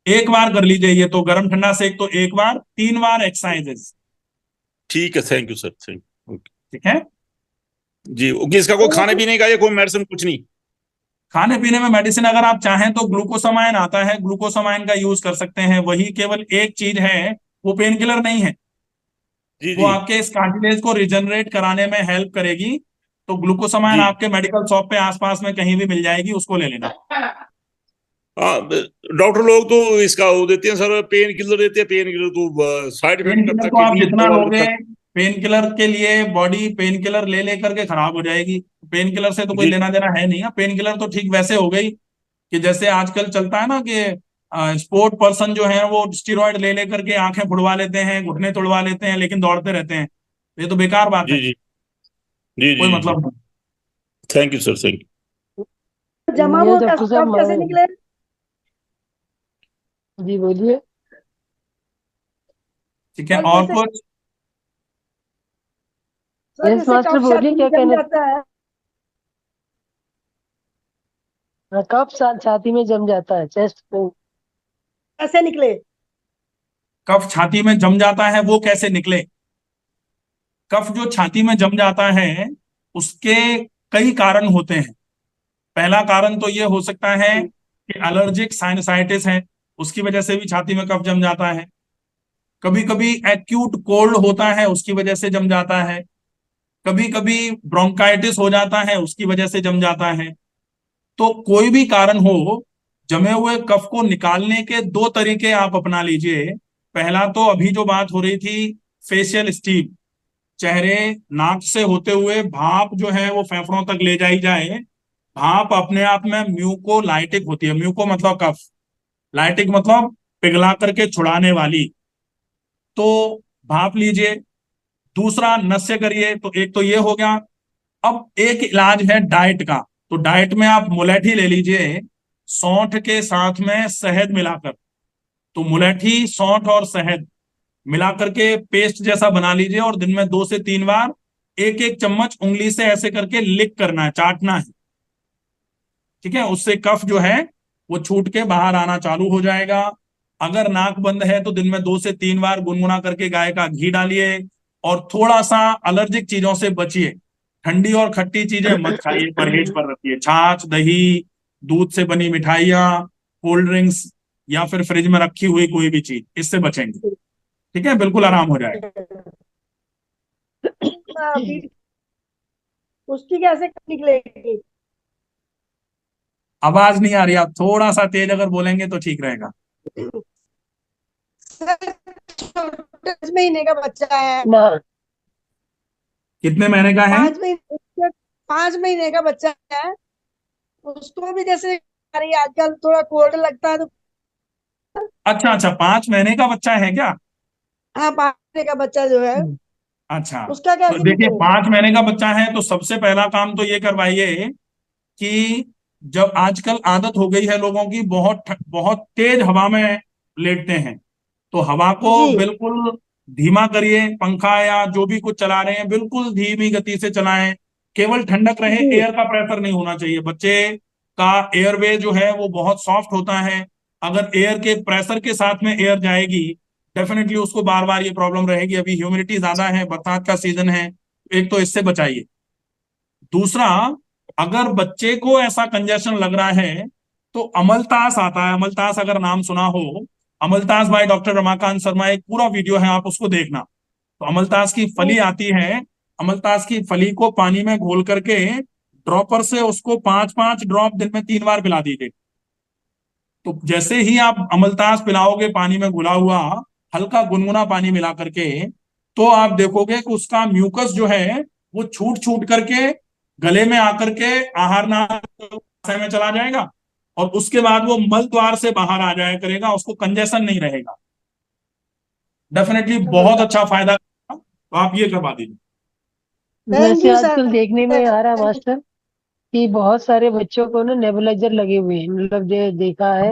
एक बार कर लीजिए, ये तो गर्म ठंडा से एक तो एक बार, 3 बार एक्सरसाइजेस। ठीक है, thank you sir, thank you. ठीक है। जी ओके। इसका कोई खाने पीने का या कोई मेडिसिन कुछ नहीं? खाने पीने में मेडिसिन अगर आप चाहें तो ग्लूकोसामाइन आता है, ग्लूकोसामाइन का यूज कर सकते हैं। वही केवल एक चीज है, वो पेन किलर नहीं है। जी वो जी आपके इस कार्टिलेज को रिजनरेट कराने में हेल्प करेगी। तो ग्लूकोसामाइन जी। आपके मेडिकल शॉप पे आसपास में कहीं भी मिल जाएगी, उसको ले लेना। हाँ, डॉक्टर लोग तो इसका वो देते हैं सर, पेन किलर देते हैं। पेन किलर तो साइड पेन इफेक्ट करता किलर है, तो आप किडनी जितना प्रभावित लोगे, करता है। पेन किलर के लिए बॉडी पेन किलर ले लेकर के खराब हो जाएगी। पेन किलर से तो कोई जी लेना देना है नहीं। पेन किलर तो ठीक वैसे हो गई कि जैसे आजकल चलता है ना कि स्पोर्ट पर्सन जो है वो स्टीरॉयड ले लेकर के आंखें फुड़वा लेते हैं, घुटने तोड़वा लेते हैं, लेकिन दौड़ते रहते हैं। ये तो बेकार बात जी है, जी जी जी कोई जी। मतलब नहीं। थैंक यू सर, थैंक जमा ये वो डॉक्टर कब कैसे साहब निकले? जी बोलिए। ठीक है, कब और कैसे? कुछ? सर यस जैसे मास्टर कफ बोलिए, छाती में क्या जम कहना। जाता है। कब छाती में जम जाता है, चेस्ट पे। कैसे निकले? कफ छाती में जम जाता है, वो कैसे निकले? कफ जो छाती में जम जाता है, उसके कई कारण होते हैं। पहला कारण तो ये हो सकता है कि एलर्जिक साइनसाइटिस है, उसकी वजह से भी छाती में कफ जम जाता है। कभी कभी एक्यूट कोल्ड होता है, उसकी वजह से जम जाता है। कभी कभी ब्रोंकाइटिस हो जाता है, उसकी वजह से जम जाता है। तो कोई भी कारण हो, जमे हुए कफ को निकालने के 2 तरीके आप अपना लीजिए। पहला तो अभी जो बात हो रही थी, फेशियल स्टीम, चेहरे नाक से होते हुए भाप जो है वो फेफड़ों तक ले जाई जाए। भाप अपने आप में म्यूकोलाइटिक होती है। म्यूको मतलब कफ, लाइटिक मतलब पिघला करके छुड़ाने वाली। तो भाप लीजिए। दूसरा नस्य करिए। तो एक तो ये हो गया। अब एक इलाज है डाइट का। तो डाइट में आप मुलेठी ले लीजिए, सौंठ के साथ में शहद मिलाकर। तो मुलेठी, सौंठ और शहद मिला करके पेस्ट जैसा बना लीजिए, और दिन में 2 से 3 बार 1-1 चम्मच उंगली से ऐसे करके लिक करना है, चाटना है। ठीक है, उससे कफ जो है वो छूट के बाहर आना चालू हो जाएगा। अगर नाक बंद है तो दिन में 2 से 3 बार गुनगुना करके गाय का घी डालिए। और थोड़ा सा अलर्जिक चीजों से बचिए। ठंडी और खट्टी चीजें मत खाइए, परहेज पर रखिए। छाछ, दही, दूध से बनी मिठाइयाँ, कोल्ड ड्रिंक्स, या फिर फ्रिज में रखी हुई कोई भी चीज, इससे बचेंगे। ठीक है, बिल्कुल आराम हो जाएगा। अभी पुष्टि कैसे निकलेगी? आवाज नहीं आ रही, आप थोड़ा सा तेज अगर बोलेंगे तो ठीक रहेगा। सर छोटे 5 महीने का बच्चा है। कितने महीने का है? 5 महीने, 5 महीने का बच्चा है। उसको भी जैसे अरे आजकल थोड़ा कोल्ड लगता है तो। अच्छा अच्छा, 5 महीने का बच्चा है क्या? हाँ, 5 महीने का बच्चा जो है अच्छा, उसका तो कैसे देखिए, निकले? 5 महीने का बच्चा है तो सबसे पहला काम तो ये करवाइए कि जब आजकल आदत हो गई है लोगों की, बहुत तेज हवा में लेटते हैं, तो हवा को जी बिल्कुल धीमा करिए। पंखा या जो भी कुछ चला रहे हैं, बिल्कुल धीमी गति से चलाएं। केवल ठंडक रहे, जी एयर का प्रेशर नहीं होना चाहिए। बच्चे का एयरवे जो है वो बहुत सॉफ्ट होता है। अगर एयर के प्रेशर के साथ में एयर जाएगी, डेफिनेटली उसको बार बार ये प्रॉब्लम रहेगी। अभी ह्यूमिडिटी ज्यादा है, बरसात का सीजन है, एक तो इससे बचाइए। दूसरा, अगर बच्चे को ऐसा कंजेशन लग रहा है तो अमलतास आता है, अमलतास अगर नाम सुना हो, अमलतास बाय डॉक्टर रमाकांत शर्मा, एक पूरा वीडियो है, आप उसको देखना। तो अमलतास की फली आती है, अमलतास की फली को पानी में घोल करके ड्रॉपर से उसको 5-5 ड्रॉप दिन में 3 बार पिला दीजिए। तो जैसे ही आप अमलतास पिलाओगे पानी में घुला हुआ, हल्का गुनगुना पानी मिला करके, तो आप देखोगे कि उसका म्यूकस जो है वो छूट छूट करके गले में आकर के आहार नाल में चला जाएगा, और उसके बाद वो मल द्वार से बाहर आ जाया करेगा, उसको कंजेशन नहीं रहेगा। डेफिनेटली बहुत अच्छा फायदा करेगा, तो आप ये करवा दीजिए। थैंक वैसे यू आजकल सर। देखने में आ रहा है मास्टर कि बहुत सारे बच्चों को ना नेबुलाइजर लगे हुए हैं, मतलब जो देखा है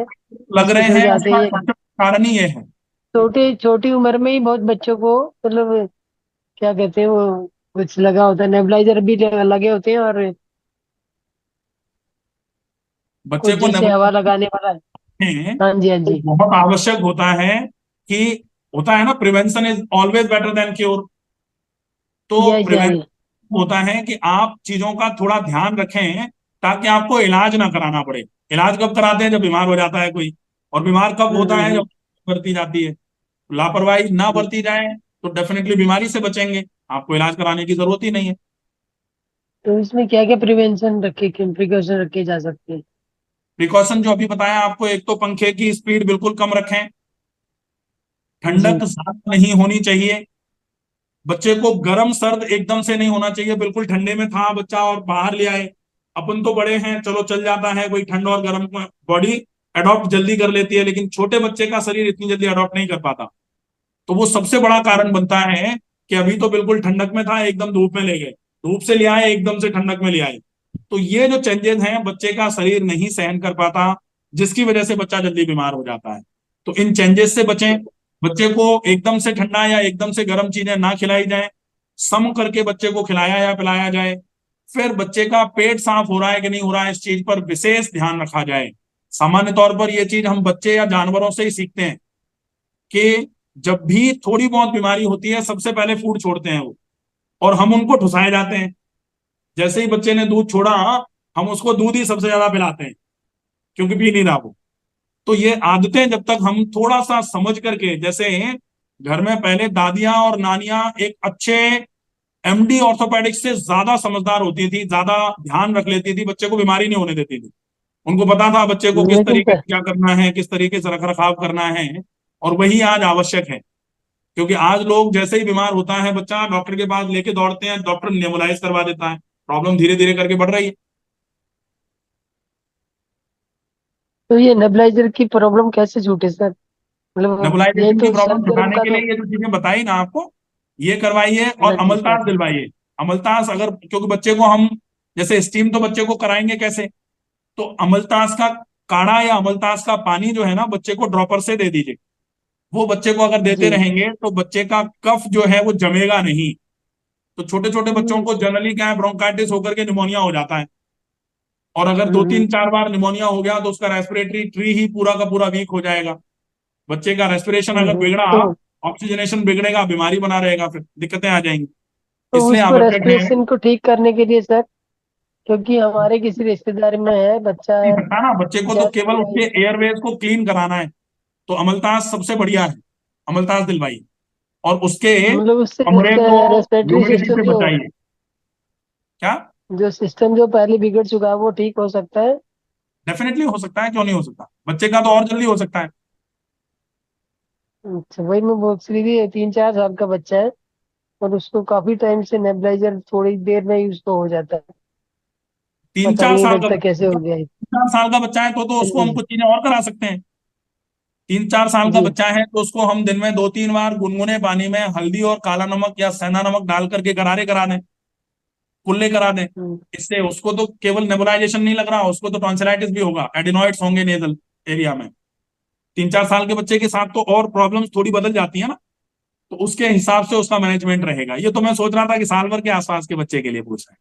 लग रहे हॉस्पिटल हैं, जाते उसका हैं, कारण ही ये है। छोटी उम्र में ही बहुत बच्चों को, मतलब क्या कहते हैं वो, कुछ लगा होता है, नेबुलाइजर भी लगे होते हैं, और बच्चे कुछ को जैसे हवा लगाने वाला। हैं हाँ जी, हाँ तो जी। बहुत आवश्यक होता है कि, होता है ना, prevention is always better than cure. तो यस, प्रिवेंशन यस। होता है कि आप चीजों का थोड़ा ध्यान रखें ताकि आपको इलाज ना कराना पड़े। इलाज कब कराते हैं? जब बीमार हो जाता है कोई। और बीमार कब होता है? हम्म। जब बरती जाती है। लापरवाही ना हम्म। बरती जाए तो डेफिनेटली बीमारी से बचेंगे, आपको इलाज कराने की जरूरत ही नहीं है। तो इसमें क्या क्या प्रिवेंशन रखे, प्रिकॉशन रखे जा सकते हैं? प्रिकॉशन जो अभी बताया आपको, एक तो पंखे की स्पीड बिल्कुल कम रखें, जी। ठंडक ज्यादा नहीं होनी चाहिए, बच्चे को गर्म सर्द एकदम से नहीं होना चाहिए। बिल्कुल ठंडे में था बच्चा और बाहर ले आए, अपन तो बड़े हैं, चलो चल जाता है, कोई ठंड और गर्म बॉडी अडॉप्ट जल्दी कर लेती है, लेकिन छोटे बच्चे का शरीर इतनी जल्दी अडॉप्ट नहीं कर पाता। तो वो सबसे बड़ा कारण बनता है कि अभी तो बिल्कुल ठंडक में था, एकदम धूप में ले गए, धूप से ले आए, एकदम से ठंडक में ले आए। तो ये जो चेंजेस हैं, बच्चे का शरीर नहीं सहन कर पाता, जिसकी वजह से बच्चा जल्दी बीमार हो जाता है। तो इन चेंजेस से बचें। बच्चे को एकदम से ठंडा या एकदम से गर्म चीजें ना खिलाई जाए, सम करके बच्चे को खिलाया या पिलाया जाए। फिर बच्चे का पेट साफ हो रहा है कि नहीं हो रहा है, इस चीज पर विशेष ध्यान रखा जाए। सामान्य तौर पर यह चीज हम बच्चे या जानवरों से ही सीखते हैं कि जब भी थोड़ी बहुत बीमारी होती है, सबसे पहले फूड छोड़ते हैं वो, और हम उनको ठुसाए जाते हैं। जैसे ही बच्चे ने दूध छोड़ा, हम उसको दूध ही सबसे ज्यादा पिलाते हैं, क्योंकि पी नहीं रहा वो। तो ये आदतें जब तक हम थोड़ा सा समझ करके, जैसे घर में पहले दादियां और नानियां एक अच्छे एमडी ऑर्थोपेडिक से ज्यादा समझदार होती थी, ज्यादा ध्यान रख लेती थी, बच्चे को बीमारी नहीं होने देती थी। उनको पता था बच्चे को किस लेकिन तरीके से क्या करना है, किस तरीके से रख रखाव करना है। और वही आज आवश्यक है, क्योंकि आज लोग जैसे ही बीमार होता है बच्चा, डॉक्टर के पास लेके दौड़ते हैं, डॉक्टर नेबुलाइज करवा देता है, प्रॉब्लम धीरे धीरे करके बढ़ रही है। तो ये नेबुलाइजर की प्रॉब्लम कैसे छूटे सर? मतलब ये नेबुलाइजेशन की तो प्रॉब्लम सर्द गर्म छुटाने का के तो। लिए ये जो चीजें बताई ना आपको, ये करवाइए, और हाँ जी अमलतास सर। दिलवाइए। अमलतास अगर, क्योंकि बच्चे को हम जैसे स्टीम तो बच्चे को कराएंगे कैसे, तो अमलतास का काढ़ा या अमलतास का पानी जो है ना, बच्चे को ड्रॉपर से दे दीजिए। वो बच्चे को अगर देते जी। रहेंगे तो बच्चे का कफ जो है वो जमेगा नहीं। तो छोटे छोटे बच्चों को जनरली क्या है, ब्रोंकाइटिस होकर के निमोनिया हो जाता है, और अगर दो हम्म। तीन चार बार निमोनिया हो गया तो उसका रेस्पिरेटरी ट्री ही पूरा का पूरा वीक हो जाएगा। बच्चे का रेस्पिरेशन अगर बिगड़ा, ऑक्सीजनेशन बिगड़ेगा, बीमारी बना रहेगा, फिर दिक्कतें आ जाएंगी। तो इसलिए उसको आवश्यक है। रेस्पिरेशन को ठीक करने के लिए सर, क्योंकि हमारे किसी रिश्तेदार में है, बच्चा नहीं है, सकता ना, बच्चे को तो चेस्ट केवल में। उसके एयरवेज को क्लीन कराना है, तो अमलतास सबसे बढ़िया है। अमलतास दिलवाइए, और उसके मतलब उससे कमरे को रेस्पिरेटरी ह्यूमिडिटी सिस्टम से जो, बचाइए। क्या? जो पहले बिगड़ चुका है वो ठीक हो सकता है? डेफिनेटली हो सकता है, क्यों नहीं हो सकता, बच्चे का तो और जल्दी हो सकता है। अच्छा, वही मैं पूछ रही थी, 3-4 साल का बच्चा है और उसको काफी टाइम से नेबुलाइजर थोड़ी देर में यूज तो हो जाता है, तीन पता चार नहीं साल का लगता कैसे हो गया है। 3-4 साल का बच्चा है तो उसको हम जी। कुछ चीजें और करा सकते हैं। 3-4 साल का जी। बच्चा है तो उसको हम दिन में 2-3 बार गुनगुने पानी में हल्दी और काला नमक या सेंधा नमक डाल करके गरारे करा दें, कुल्ले करा दें। हम्म। इससे उसको तो केवल नेबुलाइजेशन नहीं लग रहा, उसको तो टॉन्सिलाइटिस भी होगा, एडिनॉइड्स होंगे नेजल एरिया में। 3-4 साल के बच्चे के साथ तो और प्रॉब्लम्स थोड़ी बदल जाती है ना, तो उसके हिसाब से उसका मैनेजमेंट रहेगा। ये तो मैं सोच रहा था कि साल भर के आसपास के बच्चे के लिए पूछ रहे हैं।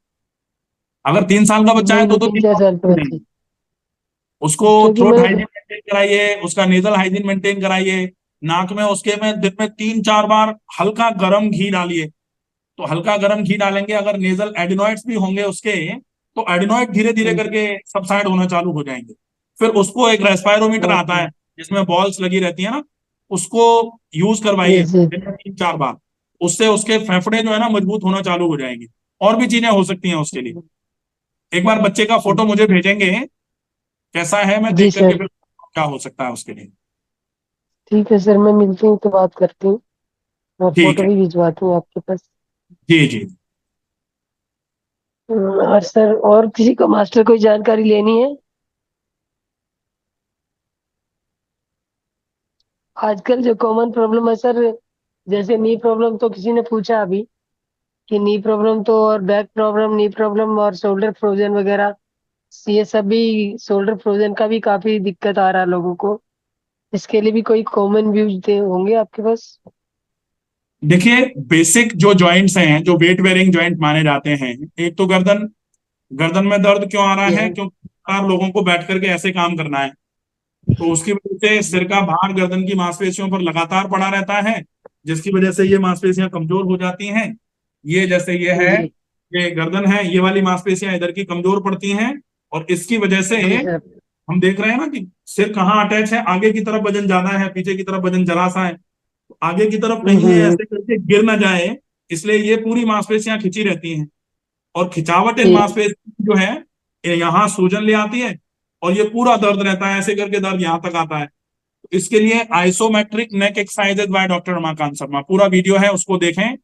अगर 3 साल का बच्चा है नहीं तो नहीं, तो 3-4 साल का बच्चा। उसको क्योंकि थ्रोट मैं हाइजीन मेंटेन कराइए, उसका नेजल हाइजीन मेंटेन कराइए। नाक में उसके में दिन में 3-4 बार हल्का गर्म घी डालिए। तो हल्का गर्म घी डालेंगे, अगर नेजल एडिनॉइड्स भी होंगे उसके, तो एडिनॉइड धीरे धीरे करके सबसाइड होना चालू हो जाएंगे। फिर उसको एक रेस्पायरोमीटर आता है जिसमें बॉल्स लगी रहती है ना, उसको यूज जी करवाइए जी दिन में 3-4 बार। उससे उसके फेफड़े जो है ना मजबूत होना चालू हो जाएंगे। और भी चीजें हो सकती हैं उसके लिए। एक बार बच्चे का फोटो मुझे भेजेंगे कैसा है, मैं जी देख करके सर। फिर क्या हो सकता है उसके लिए। ठीक है सर, मैं मिलती हूँ तो बात करती हूँ और ठीक फोटो है। भी भिजवाती हूँ आपके पास। जी जी। और सर, और किसी को मास्टर कोई जानकारी लेनी है? आजकल जो कॉमन प्रॉब्लम है सर, जैसे नी प्रॉब्लम तो किसी ने पूछा अभी कि नी प्रॉब्लम तो, और बैक प्रॉब्लम, नी प्रॉब्लम और शोल्डर फ्रोजन वगैरह, ये सभी, शोल्डर फ्रोजन का भी काफी दिक्कत आ रहा है लोगों को। इसके लिए भी कोई कॉमन व्यूज होंगे आपके पास? देखिए, बेसिक जो जॉइंट्स हैं, जो वेट बेयरिंग जॉइंट माने जाते हैं, एक तो गर्दन। गर्दन में दर्द क्यों आ रहा है? ये क्योंकि लगातार लोगों को बैठ करके ऐसे काम करना है, तो उसकी वजह से सिर का भार गर्दन की मांसपेशियों पर लगातार पड़ा रहता है, जिसकी वजह से ये मांसपेशियां कमजोर हो जाती हैं। ये जैसे ये है, जी ये गर्दन है, ये वाली मांसपेशियां इधर की कमजोर पड़ती हैं। और इसकी वजह से जी सर। हम देख रहे हैं ना कि सिर कहाँ अटैच है, आगे की तरफ वजन ज्यादा है, पीछे की तरफ वजन जरा सा है। तो आगे की तरफ कहीं ये हम्म। ऐसे करके गिर ना जाए, इसलिए ये पूरी मांसपेशियां खिंची रहती हैं। और खिंचावट इन जी मांसपेशियों की जो है, ये यहाँ सूजन ले आती है, और ये पूरा दर्द रहता है, ऐसे करके दर्द यहाँ तक आता है। तो इसके लिए isometric neck exercises by doctor Ramakant Sharma, पूरा वीडियो है, उसको देखें।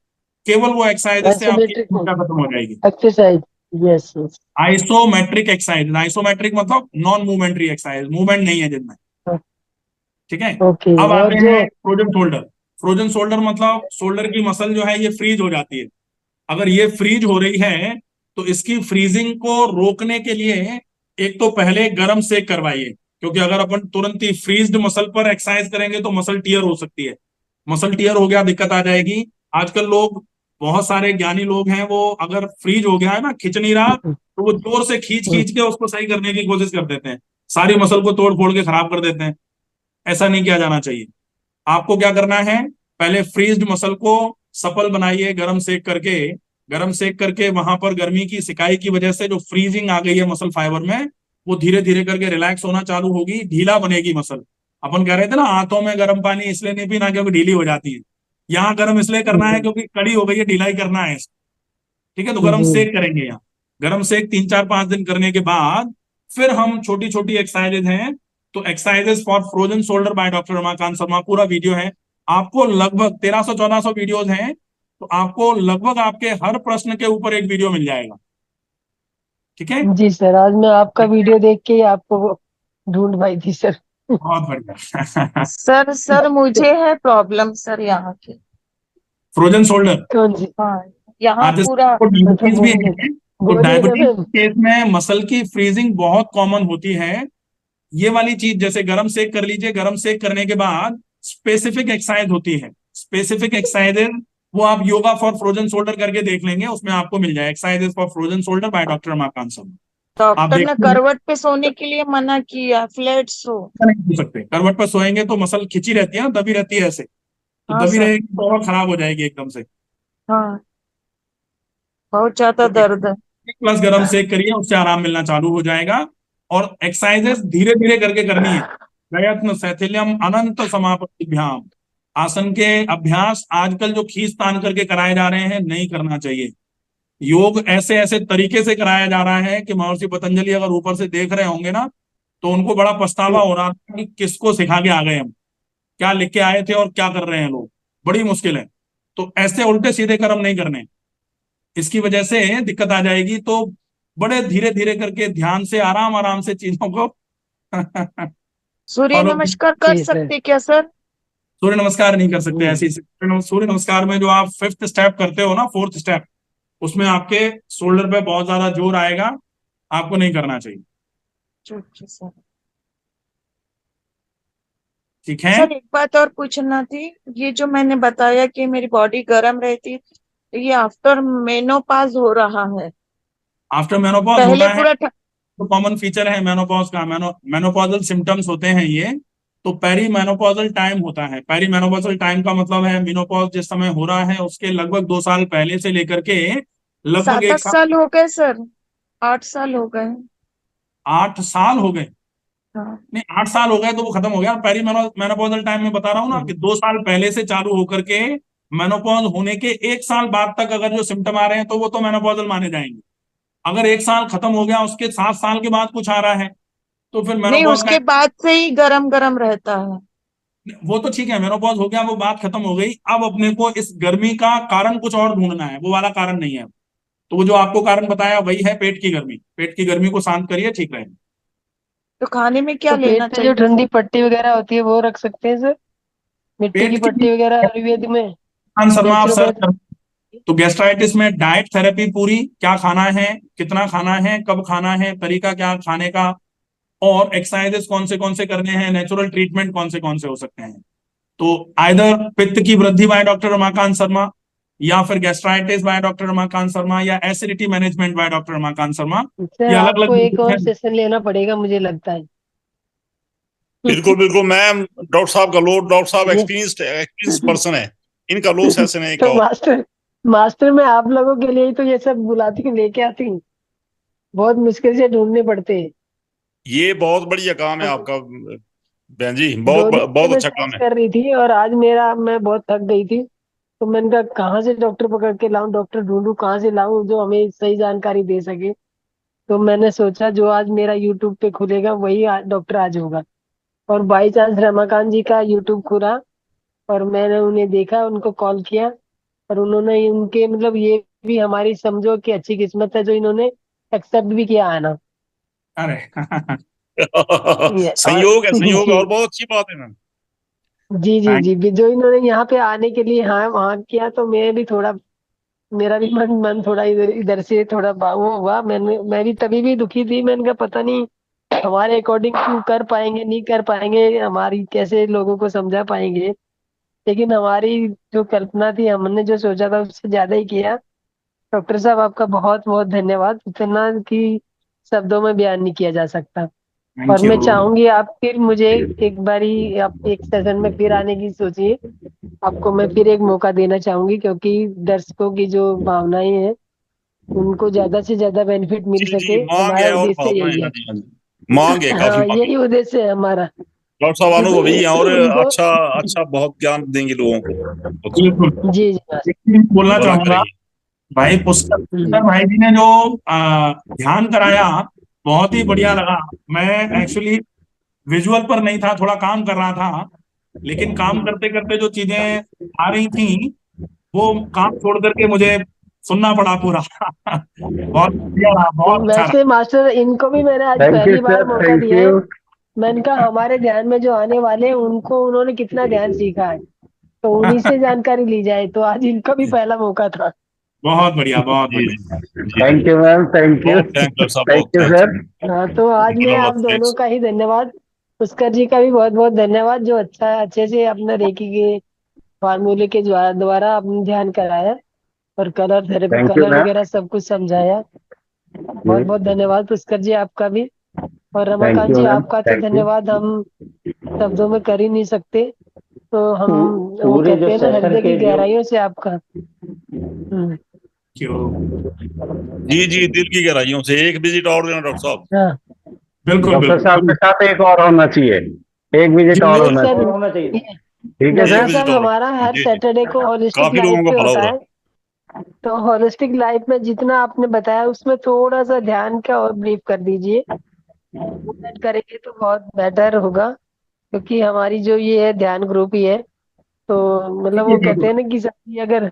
केवल वो एक्सरसाइजेज से आपकी आइसोमेट्रिक समस्या खत्म हो जाएगी। Exercise. Yes yes. Isometric exercise, isometric मतलब नॉन मूवमेंट्री एक्सरसाइज, मूवमेंट नहीं है जिनमें। ठीक है। ओके। अब और आते जो हैं फ्रोजन शोल्डर। फ्रोजन शोल्डर मतलब शोल्डर की मसल जो है ये फ्रीज हो जाती है। अगर ये फ्रीज हो रही है, तो इसकी फ्रीजिंग को रोकने के लिए एक तो पहले गर्म सेक करवाइए। क्योंकि अगर अपन तुरंत ही फ्रीज्ड मसल पर एक्सरसाइज करेंगे तो मसल टीयर हो सकती है। मसल टीयर हो गया, दिक्कत आ जाएगी। आजकल लोग, बहुत सारे ज्ञानी लोग हैं, वो अगर फ्रीज हो गया है ना, खिंच नहीं रहा, तो वो जोर से खींच खींच के उसको सही करने की कोशिश कर देते हैं, सारी मसल को तोड़ फोड़ के खराब कर देते हैं। ऐसा नहीं किया जाना चाहिए। आपको क्या करना है, पहले फ्रीज्ड मसल को सपल बनाइए गरम सेक करके। गरम सेक करके वहां पर गर्मी की सिकाई की वजह से जो फ्रीजिंग आ गई है मसल फाइबर में, वो धीरे धीरे करके रिलैक्स होना चालू होगी, ढीला बनेगी मसल। अपन कह रहे थे ना, हाथों में गर्म पानी इसलिए नहीं पीना क्योंकि ढीली हो जाती है। यहाँ गर्म इसलिए करना है क्योंकि कड़ी हो गई है, ढीला ही करना है। ठीक है, तो गरम जी सेक करेंगे यहाँ। गरम सेक 3-4-5 दिन करने के बाद फिर हम छोटी छोटी एक्सरसाइजेज हैं। तो exercises for frozen shoulder bye doctor Ramakant Sharma, पूरा वीडियो है। आपको लगभग 1300-1400 वीडियोज हैं, तो आपको लगभग आपके हर प्रश्न के ऊपर एक वीडियो मिल जाएगा। ठीक है। जी सर, आज मैं आपका वीडियो देख के ही आपको ढूंढ पाई थी सर। बहुत बढ़िया। सर सर मुझे है प्रॉब्लम सर यहाँ की। Frozen shoulder. कौन सी? हाँ, यहाँ आज पूरा आपको मतलब डायबिटीज भी बोलिए, है, तो बोलिए ना डायबिटीज मैम। केस में मसल की फ्रीजिंग बहुत कॉमन होती है। ये वाली चीज जैसे गरम सेक कर लीजिए, गरम सेक करने के बाद स्पेसिफिक एक्सरसाइज होती है, स्पेसिफिक एक्सरसाइजेज। वो आप योगा फॉर फ्रोजन शोल्डर करके देख लेंगे, उसमें आपको मिल जाए exercises for frozen shoulder bye doctor Ramakant Sharma. आप डॉक्टर ने देखिए, करवट पे सोने के लिए मना किया, फ्लैट सो। ऐसा नहीं हो सकते, करवट पर सोएंगे तो मसल खिंची रहती है ना, दबी रहती है ऐसे, तो हाँ दबी सर। रहेगी तो और खराब हो जाएगी एकदम से। हाँ, बहुत ज्यादा तो दर्द है। प्लस गरम सेक करिए, उससे आराम मिलना चालू हो जाएगा। और एक्सरसाइजेस धीरे धीरे करके करनी है। प्रयत्न शैथिल्यम अनंत समापत्तिभ्याम। आसन के अभ्यास आजकल जो खींच तान करके कराए जा रहे हैं, नहीं करना चाहिए। योग ऐसे ऐसे तरीके से कराया जा रहा है कि महर्षि पतंजलि अगर ऊपर से देख रहे होंगे ना, तो उनको बड़ा पछतावा हो रहा था कि किसको सिखा के आ गए हम, क्या लिख के आए थे और क्या कर रहे हैं लोग, बड़ी मुश्किल है। तो ऐसे उल्टे सीधे कर्म नहीं करने, इसकी वजह से दिक्कत आ जाएगी। तो बड़े धीरे धीरे करके ध्यान से आराम आराम से चीजों को सूर्य फॉलो। नमस्कार कर जी सर। सकते क्या सर? सूर्य नमस्कार नहीं कर सकते हम्म। ऐसी। सूर्य नमस्कार में जो आप फिफ्थ स्टेप करते हो ना, फोर्थ स्टेप, उसमें आपके शोल्डर पे बहुत ज्यादा जोर आएगा, आपको नहीं करना चाहिए। ठीक है सर। ठीक है। सर एक बात और पूछना थी, ये जो मैंने बताया कि मेरी बॉडी गर्म रहती, ये आफ्टर मेनोपाज हो रहा है। आफ्टर मेनोपॉज पहले होता है। पूरा तो कॉमन फीचर है मेनोपॉज का, मेनोपॉजल सिम्टम्स होते हैं ये। तो पेरी मेनोपॉजल टाइम होता है। पेरी मेनोपॉजल टाइम का मतलब है मेनोपॉज जिस समय हो रहा है उसके लगभग 2 साल पहले से लेकर के लगभग 7-8 1 साल। साल हो गए सर, 8 साल हो गए। 8 साल हो गए? हाँ। नहीं, 8 साल हो गए तो वो खत्म हो गया। पेरी मेनोपॉजल टाइम में बता रहा हूँ ना कि 2 साल पहले से चालू होकर के मेनोपॉज होने के 1 साल बाद तक अगर जो सिम्टम आ रहे हैं तो वो तो मेनोपॉजल माने जाएंगे। अगर 1 साल खत्म हो गया, उसके 7 साल के बाद कुछ आ रहा है तो फिर नहीं, मेनोपॉज का। उसके बाद से ही गरम गरम रहता है। वो तो ठीक है, मेनोपॉज हो गया, वो बात खत्म हो गई। अब अपने को इस गर्मी का कारण कुछ और ढूंढना है, वो वाला कारण नहीं है। तो वो जो आपको कारण बताया वही है पेट की गर्मी। पेट की गर्मी को शांत करिए, ठीक रहेगा। तो खाने में क्या तो पेट लेना पे जो चाहिए ठंडी सर? पट्टी वगैरह होती है वो रख सकते हैं सर, मिट्टी की पेट की पट्टी वगैरह आयुर्वेद में शर्मा आप सर्च नेचुरोपैथ। कर। तो गैस्ट्राइटिस में डाइट थेरेपी पूरी, क्या खाना है, कितना खाना है, कब खाना है, तरीका क्या खाने का, और एक्सरसाइजेस कौन से करने हैं, नेचुरल ट्रीटमेंट कौन से हो सकते हैं। तो आइदर पित्त की वृद्धि बाय डॉक्टर रमाकांत शर्मा, या फिर gastritis by doctor Ramakant Sharma, या acidity management by doctor Ramakant Sharma. Sir ये अलग आपको एक अलग और है। सेशन लेना पड़ेगा मुझे लगता है। बिल्कुल बिल्कुल मैम, डॉक्टर साहब का लो, डॉक्टर साहब ये एक्सपीरियंस पर्सन है, इनका लो सेशन है एक तो और। मास्टर मास्टर मैं आप लोगों के लिए ही तो ये सब बुलाती हूँ, लेके आती हूँ, बहुत मुश्किल से ढूंढने पड़ते हैं। ये बहुत बढ़िया काम है तो आपका बहन जी, 2 दिन से बहुत मैं अच्छा सर्च काम है। कर रही थी और आज मैं बहुत थक गई थी। तो मैंने कहा कहाँ से डॉक्टर पकड़ के लाऊं, डॉक्टर ढूंढूं कहाँ से लाऊं जो हमें सही जानकारी दे सके। तो मैंने सोचा जो आज मेरा यूट्यूब पे खुलेगा वही डॉक्टर आज होगा। और बाई चांस रमाकांत जी का यूट्यूब खुला और मैंने उन्हें देखा, उनको कॉल किया और उन्होंने उनके मतलब ये भी हमारी समझो कि अच्छी किस्मत है जो इन्होंने एक्सेप्ट भी किया आना। अरे ये और संयोग है, संयोग है, जी और बहुत अच्छी बात है मैम। जी जी थैंक जी जो इन्होंने यहाँ पे आने के लिए हाँ वहाँ किया, तो मैं भी थोड़ा, मेरा भी मन थोड़ा इधर इधर से थोड़ा वो हुआ। मैं भी तभी भी दुखी थी। मैंने कहा पता नहीं हमारे अकॉर्डिंग कर पाएंगे नहीं कर पाएंगे, हमारी कैसे लोगों को समझा पाएंगे। लेकिन हमारी जो कल्पना थी, हमने जो सोचा था उससे ज्यादा ही किया। डॉक्टर साहब आपका बहुत बहुत धन्यवाद, इतना कि शब्दों में बयान नहीं किया जा सकता। और मैं यू। चाहूंगी आप फिर मुझे एक बारी आप एक सेशन में फिर आने की सोचिए। आपको मैं फिर एक मौका देना चाहूंगी क्योंकि दर्शकों की जो भावनाएं हैं उनको ज्यादा से ज्यादा बेनिफिट मिल जी जी, सके, मांग हमारा है और उद्देश्य भावना है, यही हाँ है। जी हाँ जी, मांग है, काफी हाँ मांग है। यही उद्देश्य है हमारा। डॉक्टर साहब अनुभवी हैं और उनको अच्छा अच्छा बहुत ज्ञान देंगे लोगों को, बहुत बिल्कुल। जी जी बस। एक चीज बोलना भला चाहूंगा, करेंगे। भाई पुष्कर हम्म, पुष्कर भाई जी ने जो ध्यान कराया बहुत ही बढ़िया लगा। मैं एक्चुअली विजुअल पर नहीं था, थोड़ा काम कर रहा था, लेकिन काम करते करते जो चीजें आ रही थी वो काम छोड़ करके मुझे सुनना पड़ा पूरा। बहुत बढ़िया रहा, नहीं बहुत अच्छा रहा। वैसे मास्टर इनको भी मैंने आज थैंक यू पहली बार सर, मौका थैंक दिया है। यू। मैंने कहा हमारे ध्यान में जो आने वाले हैं उनको उन्होंने कितना ध्यान सीखा है, तो उन्हीं से जानकारी ली जाए। तो आज इनका भी पहला मौका था। बहुत बढ़िया, बहुत जी बढ़िया। जी जी जी, thank you ma'am, thank you. बहुत थैंक डॉक्टर साहब, थैंक बहुत यू थैंक। सर। हाँ तो आज मैं आप दोनों थैंक्स। का ही धन्यवाद, पुष्कर जी का भी बहुत बहुत धन्यवाद जो अच्छे से अपना रेकी के फार्मूले के द्वारा आपने ध्यान कराया और colour therapy thank you colour ma'am. वगैरह सब कुछ समझाया। बहुत बहुत धन्यवाद पुष्कर जी आपका भी। और thank Ramakant you ji ma'am, आपका तो थैंक यू। धन्यवाद हम शब्दों में कर ही नहीं सकते। तो हम वो पूरे जो कहते हैं ना सेशन हृदय की के जो गहराइयों से आपका क्यों? जी जी, दिल की गहराइयों से एक विजिट और देना डॉक्टर साहब। हाँ बिल्कुल डॉक्टर साहब के बिल्कुल। साथ एक और होना चाहिए, एक विजिट जी और नहीं होना सर, और चाहिए। होना चाहिए। ये ठीक है डॉक्टर एक सर। विजिट साहब और। हमारा हर जी जी, सैटरडे को हॉलिस्टिक काफी लाइफ लोगों पे का भला होता होगा। है। तो हॉलिस्टिक लाइफ में जितना आपने बताया उसमें थोड़ा सा ध्यान का और ब्रीफ कर दीजिए, वो ऐड करेंगे तो बहुत बेटर होगा। क्योंकि हमारी जो ये है ध्यान ग्रुप ही है, तो मतलब वो कहते हैं ना कि सब्जी अगर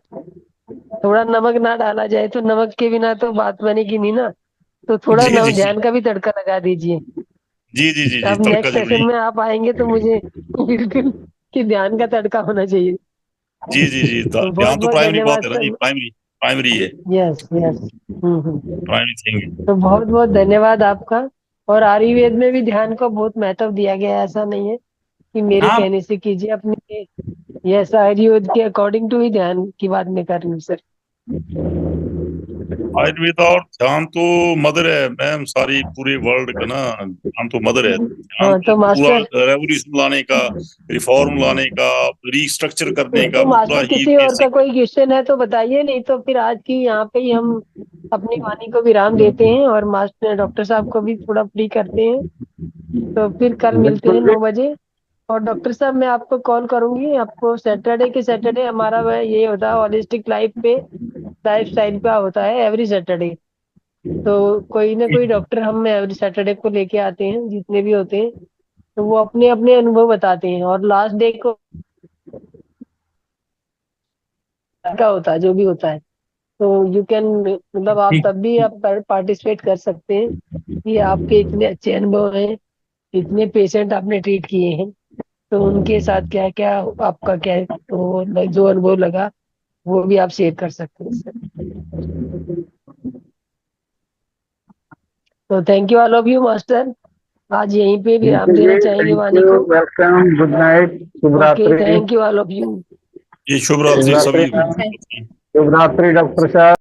थोड़ा नमक ना डाला जाए तो नमक के बिना तो बात बनेगी नहीं ना। तो थोड़ा जी जी जी ध्यान का भी तड़का लगा दीजिए। जी जी जी जी, अब तड़का नेक्स्ट जरूरी। सेशन में आप आएंगे तो मुझे बिल्कुल कि ध्यान का तड़का होना चाहिए। जी जी जी, तो बहुत ध्यान तो बहुत प्राइमरी बात धन्यवाद है ना जी, सर। प्राइमरी प्राइमरी है, यस यस। प्राइमरी थिंग है। तो बहुत बहुत धन्यवाद आपका। और आयुर्वेद में भी ध्यान को बहुत महत्व दिया गया है, ऐसा नहीं है कि मेरे हाँ, कहने से कीजिए अपने। यस आयुर्वेद के अकॉर्डिंग टू ही ध्यान की बात मैं कर रही हूँ सर। आयुर्वेदा और ध्यान तो मदर है मैम, सारी पूरे वर्ल्ड का ना ध्यान तो मदर है। ध्यान हाँ, तो पूरा मास्टर रेवोल्यूशन लाने का, रिफॉर्म लाने का, रिस्ट्रक्चर करने का तो पूरा मास्टर ही किसी और का बेसिक। कोई क्वेश्चन है तो बताइए, नहीं तो फिर आज की यहाँ पे ही हम अपनी वाणी को विराम देते हैं और मास्टर डॉक्टर साहब को भी थोड़ा फ्री करते हैं। तो फिर कल मिलते हैं बिल्कुल 9 बजे। और डॉक्टर साहब मैं आपको कॉल करूंगी, आपको सैटरडे के सैटरडे हमारा वह ये होता है हॉलिस्टिक लाइफ पे, लाइफ स्टाइल पे होता है एवरी सैटरडे। तो कोई ना कोई डॉक्टर हम एवरी सैटरडे को लेके आते हैं, जितने भी होते हैं, तो वो अपने अपने अनुभव बताते हैं। और लास्ट डे को का होता है, जो भी होता है, तो यू कैन, मतलब आप ठीक। तब भी आप पार्टिसिपेट कर सकते हैं कि आपके इतने अच्छे अनुभव हैं, इतने पेशेंट आपने ट्रीट किए हैं, तो उनके साथ क्या क्या आपका क्या है, तो जो अनुभव लगा वो भी आप शेयर कर सकते हैं सर। तो thank you all of you master, आज यहीं पे विराम देना चाहेंगे थैंक वाणी यू, को। वेलकम, गुड नाइट, शुभ ओके, रात्रि। Thank you all of you. ये शुभ रात्रि शुभ रात्रि सभी मैम, को। शुभ रात्रि डॉक्टर साहब।